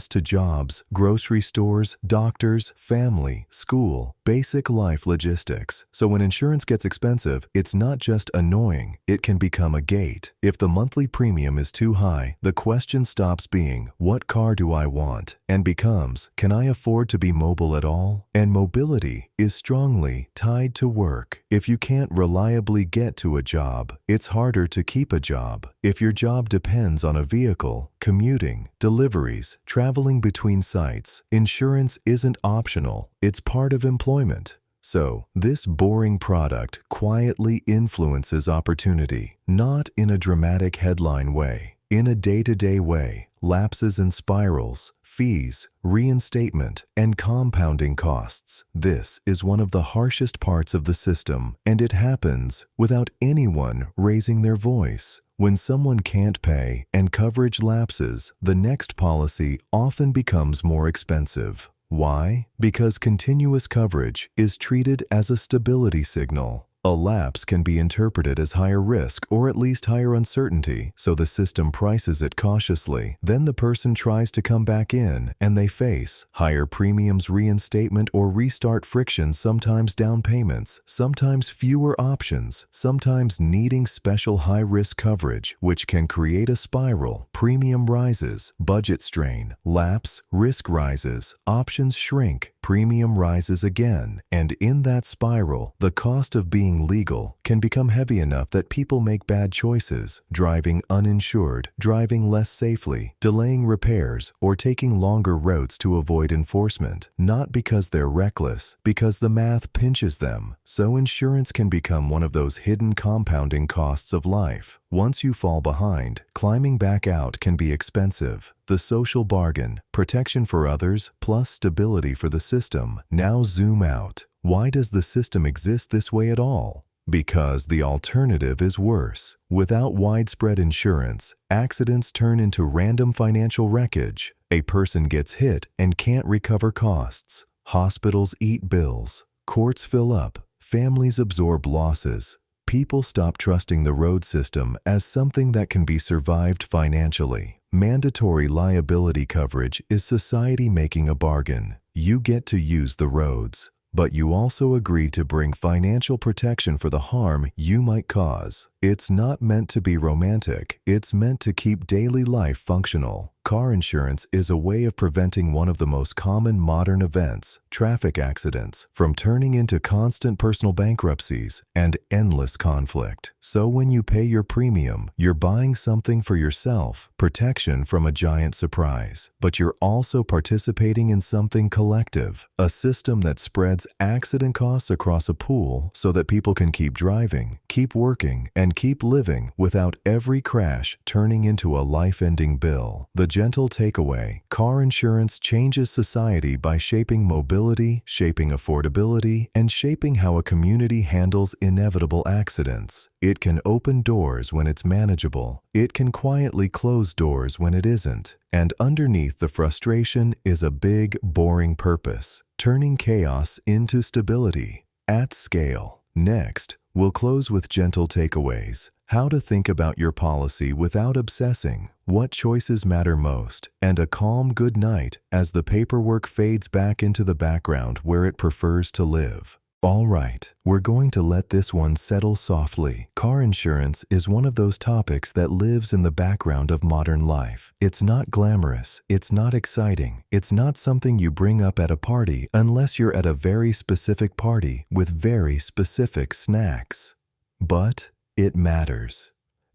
to jobs, grocery stores, doctors, family, school, basic life logistics. So when insurance gets expensive, it's not just annoying, it can become a gate. If the monthly premium is too high, the question stops being, what car do I want? And becomes, can I afford to be mobile at all? And mobility is strongly tied to work. If you can't reliably get to a job, it's harder to keep a job. If your job depends on a vehicle, commuting, deliveries, traveling between sites, insurance isn't optional, it's part of employment. So, this boring product quietly influences opportunity, not in a dramatic headline way, in a day-to-day way. Lapses and spirals, fees, reinstatement, and compounding costs. This is one of the harshest parts of the system, and it happens without anyone raising their voice. When someone can't pay and coverage lapses, the next policy often becomes more expensive. Why? Because continuous coverage is treated as a stability signal. A lapse can be interpreted as higher risk or at least higher uncertainty, so the system prices it cautiously. Then the person tries to come back in, and they face higher premiums, reinstatement or restart friction, sometimes down payments, sometimes fewer options, sometimes needing special high-risk coverage, which can create a spiral. Premium rises, budget strain, lapse, risk rises, options shrink, premium rises again, and in that spiral, the cost of being legal can become heavy enough that people make bad choices, driving uninsured, driving less safely, delaying repairs, or taking longer routes to avoid enforcement, not because they're reckless, because the math pinches them. So insurance can become one of those hidden compounding costs of life. Once you fall behind, climbing back out can be expensive. The social bargain, protection for others, plus stability for the system. Now zoom out. Why does the system exist this way at all? Because the alternative is worse. Without widespread insurance, accidents turn into random financial wreckage. A person gets hit and can't recover costs. Hospitals eat bills. Courts fill up. Families absorb losses. People stop trusting the road system as something that can be survived financially. Mandatory liability coverage is society making a bargain. You get to use the roads, but you also agree to bring financial protection for the harm you might cause. It's not meant to be romantic. It's meant to keep daily life functional. Car insurance is a way of preventing one of the most common modern events, traffic accidents, from turning into constant personal bankruptcies and endless conflict. So when you pay your premium, you're buying something for yourself, protection from a giant surprise. But you're also participating in something collective, a system that spreads accident costs across a pool so that people can keep driving, keep working, and keep living without every crash turning into a life-ending bill. The gentle takeaway: car insurance changes society by shaping mobility, shaping affordability, and shaping how a community handles inevitable accidents. It can open doors when it's manageable. It can quietly close doors when it isn't. And underneath the frustration is a big, boring purpose: turning chaos into stability at scale. Next, we'll close with gentle takeaways: how to think about your policy without obsessing, what choices matter most, and a calm good night as the paperwork fades back into the background where it prefers to live. All right, we're going to let this one settle softly. Car insurance is one of those topics that lives in the background of modern life. It's not glamorous, it's not exciting, it's not something you bring up at a party unless you're at a very specific party with very specific snacks. But it matters,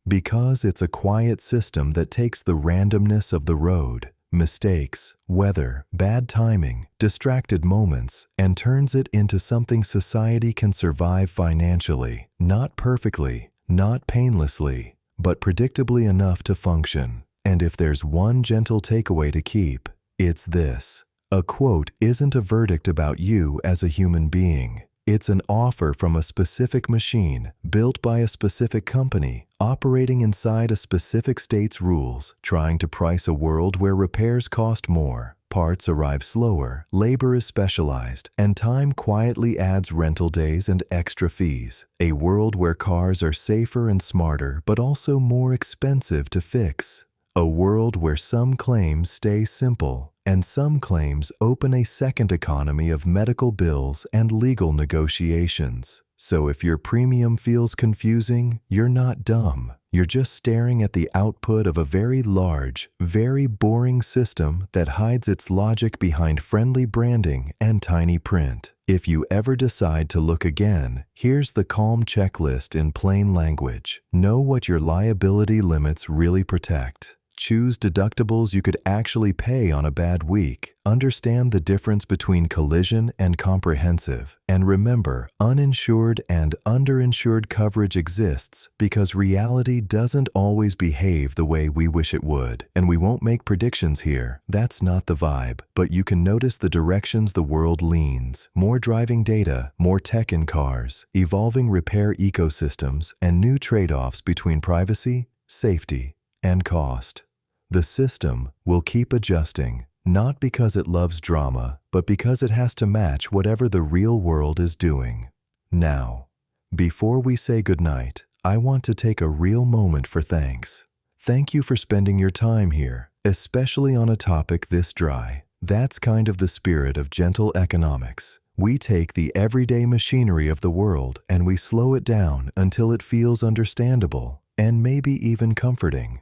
because it's a quiet system that takes the randomness of the road, mistakes, weather, bad timing, distracted moments, and turns it into something society can survive financially. Not perfectly, not painlessly, but predictably enough to function. And if there's one gentle takeaway to keep, it's this: a quote isn't a verdict about you as a human being. It's an offer from a specific machine, built by a specific company, operating inside a specific state's rules, trying to price a world where repairs cost more, parts arrive slower, labor is specialized, and time quietly adds rental days and extra fees. A world where cars are safer and smarter, but also more expensive to fix. A world where some claims stay simple, and some claims open a second economy of medical bills and legal negotiations. So if your premium feels confusing, you're not dumb. You're just staring at the output of a very large, very boring system that hides its logic behind friendly branding and tiny print. If you ever decide to look again, here's the calm checklist in plain language. Know what your liability limits really protect. Choose deductibles you could actually pay on a bad week. Understand the difference between collision and comprehensive. And remember, uninsured and underinsured coverage exists because reality doesn't always behave the way we wish it would. And we won't make predictions here. That's not the vibe. But you can notice the directions the world leans. More driving data, more tech in cars, evolving repair ecosystems, and new trade-offs between privacy, safety, and cost. The system will keep adjusting, not because it loves drama, but because it has to match whatever the real world is doing. Now, before we say goodnight, I want to take a real moment for thanks. Thank you for spending your time here, especially on a topic this dry. That's kind of the spirit of gentle economics. We take the everyday machinery of the world and we slow it down until it feels understandable and maybe even comforting.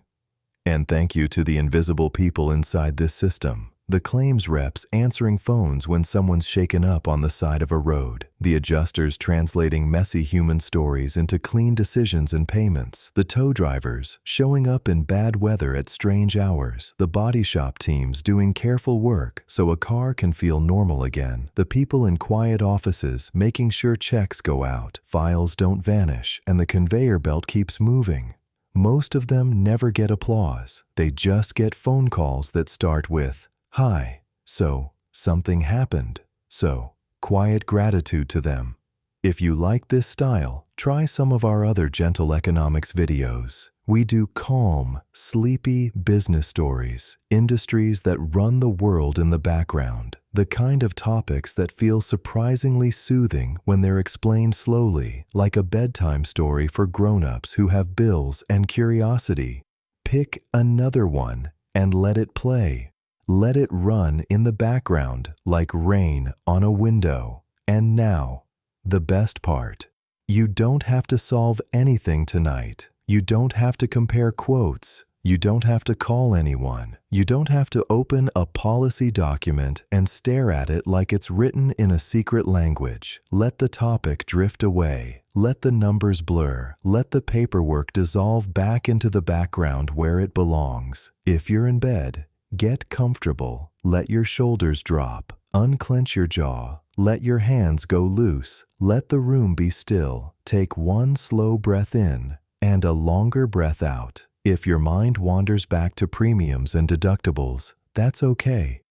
And thank you to the invisible people inside this system. The claims reps answering phones when someone's shaken up on the side of a road. The adjusters translating messy human stories into clean decisions and payments. The tow drivers showing up in bad weather at strange hours. The body shop teams doing careful work so a car can feel normal again. The people in quiet offices making sure checks go out, files don't vanish, and the conveyor belt keeps moving. Most of them never get applause. They just get phone calls that start with, "Hi, so, something happened." So, quiet gratitude to them. If you like this style, try some of our other gentle economics videos. We do calm, sleepy business stories, industries that run the world in the background, the kind of topics that feel surprisingly soothing when they're explained slowly, like a bedtime story for grown-ups who have bills and curiosity. Pick another one and let it play. Let it run in the background like rain on a window. And now, the best part. You don't have to solve anything tonight. You don't have to compare quotes. You don't have to call anyone. You don't have to open a policy document and stare at it like it's written in a secret language. Let the topic drift away. Let the numbers blur. Let the paperwork dissolve back into the background where it belongs. If you're in bed, get comfortable. Let your shoulders drop. Unclench your jaw. Let your hands go loose. Let the room be still. Take one slow breath in and a longer breath out. If your mind wanders back to premiums and deductibles, that's okay.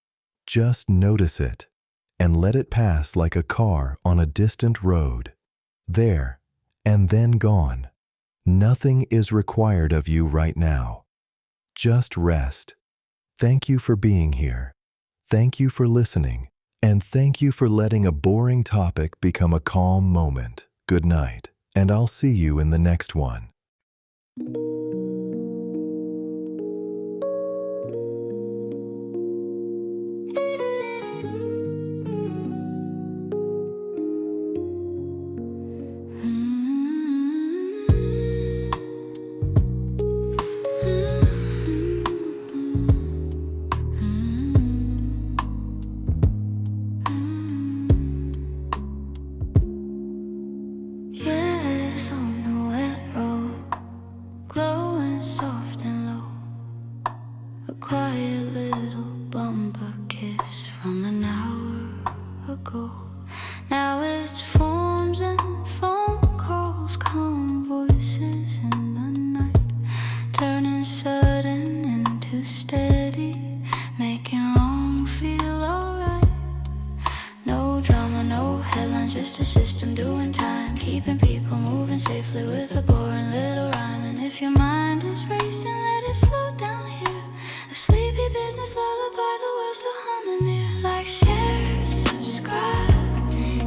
Just notice it and let it pass like a car on a distant road. There, and then gone. Nothing is required of you right now. Just rest. Thank you for being here. Thank you for listening. And thank you for letting a boring topic become a calm moment. Good night, and I'll see you in the next one. Yes, on the wet road, glowing soft and low, a quiet little bumper kiss from an hour ago. Now it's forms and phone calls, calm voices in the night, turning sudden into steady, making wrong feel alright. No drama, no headlines, just a system doing time, keeping people moving safely with a boring little rhyme. And if your mind is racing, let it slow down here. A sleepy business lullaby, the world's still humming near. Like, share, subscribe,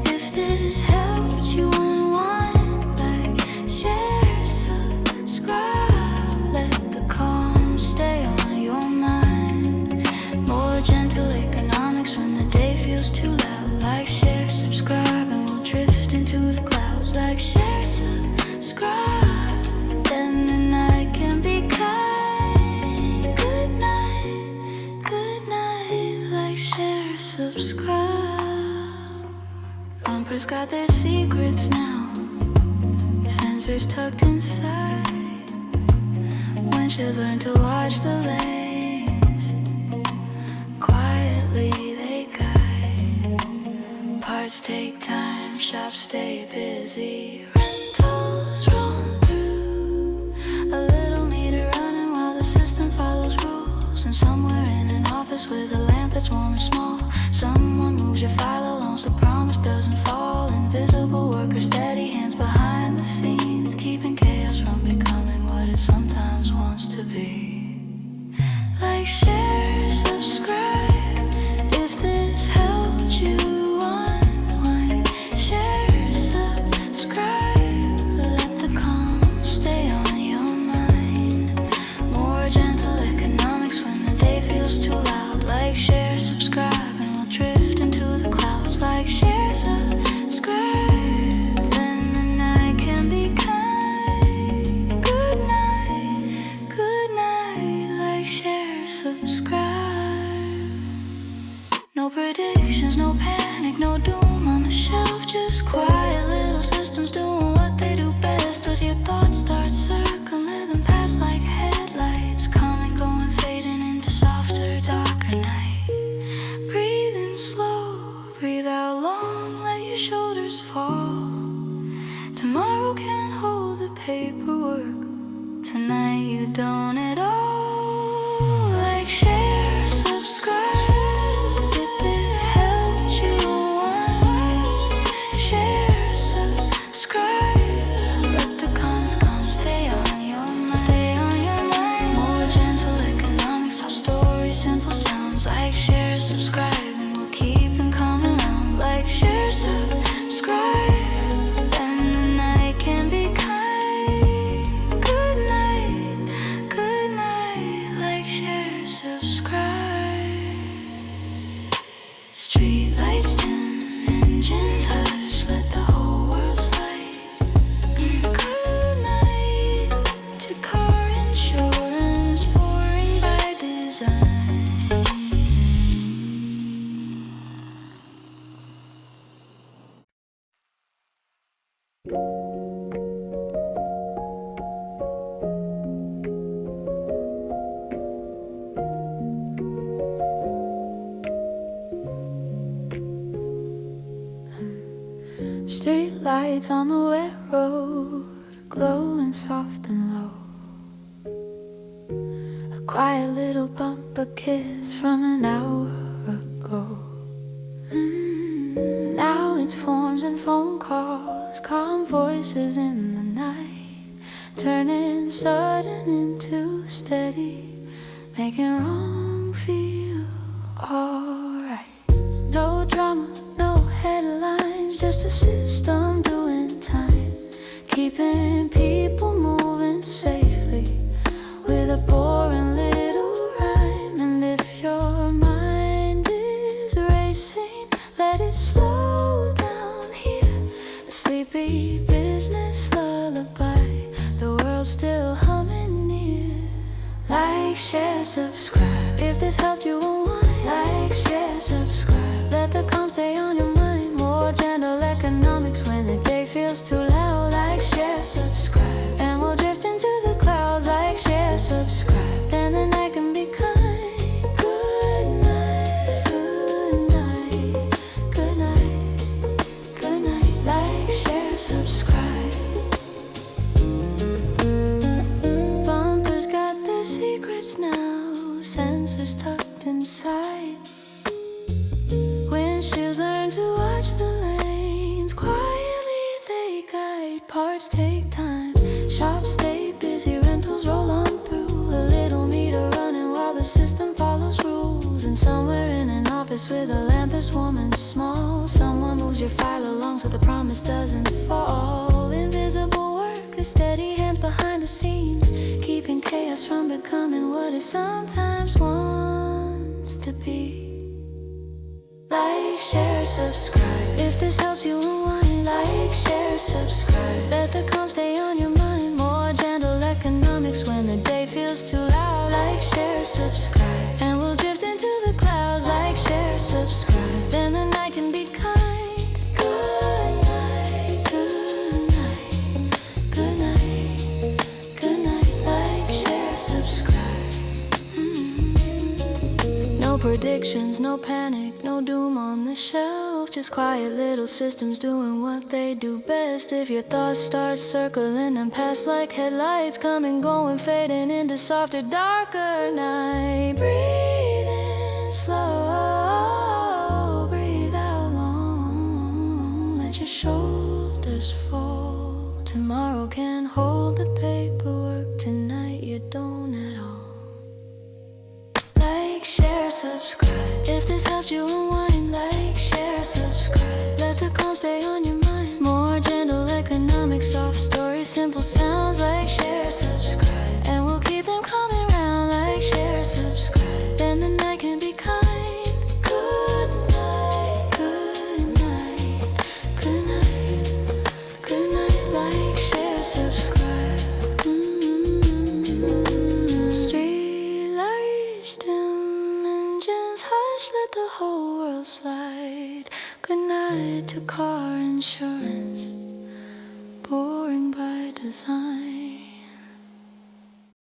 if this helped you unwind. Like, share, subscribe, let the calm stay on your mind. More gentle economics when the day feels too loud. Like, share, subscribe, and we'll drift into the clouds. Like, share, subscribe, then the night can be kind. Good night, like, share, subscribe. Bumpers got their secrets now, sensors tucked inside. Windshield learn to watch the lanes, quietly they guide. Parts take time, shops stay busy. Rentals roll through, a little meter running while the system follows rules. And somewhere in an office with a lamp that's warm and small, someone moves your file along so the promise doesn't fall. Invisible workers, steady hands behind the scenes, keeping chaos from becoming what it sometimes wants to be. Like, share, subscribe, if this helped you unwind. Share, subscribe, let the calm stay on your mind. More gentle economics when the day feels too loud. Like, share, subscribe, and we'll drift into the clouds. Like, share, subscribe, then the night can be kind. Good night, like, share, subscribe. No predictions, no panic, no doom on the shelf. Just quiet little systems doing what they do best. With your thoughts start circling them past like headlights, coming, going, fading into softer, darker night. Breathe in slow, breathe out long, let your shoulders fall. Tomorrow can hold the paperwork, tonight you don't at all. Like, share, share, subscribe. Street lights dim, engines hush, let the whole world slide. Good night to car insurance, boring by design. Street lights on the wet road, glowing soft and low. A quiet little bumper kiss from an hour ago. Now it's forms and phone calls, calm voices in the night, turning sudden into steady, making wrong feel alright. No drama, no headlines, just a system doing time, keeping people moving safely with a boring little rhyme. And if your mind is racing, let it slow down here, a sleepy business lullaby, the world's still humming near. Like, share, subscribe, if this helped you unwind. Like, share, subscribe, let the calm stay on your mind. More gentle economics when the day feels too loud. Like, share, subscribe, and we'll drift into the clouds. Like, share, subscribe, then the night can be kind. Good night, good night, good night, good night. Like, share, subscribe. Bumpers got their secrets now, sensors tucked inside. Windshields learn to watch the lanes, quietly they guide. Parts take time, shops stay busy, rentals roll on through. A little meter running while the system follows rules. And somewhere in an office with a lamp that's warm and small, someone moves your file along so the promise doesn't fall. Invisible workers, steady hands behind the scenes, keeping chaos from becoming what it sometimes wants to be. Like, share, subscribe, if this helps you unwind. Like, share, subscribe, let the calm stay on your mind. More gentle economics when the day feels too loud. Like, share, subscribe, and we'll drift into the clouds. Like, share, subscribe, then the night can be kind. Good night, good night, good night, good night. Like, share, subscribe. No predictions, no panic, no doom on the shelf, just quiet little systems doing what they do best. If your thoughts start circling and pass like headlights, coming, going, fading into softer, darker night. Breathe in slow, breathe out long, let your shoulders fall. Tomorrow can hold the paperwork, tonight you don't at all. Like, share, subscribe, if this helped you unwind. Like, share, subscribe, let the calm stay on your mind. More gentle economics, soft stories, simple sounds. Like, share, subscribe, and we'll keep them coming round. Like, share, subscribe, then the night can be kind. Good night, good night, good night, good night. Like, share, subscribe. Street lights dim, engines hush, let the whole world slide. Good night to car insurance, boring by design.